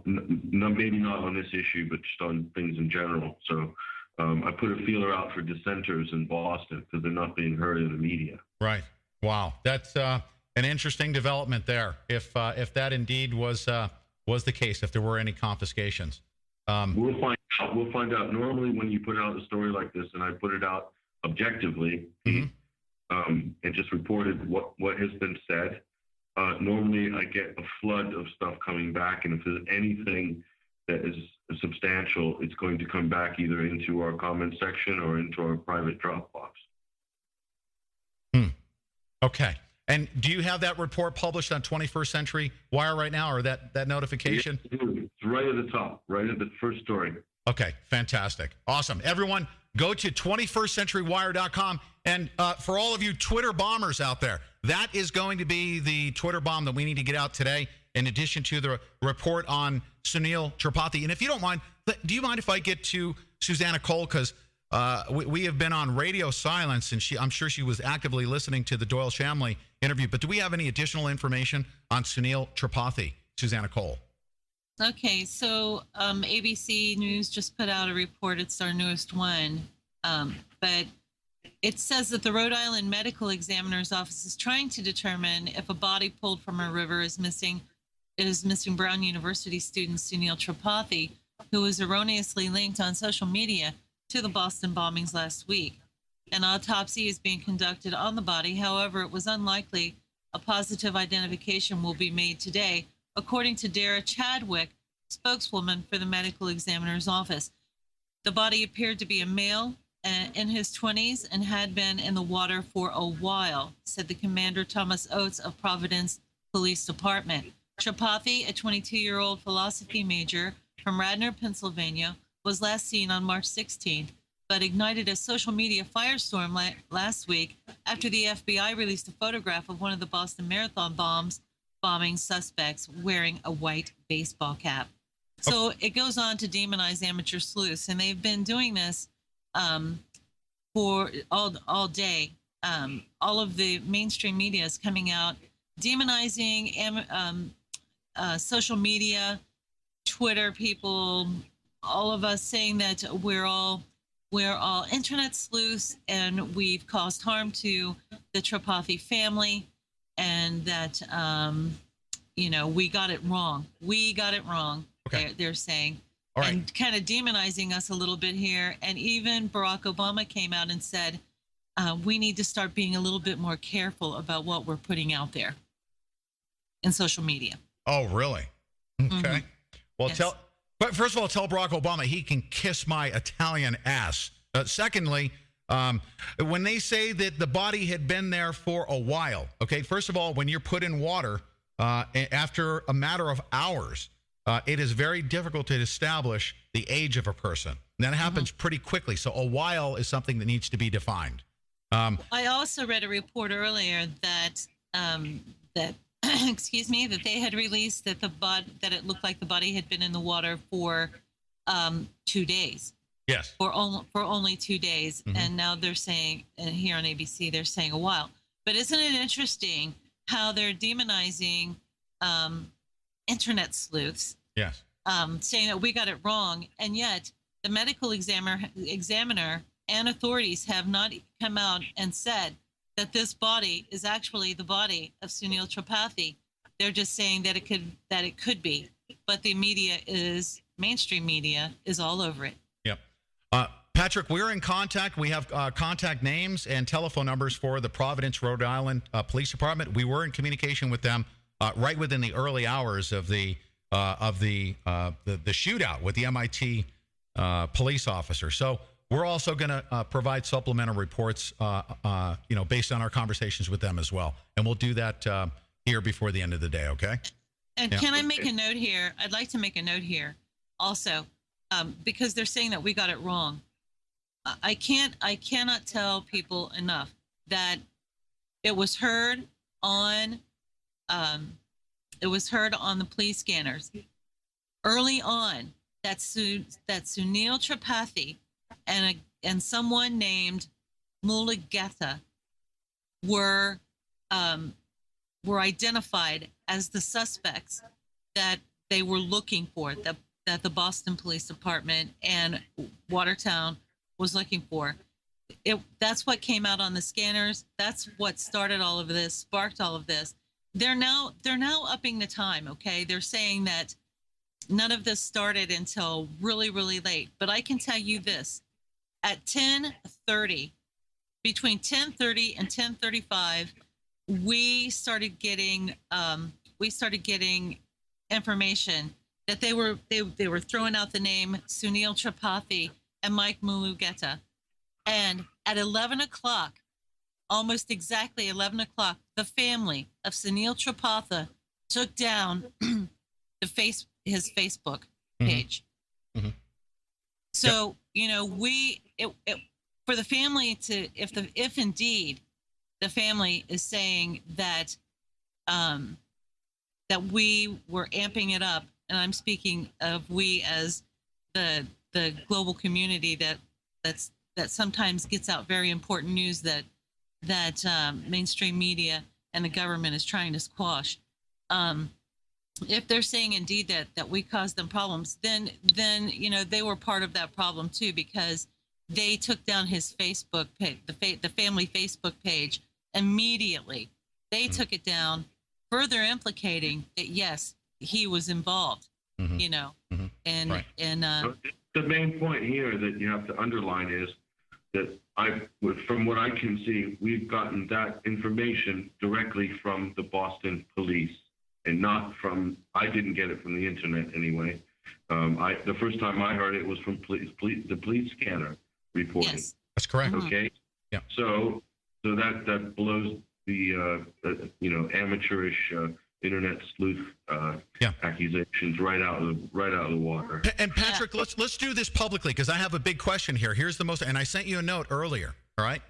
Maybe not on this issue, but just on things in general. So I put a feeler out for dissenters in Boston because they're not being heard in the media. Right. Wow. That's an interesting development there. If that indeed was the case, if there were any confiscations. We'll find out. We'll find out. Normally, when you put out a story like this, and I put it out objectively, and just reported what has been said, normally I get a flood of stuff coming back, and if there's anything that is substantial, it's going to come back either into our comment section or into our private Dropbox. Okay. And do you have that report published on 21st Century Wire right now, or that notification? It's right at the top, right at the first story. Okay, fantastic. Awesome. Everyone, go to 21stcenturywire.com. And for all of you Twitter bombers out there, that is going to be the Twitter bomb that we need to get out today, in addition to the report on Sunil Tripathi. And if you don't mind, do you mind if I get to Susanna Cole? Because we have been on radio silence, and I'm sure she was actively listening to the Doyle Shamley interview. But do we have any additional information on Sunil Tripathi, Susanna Cole? Okay, so ABC News just put out a report. It's our newest one. But it says that the Rhode Island Medical Examiner's Office is trying to determine if a body pulled from a river is missing Brown University student Sunil Tripathi, who was erroneously linked on social media to the Boston bombings last week. An autopsy is being conducted on the body. However, it was unlikely a positive identification will be made today, according to Dara Chadwick, spokeswoman for the medical examiner's office. The body appeared to be a male in his 20s and had been in the water for a while, said the Commander Thomas Oates of Providence Police Department. Tripathi, a 22-year-old philosophy major from Radnor, Pennsylvania, was last seen on March 16th, but ignited a social media firestorm last week after the FBI released a photograph of one of the Boston Marathon bombing suspects wearing a white baseball cap. So it goes on to demonize amateur sleuths, and they've been doing this for all day. All of the mainstream media is coming out demonizing social media, Twitter people, all of us saying that we're all internet sleuths and we've caused harm to the Tripathi family, and that we got it wrong. We got it wrong. Okay. They're saying, and kind of demonizing us a little bit here. And even Barack Obama came out and said, we need to start being a little bit more careful about what we're putting out there in social media. Oh, really? Okay. Well, but first of all, tell Barack Obama he can kiss my Italian ass. Secondly, when they say that the body had been there for a while, okay, first of all, when you're put in water after a matter of hours, it is very difficult to establish the age of a person. And that happens pretty quickly. So a while is something that needs to be defined. I also read a report earlier that excuse me, that they had released that that it looked like the body had been in the water for 2 days. Yes. For only 2 days, and now they're saying, and here on ABC, they're saying a while. But isn't it interesting how they're demonizing internet sleuths? Yes. Saying that we got it wrong, and yet the medical examiner and authorities have not come out and said that this body is actually the body of Sunil Tripathi. They're just saying that it could be, but the mainstream media is all over it. Yep. Patrick, we're in contact. We have contact names and telephone numbers for the Providence, Rhode Island Police Department. We were in communication with them right within the early hours of the shootout with the MIT police officer. So we're also going to provide supplemental reports, based on our conversations with them as well, and we'll do that here before the end of the day. Okay. And can I make a note here? I'd like to make a note here, also, because they're saying that we got it wrong. I cannot tell people enough that it was heard on the police scanners early on that Sunil Tripathi and someone named Mulugeta were identified as the suspects that they were looking for, that the Boston Police Department and Watertown was looking for. That's what came out on the scanners. That's what started all of this, sparked all of this. They're now upping the time, okay? They're saying that none of this started until really, really late. But I can tell you this. At 10:30, between 10:30 and 10:35, we started getting information that they were throwing out the name Sunil Tripathi and Mike Mulugeta. And at 11 o'clock, almost exactly 11 o'clock, the family of Sunil Tripathi took down his Facebook page. So, for the family to, if indeed the family is saying that that we were amping it up, and I'm speaking of we as the global community that sometimes gets out very important news that mainstream media and the government is trying to squash. If they're saying indeed that we caused them problems, then they were part of that problem too, because they took down his Facebook page, the family Facebook page immediately. They took it down, further implicating that yes, he was involved. And right. The main point here that you have to underline is that from what I can see, we've gotten that information directly from the Boston police. And not from, I didn't get it from the internet anyway. The first time I heard it was from the police scanner reporting. Yes. That's correct. Okay. Yeah. So that blows the amateurish internet sleuth accusations right out of the water. And Patrick, let's do this publicly, because I have a big question here. Here's the most, and I sent you a note earlier. All right.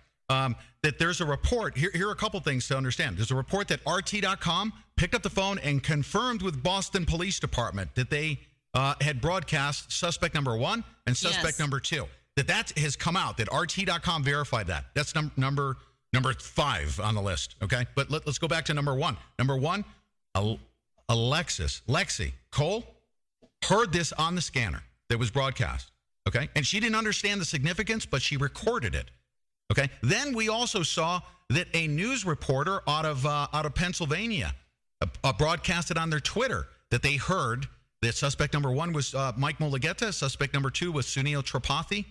That there's a report. Here are a couple things to understand. There's a report that RT.com picked up the phone and confirmed with Boston Police Department that they had broadcast suspect number 1 and suspect number 2. That has come out, that RT.com verified that. That's number 5 on the list, okay? But let's go back to number 1. Number 1, Lexi Cole heard this on the scanner that was broadcast, okay? And she didn't understand the significance, but she recorded it. Okay. Then we also saw that a news reporter out of Pennsylvania broadcasted on their Twitter that they heard that suspect number 1 was Mike Mulugeta, suspect number 2 was Sunil Tripathi,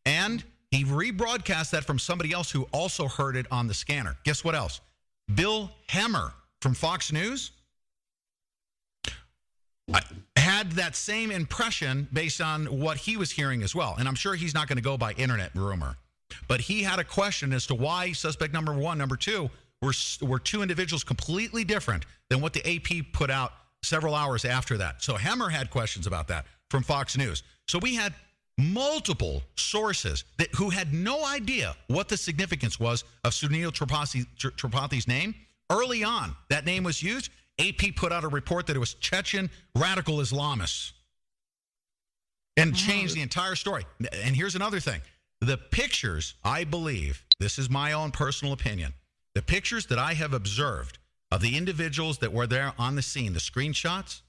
and he rebroadcast that from somebody else who also heard it on the scanner. Guess what else? Bill Hemmer from Fox News had that same impression based on what he was hearing as well. And I'm sure he's not going to go by internet rumor. But he had a question as to why suspect number 1, number 2 were two individuals completely different than what the AP put out several hours after that. So Hemmer had questions about that from Fox News. So we had multiple sources who had no idea what the significance was of Sunil Tripathi's name. Early on, that name was used. AP put out a report that it was Chechen radical Islamists and changed the entire story. And here's another thing. The pictures, I believe, this is my own personal opinion, the pictures that I have observed of the individuals that were there on the scene, the screenshots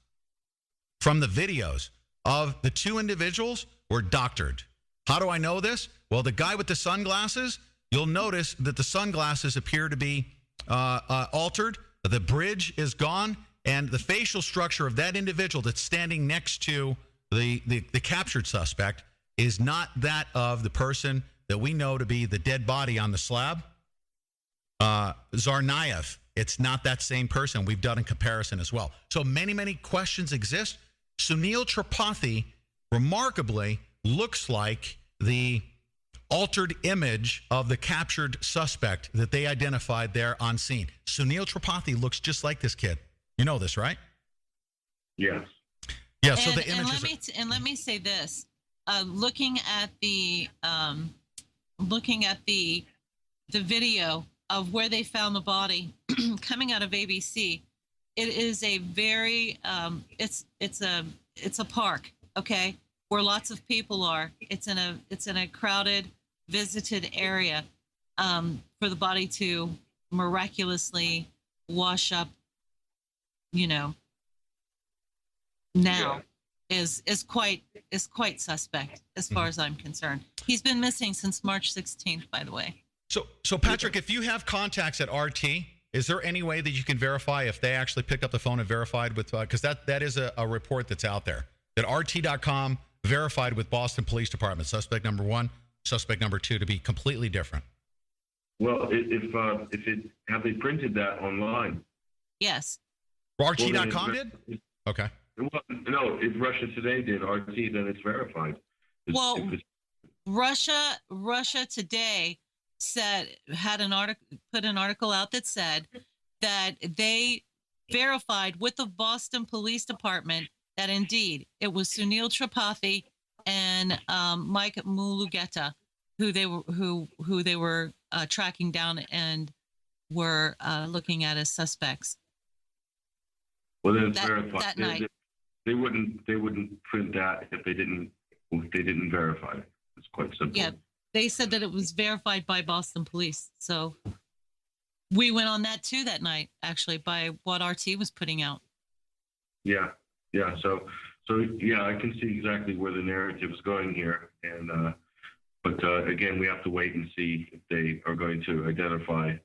from the videos of the 2 individuals were doctored. How do I know this? Well, the guy with the sunglasses, you'll notice that the sunglasses appear to be altered. The bridge is gone, and the facial structure of that individual that's standing next to the captured suspect is not that of the person that we know to be the dead body on the slab. Tsarnaev, it's not that same person. We've done a comparison as well. So many, many questions exist. Sunil Tripathi, remarkably, looks like the altered image of the captured suspect that they identified there on scene. Sunil Tripathi looks just like this kid. You know this, right? Yes. Yeah. So the images. Let me say this: looking at the video of where they found the body coming out of ABC, it is a very it's a park, okay, where lots of people are. It's in a crowded, visited area. For the body to miraculously wash up, now is quite suspect as far as I'm concerned. He's been missing since March 16th, by the way. So Patrick, if you have contacts at RT, is there any way that you can verify if they actually picked up the phone and verified with, because that is a report that's out there, that RT.com verified with Boston Police Department, suspect number 1, suspect number 2 to be completely different? Well, have they printed that online? Yes. RT.com did? Okay. Well, no, if Russia Today did RT, then it's verified. Russia Today put an article out that said that they verified with the Boston Police Department that indeed it was Sunil Tripathi and Mike Mulugeta who they were tracking down and were looking at as suspects. Well, then it's verified. That night. They wouldn't print that if they didn't verify it. It's quite simple. Yeah, they said that it was verified by Boston Police. So we went on that too that night, actually, by what RT was putting out. Yeah. So yeah, I can see exactly where the narrative is going here, and but again, we have to wait and see if they are going to identify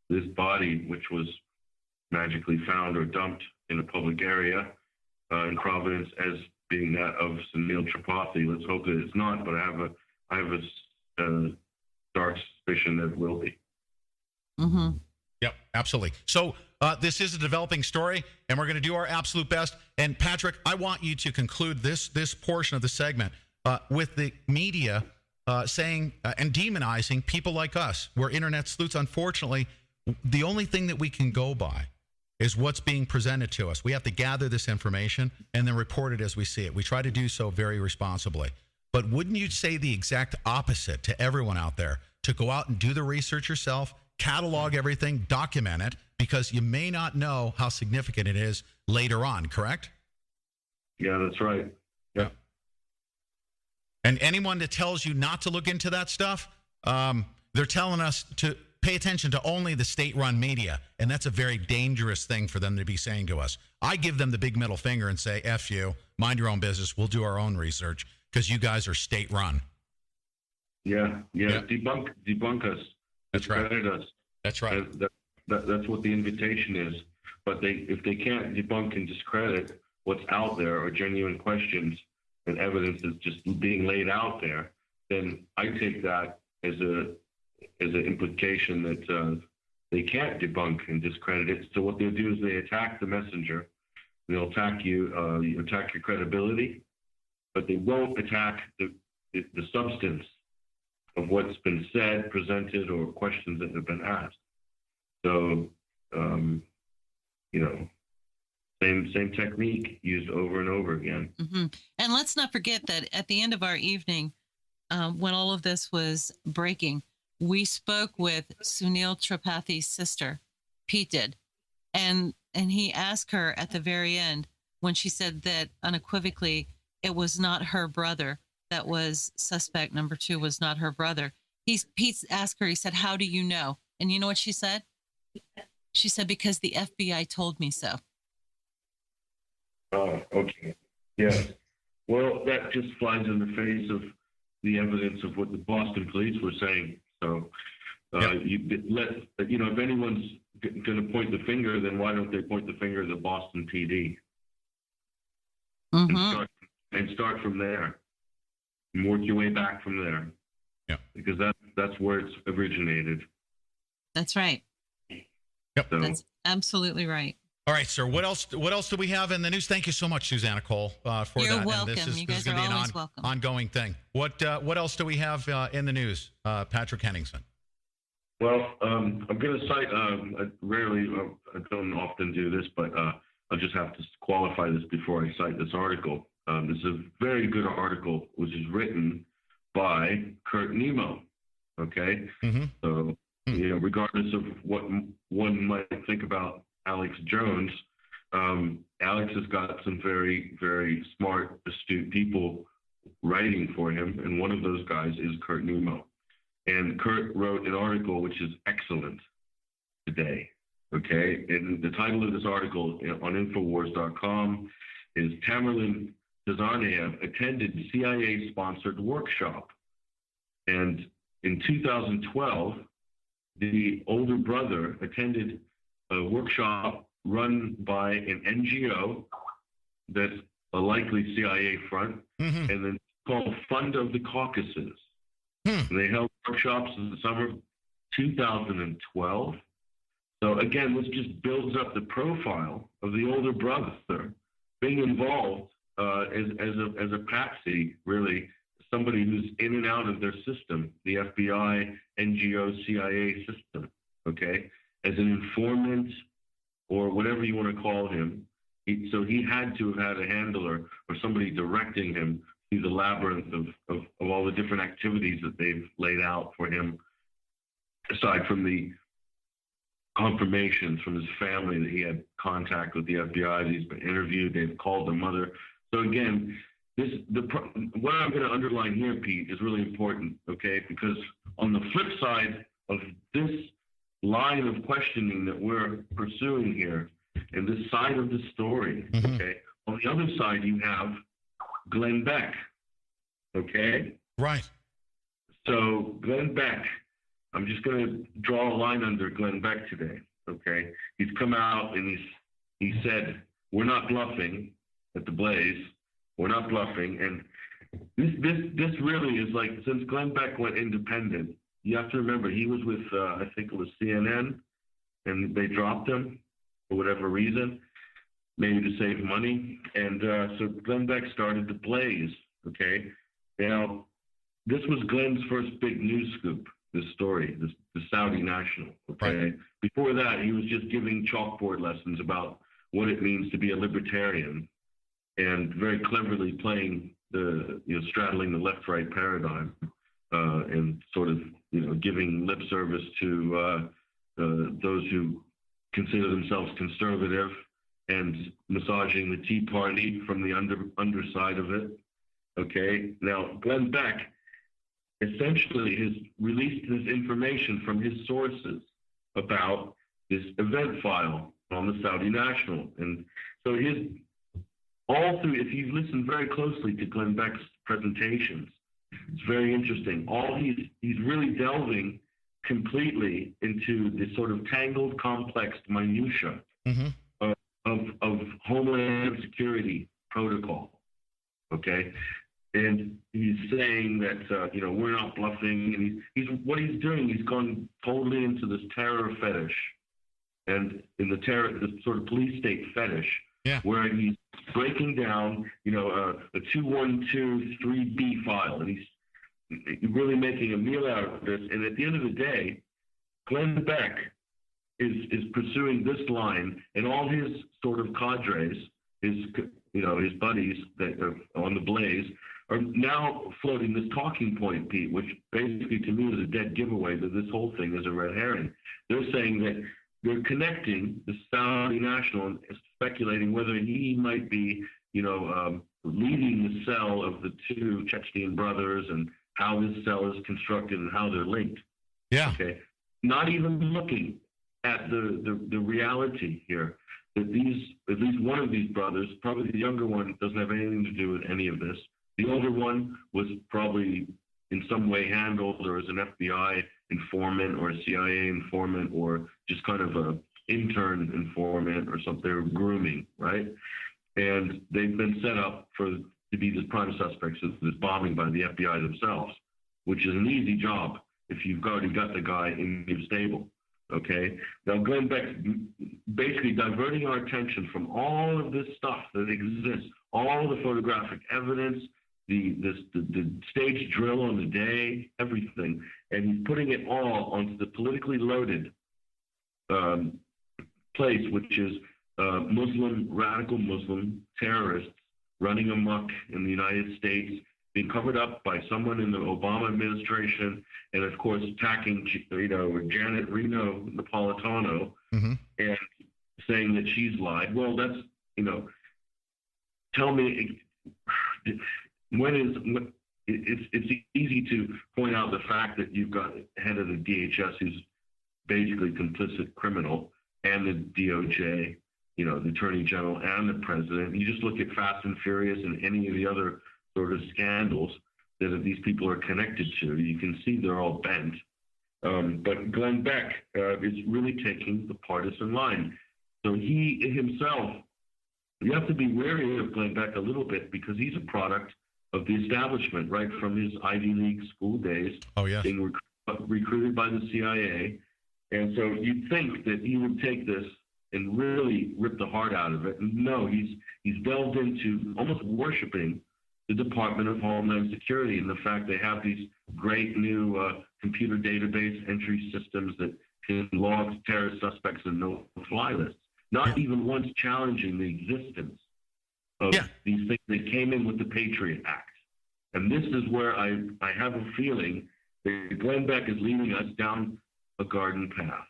this body, which was magically found or dumped in a public area in Providence, as being that of Sunil Tripathi. Let's hope that it's not, but I have a dark suspicion that it will be. Mm-hmm. Yep, absolutely. So this is a developing story, and we're going to do our absolute best. And Patrick, I want you to conclude this portion of the segment with the media saying and demonizing people like us. We're internet sleuths. Unfortunately, the only thing that we can go by is what's being presented to us. We have to gather this information and then report it as we see it. We try to do so very responsibly. But wouldn't you say the exact opposite to everyone out there, to go out and do the research yourself, catalog everything, document it, because you may not know how significant it is later on, correct? Yeah, that's right. Yeah. And anyone that tells you not to look into that stuff, they're telling us to pay attention to only the state-run media, and that's a very dangerous thing for them to be saying to us. I give them the big middle finger and say, F you, mind your own business, we'll do our own research, because you guys are state-run. Yeah. Debunk us. That's right. Discredit us. That's right. And that's what the invitation is. But if they can't debunk and discredit what's out there or genuine questions and evidence is just being laid out there, then I take that as an implication that they can't debunk and discredit it. So what they'll do is they attack the messenger. They'll attack you, attack your credibility, but they won't attack the substance of what's been said, presented, or questions that have been asked. So, same technique used over and over again. Mm-hmm. And let's not forget that at the end of our evening, when all of this was breaking, we spoke with Sunil Tripathi's sister, Pete did, and he asked her at the very end when she said that unequivocally it was not her brother that was suspect number 2 was not her brother. Pete asked her, he said, "How do you know?" And you know what she said? She said, "Because the FBI told me so." Oh, okay. Yes. Well, that just flies in the face of the evidence of what the Boston police were saying. So, if anyone's going to point the finger, then why don't they point the finger at the Boston PD? Mm-hmm. And start from there, and work your way back from there. Yeah. Because that's where it's originated. That's right. Yep. So, that's absolutely right. All right, sir. What else do we have in the news? Thank you so much, Susanna Cole, for You're that. welcome. And You this guys is going are to be always an welcome. ongoing thing. What else do we have in the news, Patrick Henningsen? Well, I'm going to cite, I don't often do this, but I'll just have to qualify this before I cite this article. This is a very good article, which is written by Kurt Nemo, okay? Mm-hmm. So, regardless of what one might think about Alex Jones, Alex has got some very, very smart, astute people writing for him, and one of those guys is Kurt Nemo. And Kurt wrote an article which is excellent today, okay? And the title of this article on Infowars.com is Tamerlan Tsarnaev attended CIA-sponsored workshop. And in 2012, the older brother attended a workshop run by an NGO that's a likely CIA front, and then called Fund of the Caucasus. And they held workshops in the summer of 2012. So again, this just builds up the profile of the older brother being involved as a patsy, really, somebody who's in and out of their system, the FBI, NGO, CIA system, okay, as an informant or whatever you want to call him. So he had to have had a handler or somebody directing him through the labyrinth of all the different activities that they've laid out for him, aside from the confirmations from his family that he had contact with the FBI, that he's been interviewed, they've called the mother. So again, what I'm going to underline here, Pete, is really important, okay? Because on the flip side of this line of questioning that we're pursuing here, and this side of the story, okay, on the other side you have Glenn Beck, okay? Right. So Glenn Beck, I'm just going to draw a line under Glenn Beck today, okay? He's come out and he said, we're not bluffing at the Blaze. We're not bluffing. And this really is like, since Glenn Beck went independent, you have to remember he was with, I think it was CNN, and they dropped him for whatever reason, maybe to save money. And so Glenn Beck started the Blaze, okay? Now, this was Glenn's first big news scoop, this story, the Saudi National, okay? Right. Before that, he was just giving chalkboard lessons about what it means to be a libertarian and very cleverly playing straddling the left-right paradigm and sort of, giving lip service to those who consider themselves conservative and massaging the Tea Party from the underside of it. Okay. Now, Glenn Beck essentially has released this information from his sources about this event file on the Saudi National. And so if you listen very closely to Glenn Beck's presentations, it's very interesting. He's really delving completely into the sort of tangled, complex minutia of Homeland Security protocol. Okay, and he's saying that we're not bluffing, and he's what he's doing. He's gone totally into this terror fetish, and in the sort of police state fetish, where he's breaking down, a 2123B file, and he's really making a meal out of this. And at the end of the day, Glenn Beck is pursuing this line, and all his sort of cadres, his buddies that are on the Blaze, are now floating this talking point, Pete, which basically to me is a dead giveaway that this whole thing is a red herring. They're saying that they're connecting the Saudi national and speculating whether he might be, leading the cell of the two Chechnyan brothers and how this cell is constructed and how they're linked. Yeah. Okay. Not even looking at the reality here that at least one of these brothers, probably the younger one, doesn't have anything to do with any of this. The older one was probably in some way handled or as an FBI informant or a CIA informant or just kind of a intern informant or something. They're grooming, right? And they've been set up to be the prime suspects of this bombing by the FBI themselves, which is an easy job if you've already got the guy in your stable. Okay. Now, Glenn Beck's basically diverting our attention from all of this stuff that exists, all the photographic evidence, the staged drill on the day, everything, and he's putting it all onto the politically loaded place, which is radical Muslim terrorists running amok in the United States, being covered up by someone in the Obama administration, and of course attacking, Janet Reno Napolitano, and saying that she's lied. Well, that's, tell me, it's easy to point out the fact that you've got head of the DHS who's basically complicit criminal, and the DOJ, the Attorney General and the President. You just look at Fast and Furious and any of the other sort of scandals that these people are connected to. You can see they're all bent. But Glenn Beck is really taking the partisan line. So he himself, you have to be wary of Glenn Beck a little bit because he's a product of the establishment, right from his Ivy League school days, being recruited by the CIA. And so you'd think that he would take this and really rip the heart out of it. And no, he's delved into almost worshiping the Department of Homeland Security and the fact they have these great new computer database entry systems that can log terrorist suspects and no-fly lists, not even once challenging the existence of these things that came in with the Patriot Act. And this is where I have a feeling that Glenn Beck is leading us down a garden path.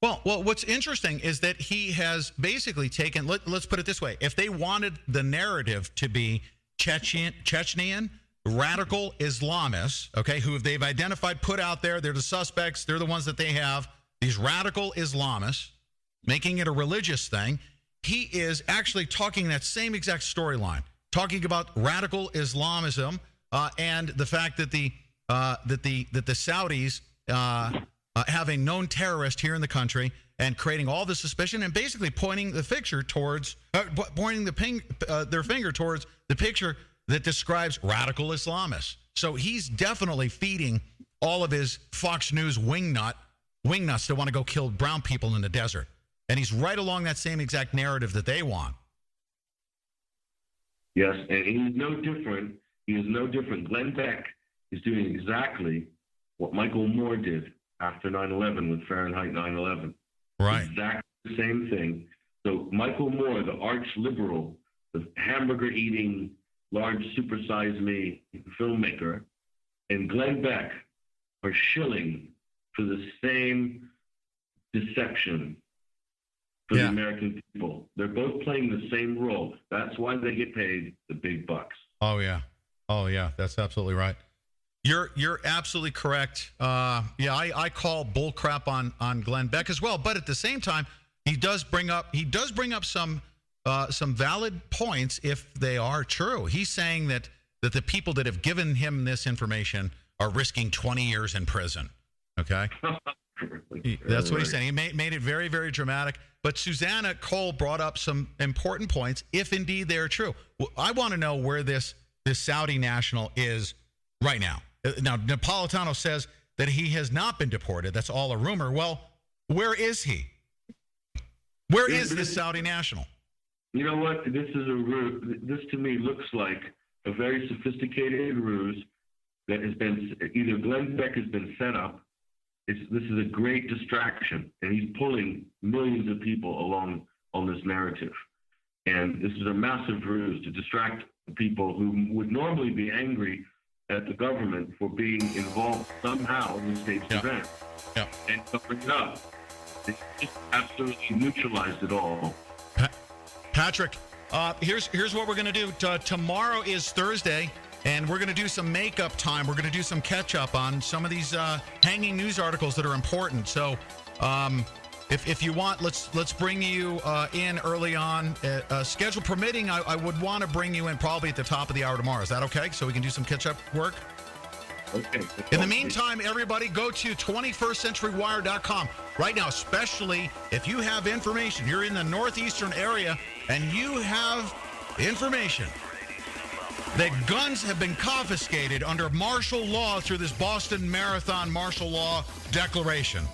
Well, what's interesting is that he has basically taken, let's put it this way, if they wanted the narrative to be Chechnyan, radical Islamists, okay, who they've identified, put out there, they're the suspects, they're the ones that they have, these radical Islamists, making it a religious thing, he is actually talking that same exact storyline, talking about radical Islamism and the fact that the Saudis have a known terrorist here in the country and creating all the suspicion and basically pointing the finger towards their finger towards the picture that describes radical Islamists. So he's definitely feeding all of his Fox News wingnuts that want to go kill brown people in the desert. And he's right along that same exact narrative that they want. Yes, and he's no different. He is no different. Glenn Beck is doing exactly what Michael Moore did after 9/11 with Fahrenheit 9/11. Right. Exactly the same thing. So Michael Moore, the arch liberal, the hamburger-eating, large supersize me filmmaker, and Glenn Beck are shilling for the same deception for the American people. They're both playing the same role. That's why they get paid the big bucks. Oh, yeah. That's absolutely right. You're absolutely correct. I call bull crap on Glenn Beck as well. But at the same time, he does bring up some valid points if they are true. He's saying that the people that have given him this information are risking 20 years in prison. Okay? That's what he said. He made it very, very dramatic. But Susanna Cole brought up some important points, if indeed they're true. Well, I want to know where this Saudi national is right now. Now, Napolitano says that he has not been deported. That's all a rumor. Well, where is he? Where is this Saudi national? You know what? This is a ruse. This to me looks like a very sophisticated ruse that has been, either Glenn Beck has been set up. This is a great distraction, and he's pulling millions of people along on this narrative. And this is a massive ruse to distract people who would normally be angry at the government for being involved somehow in the state's event. Yeah. And covering it up. It's just absolutely neutralized it all. Patrick, here's what we're going to do. Tomorrow is Thursday, and we're going to do some makeup time. We're going to do some catch-up on some of these hanging news articles that are important. So if you want, let's bring you in early on. Schedule permitting, I would want to bring you in probably at the top of the hour tomorrow. Is that okay? So we can do some catch-up work? Okay. In the meantime, everybody, go to 21stcenturywire.com right now, especially if you have information. You're in the northeastern area, and you have information that guns have been confiscated under martial law through this Boston Marathon martial law declaration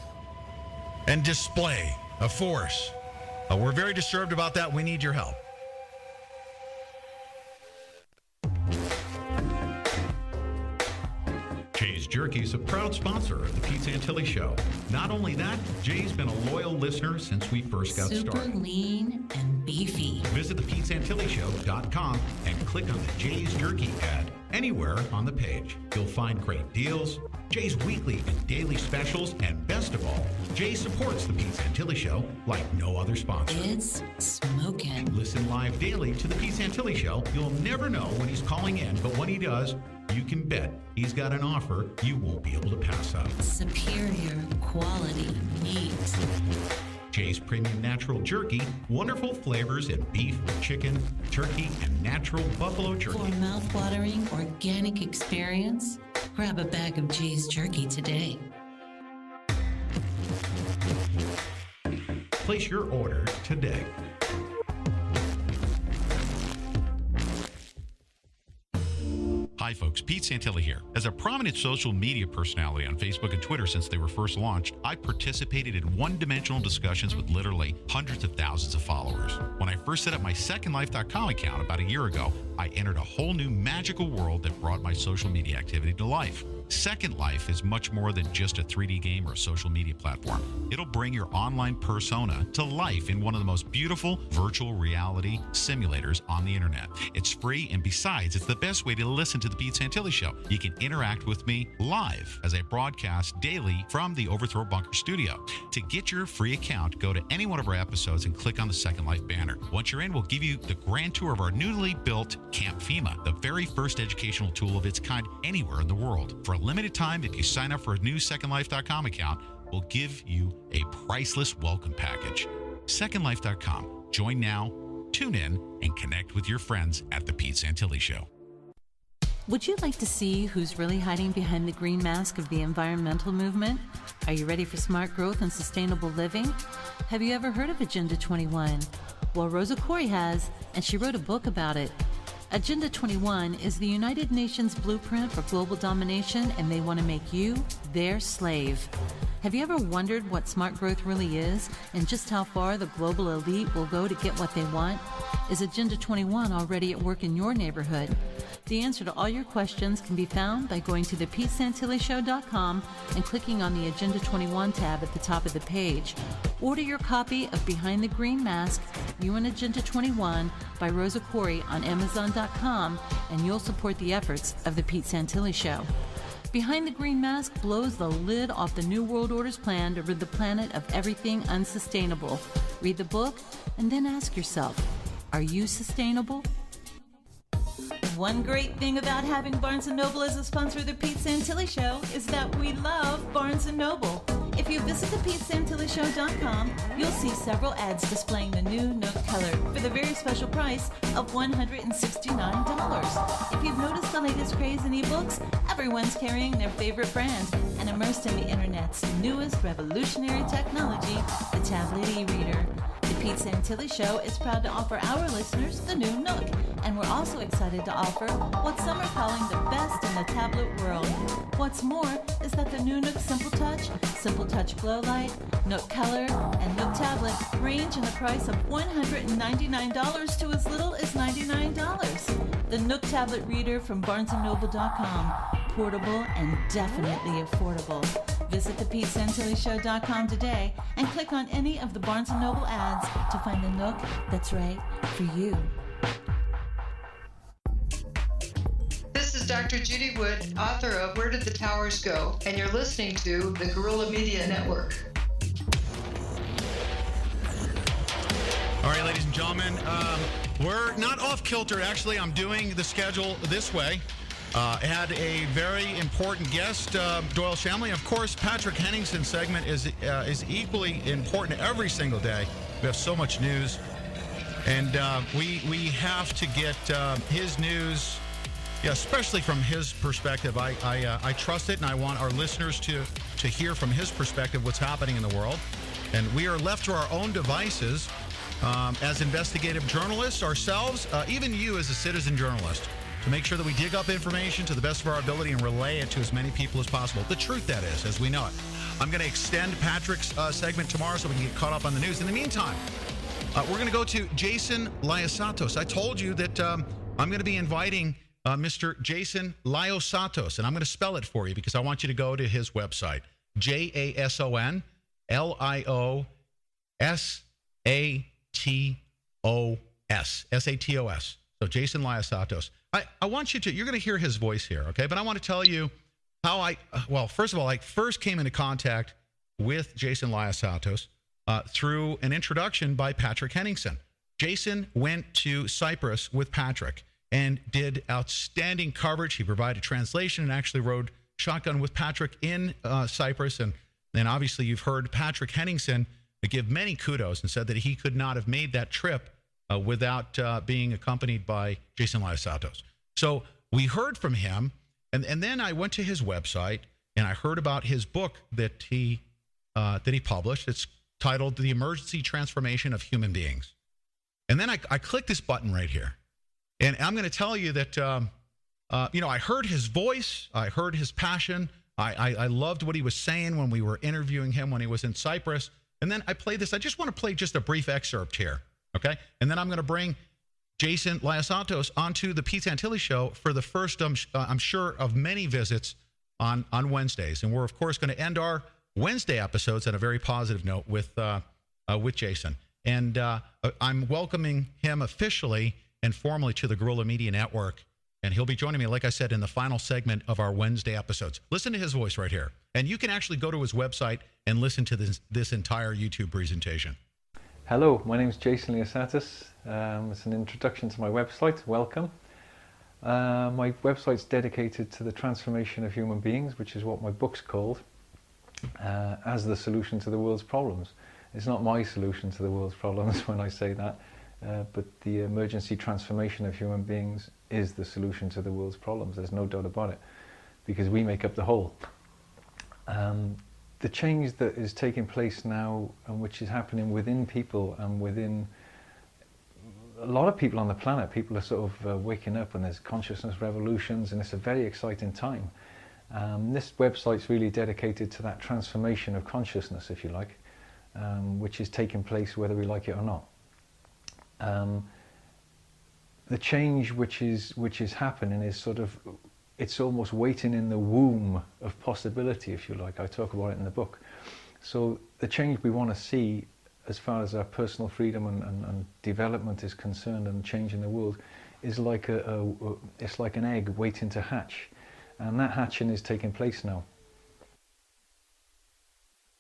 and display of force. We're very disturbed about that. We need your help. Jay's Jerky is a proud sponsor of the Pete Santilli Show. Not only that, Jay's been a loyal listener since we first got started. Super lean and beefy. Visit thepetesantillishow.com and click on the Jay's Jerky ad anywhere on the page. You'll find great deals, Jay's weekly and daily specials, and best of all, Jay supports the Pete Santilli Show like no other sponsor. It's smoking. Listen live daily to the Pete Santilli Show. You'll never know when he's calling in, but when he does, you can bet he's got an offer you won't be able to pass up. Superior quality meat. Jay's Premium Natural Jerky, wonderful flavors in beef, chicken, turkey, and natural buffalo jerky. For a mouth-watering organic experience, grab a bag of Jay's Jerky today. Place your order today. Hi folks, Pete Santilli here. As a prominent social media personality on Facebook and Twitter since they were first launched, I participated in one-dimensional discussions with literally hundreds of thousands of followers. When I first set up my SecondLife.com account about a year ago, I entered a whole new magical world that brought my social media activity to life. Second Life is much more than just a 3D game or a social media platform. It'll bring your online persona to life in one of the most beautiful virtual reality simulators on the internet. It's free, and besides, it's the best way to listen to the Pete Santilli Show. You can interact with me live as I broadcast daily from the Overthrow Bunker studio. To get your free account, go to any one of our episodes and click on the Second Life banner. Once you're in, we'll give you the grand tour of our newly built Camp FEMA, the very first educational tool of its kind anywhere in the world. For a limited time, if you sign up for a new SecondLife.com account, we'll give you a priceless welcome package. SecondLife.com. Join now, tune in, and connect with your friends at the Pete Santilli Show. Would you like to see who's really hiding behind the green mask of the environmental movement? Are you ready for smart growth and sustainable living? Have you ever heard of Agenda 21? Well, Rosa Koire has, and she wrote a book about it. Agenda 21 is the United Nations blueprint for global domination, and they want to make you their slave. Have you ever wondered what smart growth really is and just how far the global elite will go to get what they want? Is Agenda 21 already at work in your neighborhood? The answer to all your questions can be found by going to thepetesantillishow.com and clicking on the Agenda 21 tab at the top of the page. Order your copy of Behind the Green Mask, You and Agenda 21 by Rosa Koire on Amazon.com, and you'll support the efforts of the Pete Santilli Show. Behind the Green Mask blows the lid off the New World Order's plan to rid the planet of everything unsustainable. Read the book and then ask yourself, are you sustainable? One great thing about having Barnes & Noble as a sponsor of the Pete Santilli Show is that we love Barnes & Noble. If you visit thepetesantillishow.com, you'll see several ads displaying the new Nook color for the very special price of $169. If you've noticed the latest craze in ebooks, Everyone's carrying their favorite brand and immersed in the internet's newest revolutionary technology, the tablet e-reader. The Pete Santilli Show is proud to offer our listeners the new Nook, and we're also excited to offer what some are calling the best in the tablet world. What's more is that the new Nook Simple Touch Glow Light, Nook Color, and Nook Tablet range in the price of $199 to as little as $99. The Nook Tablet Reader from BarnesandNoble.com. Portable and definitely affordable. Visit thePeteSantilliShow.com today and click on any of the Barnes & Noble ads to find the Nook that's right for you. This is Dr. Judy Wood, author of Where Did the Towers Go? And you're listening to the Guerrilla Media Network. All right, ladies and gentlemen, we're not off kilter. Actually, I'm doing the schedule this way. Had a very important guest, Doyle Shamley. Of course, Patrick Henningsen's segment is equally important every single day. We have so much news, and we have to get his news, especially from his perspective. I trust it, and I want our listeners to hear from his perspective what's happening in the world. And we are left to our own devices as investigative journalists ourselves, even you as a citizen journalist, to make sure that we dig up information to the best of our ability and relay it to as many people as possible. The truth, that is, as we know it. I'm going to extend Patrick's segment tomorrow so we can get caught up on the news. In the meantime, we're going to go to Jason Liosatos. I told you that I'm going to be inviting Mr. Jason Liosatos, and I'm going to spell it for you because I want you to go to his website, JASON LIOSATOS, SATOS. So Jason Liosatos. I want you to, you're going to hear his voice here, okay? But I want to tell you how first of all, I first came into contact with Jason Liosatos through an introduction by Patrick Henningsen. Jason went to Cyprus with Patrick and did outstanding coverage. He provided translation and actually rode shotgun with Patrick in Cyprus. And then obviously you've heard Patrick Henningsen give many kudos and said that he could not have made that trip without being accompanied by Jason Liosatos. So we heard from him, and then I went to his website, and I heard about his book that he published. It's titled The Emergency Transformation of Human Beings. And then I clicked this button right here. And I'm going to tell you that, I heard his voice. I heard his passion. I loved what he was saying when we were interviewing him when he was in Cyprus. And then I played this. I just want to play just a brief excerpt here. Okay, and then I'm going to bring Jason Liosatos onto the Pete Santilli Show for the first, I'm sure, of many visits on Wednesdays. And we're, of course, going to end our Wednesday episodes on a very positive note with Jason. And I'm welcoming him officially and formally to the Guerrilla Media Network. And he'll be joining me, like I said, in the final segment of our Wednesday episodes. Listen to his voice right here. And you can actually go to his website and listen to this entire YouTube presentation. Hello, my name is Jason Liosatos. It's an introduction to my website. Welcome. My website's dedicated to the transformation of human beings, which is what my book's called, as the solution to the world's problems. It's not my solution to the world's problems when I say that, but the emergency transformation of human beings is the solution to the world's problems. There's no doubt about it, because we make up the whole. The change that is taking place now, and which is happening within people and within a lot of people on the planet, people are sort of waking up, and there's consciousness revolutions, and it's a very exciting time. This website's really dedicated to that transformation of consciousness, if you like, which is taking place whether we like it or not. The change which is happening is sort of, it's almost waiting in the womb of possibility, if you like. I talk about it in the book. So the change we want to see as far as our personal freedom and development is concerned, and changing the world, is like it's like an egg waiting to hatch. And that hatching is taking place now.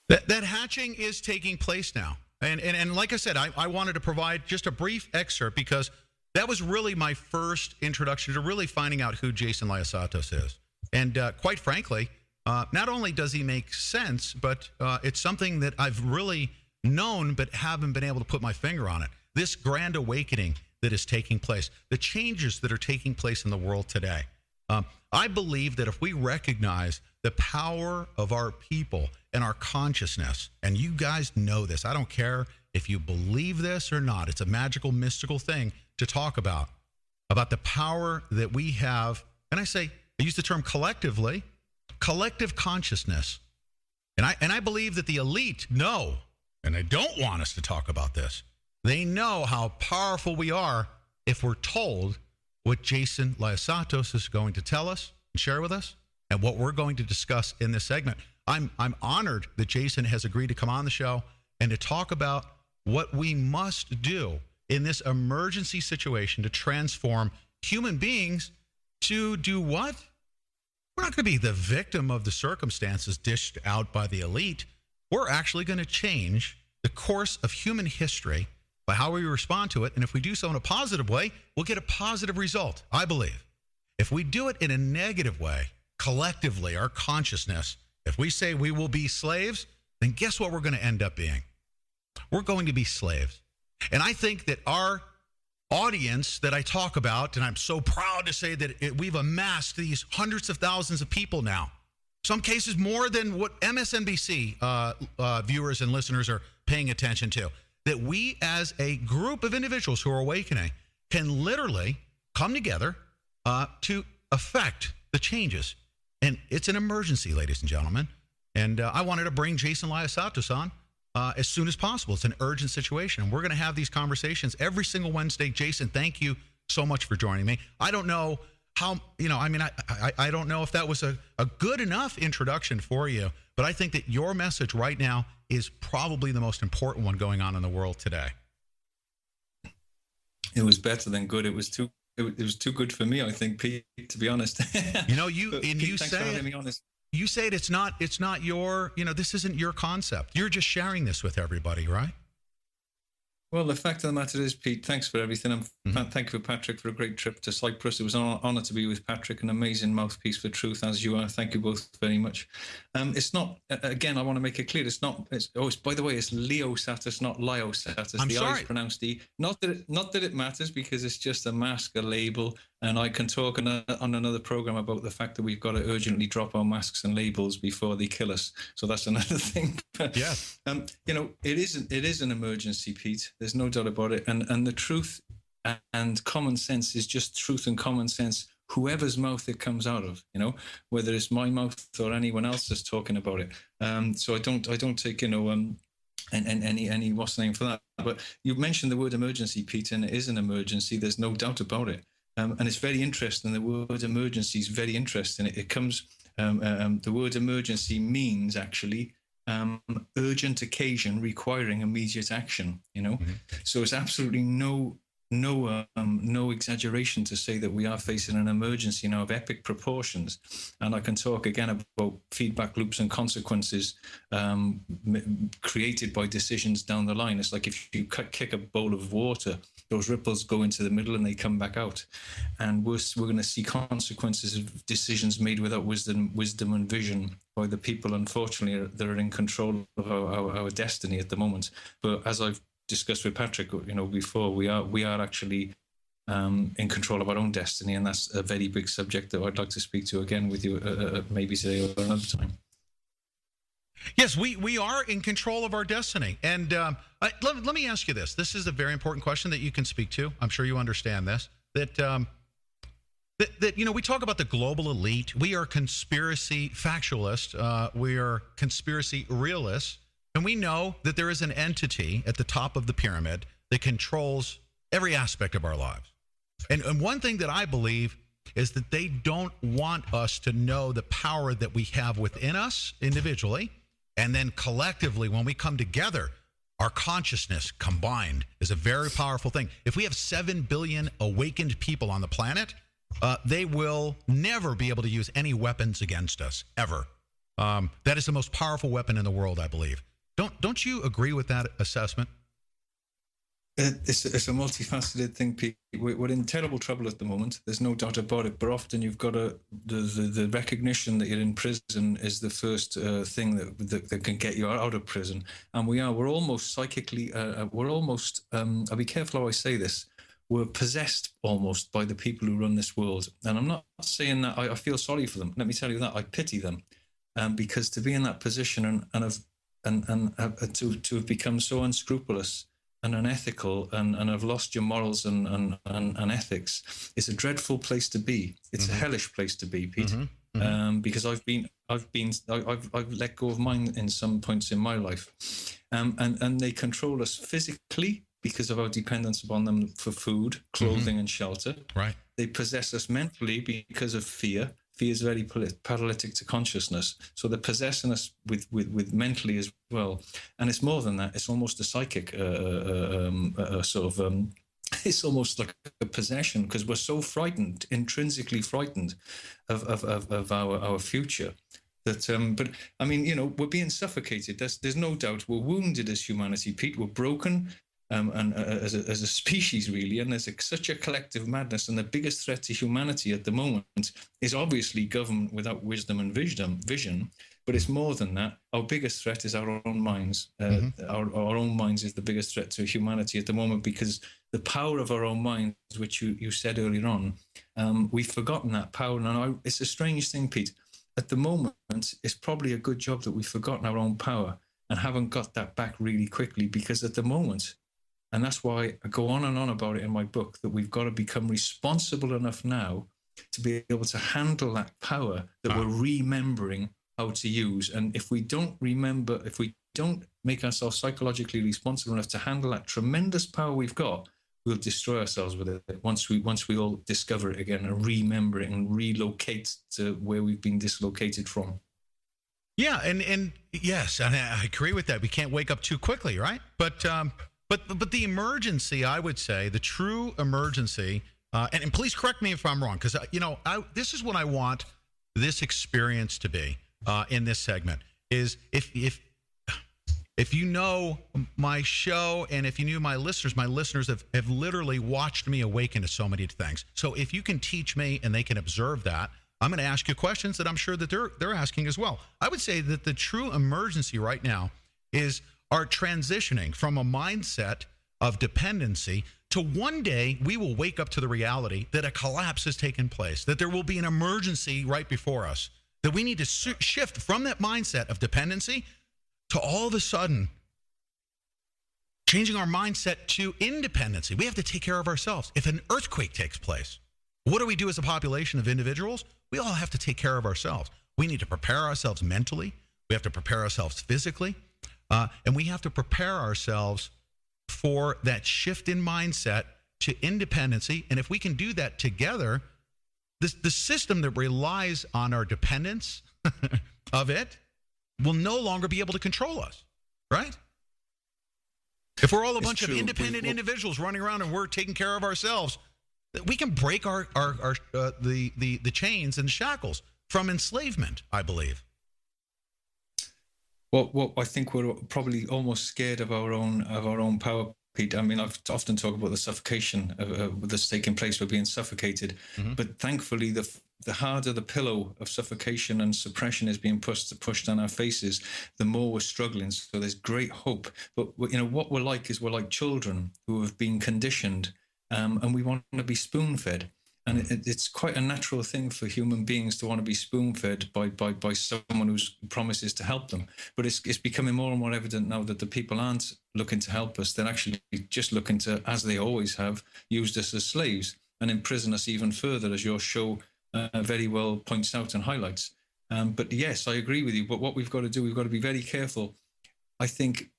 That hatching is taking place now. And like I said, I wanted to provide just a brief excerpt because that was really my first introduction to really finding out who Jason Liosatos is. And quite frankly, not only does he make sense, but it's something that I've really known but haven't been able to put my finger on it. This grand awakening that is taking place, the changes that are taking place in the world today. I believe that if we recognize the power of our people and our consciousness, and you guys know this, I don't care if you believe this or not, it's a magical, mystical thing to talk about the power that we have. And I use the term collectively, collective consciousness. And I believe that the elite know, and they don't want us to talk about this. They know how powerful we are if we're told what Jason Lyosatos is going to tell us and share with us, and what we're going to discuss in this segment. I'm honored that Jason has agreed to come on the show and to talk about what we must do in this emergency situation to transform human beings to do what? We're not going to be the victim of the circumstances dished out by the elite. We're actually going to change the course of human history by how we respond to it. And if we do so in a positive way, we'll get a positive result, I believe. If we do it in a negative way, collectively, our consciousness, if we say we will be slaves, then guess what we're going to end up being? We're going to be slaves. And I think that our audience that I talk about, and I'm so proud to say that we've amassed these hundreds of thousands of people now, some cases more than what MSNBC viewers and listeners are paying attention to, that we as a group of individuals who are awakening can literally come together to affect the changes. And it's an emergency, ladies and gentlemen. And I wanted to bring Jason Lyosatos on as soon as possible. It's an urgent situation. And we're going to have these conversations every single Wednesday. Jason, thank you so much for joining me. I don't know how, I don't know if that was a good enough introduction for you, but I think that your message right now is probably the most important one going on in the world today. It was better than good. It was too good for me, I think, Pete, to be honest. You say it's not your, this isn't your concept. You're just sharing this with everybody, right? Well, the fact of the matter is, Pete, thanks for everything. Thank you, Patrick, for a great trip to Cyprus. It was an honor to be with Patrick, an amazing mouthpiece for truth, as you are. Thank you both very much. It's not, again, I want to make it clear, by the way, it's Lyosatos, not Lyosatos. I'm sorry. I is pronounced E. Not that it matters, because it's just a mask, a label, and I can talk on another program about the fact that we've got to urgently drop our masks and labels before they kill us. So that's another thing. Yeah. It is an emergency, Pete. There's no doubt about it. And the truth and common sense is just truth and common sense, whoever's mouth it comes out of, whether it's my mouth or anyone else that's talking about it. So I don't take, and any what's the name for that. But you mentioned the word emergency, Pete, and it is an emergency. There's no doubt about it. And it's very interesting. The word emergency is very interesting. It comes, the word emergency means actually urgent occasion requiring immediate action, So it's absolutely no exaggeration to say that we are facing an emergency now of epic proportions. And I can talk again about feedback loops and consequences created by decisions down the line. It's like if you kick a bowl of water, those ripples go into the middle and they come back out. And we're going to see consequences of decisions made without wisdom and vision by the people, unfortunately, that are in control of our destiny at the moment. But as I've discussed with Patrick, before, we are actually in control of our own destiny, and that's a very big subject that I'd like to speak to again with you, maybe today or another time. Yes, we are in control of our destiny. And let me ask you this. This is a very important question that you can speak to. I'm sure you understand this. That we talk about the global elite. We are conspiracy factualists. We are conspiracy realists. And we know that there is an entity at the top of the pyramid that controls every aspect of our lives. And one thing that I believe is that they don't want us to know the power that we have within us individually. And then collectively, when we come together, our consciousness combined is a very powerful thing. If we have 7 billion awakened people on the planet, they will never be able to use any weapons against us, ever. That is the most powerful weapon in the world, I believe. Don't you agree with that assessment? It's a multifaceted thing, Pete. We're in terrible trouble at the moment. There's no doubt about it. But often you've got the recognition that you're in prison is the first thing that can get you out of prison. And we're almost psychically. I'll be careful how I say this. we're possessed almost by the people who run this world. And I'm not saying that I feel sorry for them. Let me tell you that I pity them, because to be in that position and to have become so unscrupulous and unethical and have lost your morals and ethics is a dreadful place to be. It's a hellish place to be, Pete. Because I've let go of mine in some points in my life, and they control us physically because of our dependence upon them for food, clothing, and shelter. Right. They possess us mentally because of fear. Fear is very paralytic to consciousness, so they're possessing us with mentally as well. And it's more than that; it's almost a psychic it's almost like a possession, because we're so frightened, intrinsically frightened of our future. That, but I mean, you know, we're being suffocated. There's no doubt. We're wounded as humanity, Pete. We're broken, and as a species, really. And there's such a collective madness. And the biggest threat to humanity at the moment is obviously government without wisdom and vision. But it's more than that. Our biggest threat is our own minds. Our own minds is the biggest threat to humanity at the moment, because the power of our own minds, which you said earlier on, we've forgotten that power. And it's a strange thing, Pete. At the moment, it's probably a good job that we've forgotten our own power and haven't got that back really quickly, because at the moment, and that's why I go on and on about it in my book, that we've got to become responsible enough now to be able to handle that power that we're remembering how to use. And if we don't remember, if we don't make ourselves psychologically responsible enough to handle that tremendous power we've got, we'll destroy ourselves with it once we all discover it again and remember it and relocate to where we've been dislocated from. Yeah, and yes, and I agree with that. We can't wake up too quickly, right? But the emergency, I would say, the true emergency, and please correct me if I'm wrong, because this is what I want this experience to be in this segment, is if you know my show and if you knew my listeners have literally watched me awaken to so many things. So if you can teach me and they can observe that, I'm going to ask you questions that I'm sure that they're asking as well. I would say that the true emergency right now is our transitioning from a mindset of dependency to one day we will wake up to the reality that a collapse has taken place, that there will be an emergency right before us, that we need to shift from that mindset of dependency to all of a sudden changing our mindset to independency. We have to take care of ourselves. If an earthquake takes place, what do we do as a population of individuals? We all have to take care of ourselves. We need to prepare ourselves mentally. We have to prepare ourselves physically. And we have to prepare ourselves for that shift in mindset to independency. And if we can do that together, the system that relies on our dependence of it will no longer be able to control us, right? If we're all a bunch of independent individuals running around and we're taking care of ourselves, we can break the chains and shackles from enslavement, I believe. Well, I think we're probably almost scared of our own power, Pete. I mean, I've often talked about the suffocation that's taking place. We're being suffocated, but thankfully, the harder the pillow of suffocation and suppression is being pushed on our faces, the more we're struggling. So there's great hope. But what we're like children who have been conditioned, and we want to be spoon-fed. And it's quite a natural thing for human beings to want to be spoon-fed by someone who promises to help them. But it's becoming more and more evident now that the people aren't looking to help us. They're actually just looking to, as they always have, use us as slaves and imprison us even further, as your show very well points out and highlights. But yes, I agree with you. But what we've got to do, we've got to be very careful. I think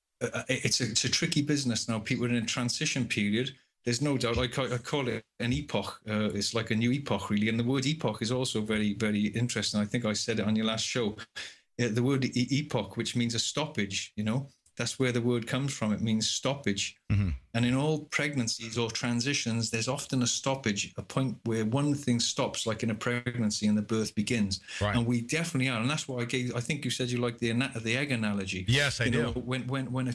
it's a tricky business now. People are in a transition period. There's no doubt. I call it an epoch. It's like a new epoch, really. And the word epoch is also very, very interesting. I think I said it on your last show. The word epoch, which means a stoppage, that's where the word comes from. It means stoppage. And in all pregnancies or transitions, there's often a stoppage, a point where one thing stops, like in a pregnancy, and the birth begins. Right. And we definitely are. And that's why I think you said you like the egg analogy. Yes, I do. When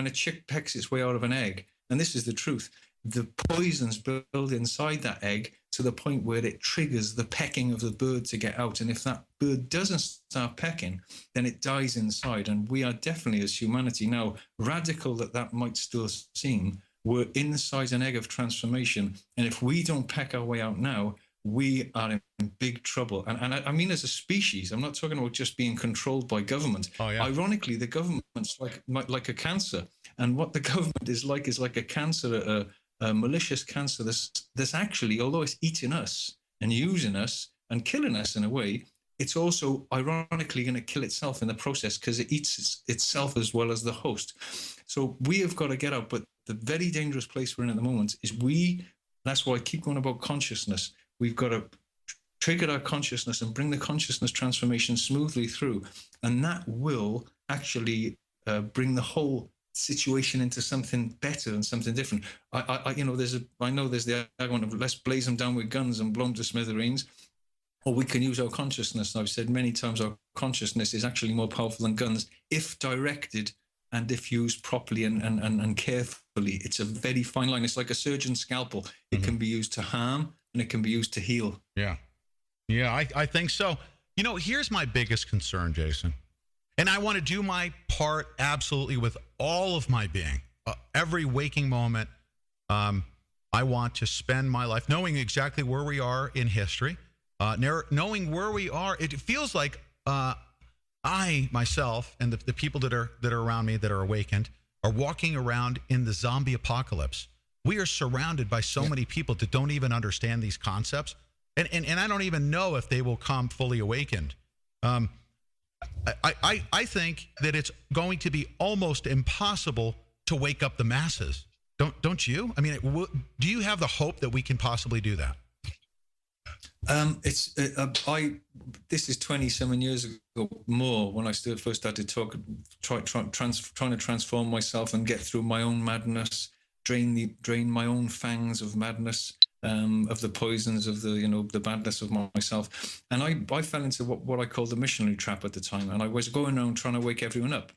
a chick pecks its way out of an egg, and this is the truth, the poisons build inside that egg to the point where it triggers the pecking of the bird to get out. And if that bird doesn't start pecking, then it dies inside. And we are definitely, as humanity now, radical that might still seem, We're inside an egg of transformation. And if we don't peck our way out now, we are in big trouble. And I mean, as a species, I'm not talking about just being controlled by government. Oh, yeah. Ironically, the government's like a cancer. And what the government is like a cancer, a malicious cancer that's actually, although it's eating us and using us and killing us in a way, it's also ironically going to kill itself in the process because it eats itself as well as the host. So we have got to get out. But the very dangerous place we're in at the moment is that's why I keep going about consciousness. We've got to trigger our consciousness and bring the consciousness transformation smoothly through. And that will actually bring the whole situation into something better and something different. I know there's the argument of let's blaze them down with guns and blow them to smithereens, or we can use our consciousness. And I've said many times our consciousness is actually more powerful than guns if directed and if used properly and carefully. It's a very fine line. It's like a surgeon's scalpel. It can be used to harm and it can be used to heal. Yeah, I think so. Here's my biggest concern, Jason. And I want to do my part absolutely with all of my being. Every waking moment, I want to spend my life knowing exactly where we are in history, knowing where we are. It feels like I, myself, and the people that are around me that are awakened are walking around in the zombie apocalypse. We are surrounded by so many people that don't even understand these concepts. And I don't even know if they will come fully awakened. I think that it's going to be almost impossible to wake up the masses. Don't you? I mean, do you have the hope that we can possibly do that? This is 27 years ago more when I first started trying to transform myself and get through my own madness, drain my own fangs of madness. Of the poisons of the badness of myself, and I fell into what I called the missionary trap at the time, and I was going around trying to wake everyone up,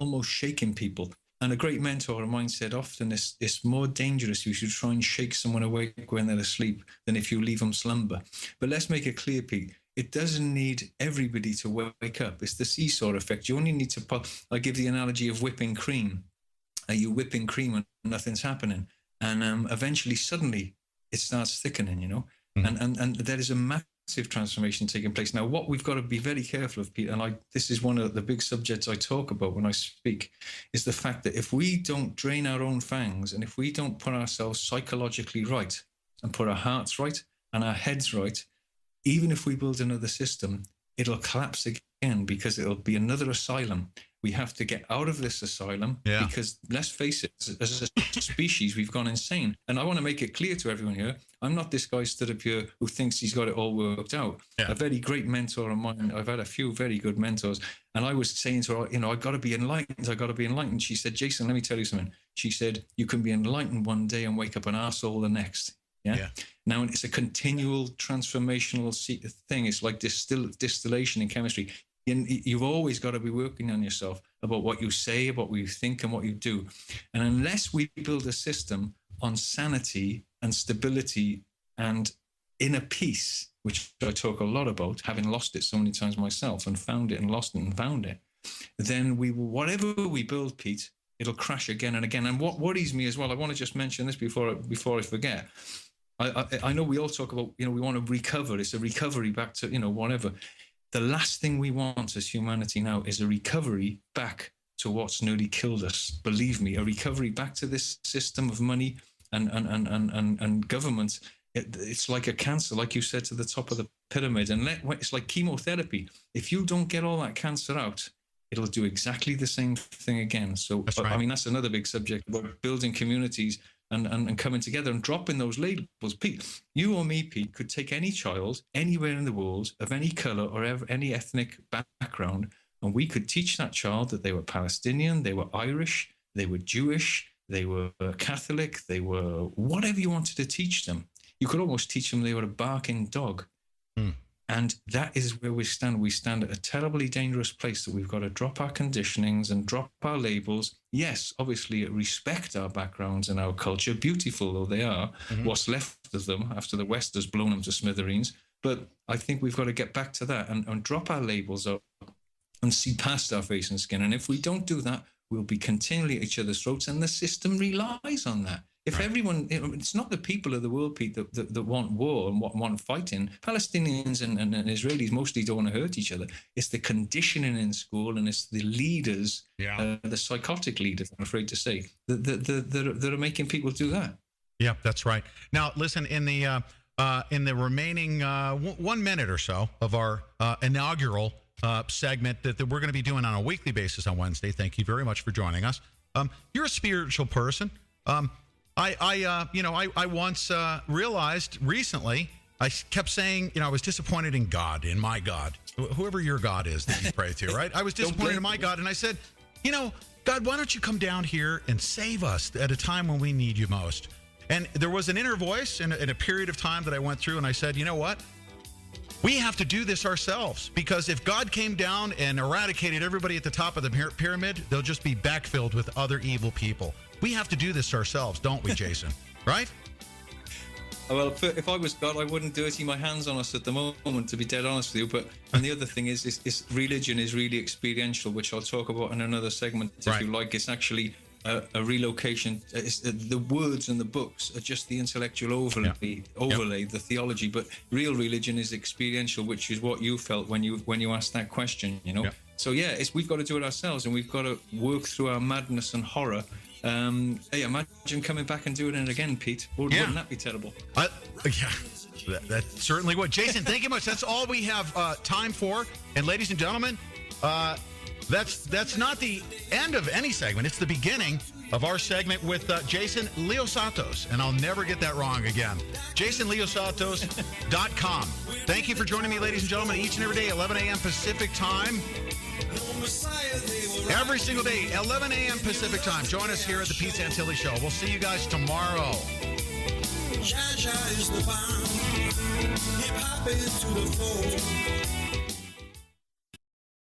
almost shaking people. And a great mentor of mine said, often it's more dangerous. You should try and shake someone awake when they're asleep than if you leave them slumber. But let's make it clear, Pete. It doesn't need everybody to wake up. It's the seesaw effect. You only need to. I give the analogy of whipping cream. Are you whipping cream and nothing's happening? And eventually, suddenly, it starts thickening, and there is a massive transformation taking place. Now, what we've got to be very careful of, Pete, and this is one of the big subjects I talk about when I speak, is the fact that if we don't drain our own fangs and if we don't put ourselves psychologically right and put our hearts right and our heads right, even if we build another system, it'll collapse again because it'll be another asylum. We have to get out of this asylum because, let's face it, as a species, we've gone insane. And I want to make it clear to everyone here, I'm not this guy stood up here who thinks he's got it all worked out. A very great mentor of mine, I've had a few very good mentors, and I was saying to her, I got to be enlightened. She said, Jason, let me tell you something. She said, you can be enlightened one day and wake up an arsehole the next. Now, it's a continual transformational thing. It's like distillation in chemistry. You've always got to be working on yourself about what you say, about what you think, and what you do. And unless we build a system on sanity and stability and inner peace, which I talk a lot about, having lost it so many times myself and found it and lost it and found it, then whatever we build, Pete, it'll crash again and again. And what worries me as well, I want to just mention this before I forget. I know we all talk about, we want to recover. It's a recovery back to, whatever. The last thing we want as humanity now is a recovery back to what's nearly killed us. Believe me, a recovery back to this system of money and government. It's like a cancer, like you said, to the top of the pyramid. And it's like chemotherapy. If you don't get all that cancer out, it'll do exactly the same thing again. So, that's right. I mean, that's another big subject about building communities and coming together and dropping those labels. Pete, you or me, Pete, could take any child anywhere in the world of any color or any ethnic background, and we could teach that child that they were Palestinian, they were Irish, they were Jewish, they were Catholic, they were whatever you wanted to teach them. You could almost teach them they were a barking dog. And that is where we stand. We stand at a terribly dangerous place that we've got to drop our conditionings and drop our labels. Yes, obviously, respect our backgrounds and our culture, beautiful though they are, what's left of them after the West has blown them to smithereens. But I think we've got to get back to that and drop our labels up and see past our face and skin. And if we don't do that, we'll be continually at each other's throats, and the system relies on that. If everyone, it's not the people of the world, Pete, that want war and want fighting. Palestinians and Israelis mostly don't want to hurt each other. It's the conditioning in school, and it's the leaders, the psychotic leaders, I'm afraid to say, that are making people do that. Yeah, that's right. Now, listen, in the remaining 1 minute or so of our inaugural segment that we're going to be doing on a weekly basis on Wednesday. Thank you very much for joining us. You're a spiritual person. I once realized recently, I kept saying, I was disappointed in God, in my God, whoever your God is that you pray to, right? I was disappointed in my God, and I said, God, why don't you come down here and save us at a time when we need you most? And there was an inner voice in a period of time that I went through, and I said, you know what? We have to do this ourselves, because if God came down and eradicated everybody at the top of the pyramid, they'll just be backfilled with other evil people. We have to do this ourselves, don't we, Jason? Right? Well, if I was God, I wouldn't dirty my hands on us at the moment, to be dead honest with you. And the other thing is religion is really experiential, which I'll talk about in another segment, if you like. It's actually a relocation. The words and the books are just the intellectual overlay, the theology. But real religion is experiential, which is what you felt when you asked that question. So we've got to do it ourselves, and we've got to work through our madness and horror. Hey, imagine coming back and doing it again, Pete. Wouldn't that be terrible? That certainly would. Jason, thank you much. That's all we have time for. And ladies and gentlemen, that's not the end of any segment. It's the beginning of our segment with Jason Leosatos. And I'll never get that wrong again. JasonLeosatos.com. Thank you for joining me, ladies and gentlemen, each and every day, 11 a.m. Pacific time. Every single day, 11 a.m. Pacific time. Join us here at the Pete Santilli Show. We'll see you guys tomorrow. Jaja is the bomb. Hip hop is to the floor.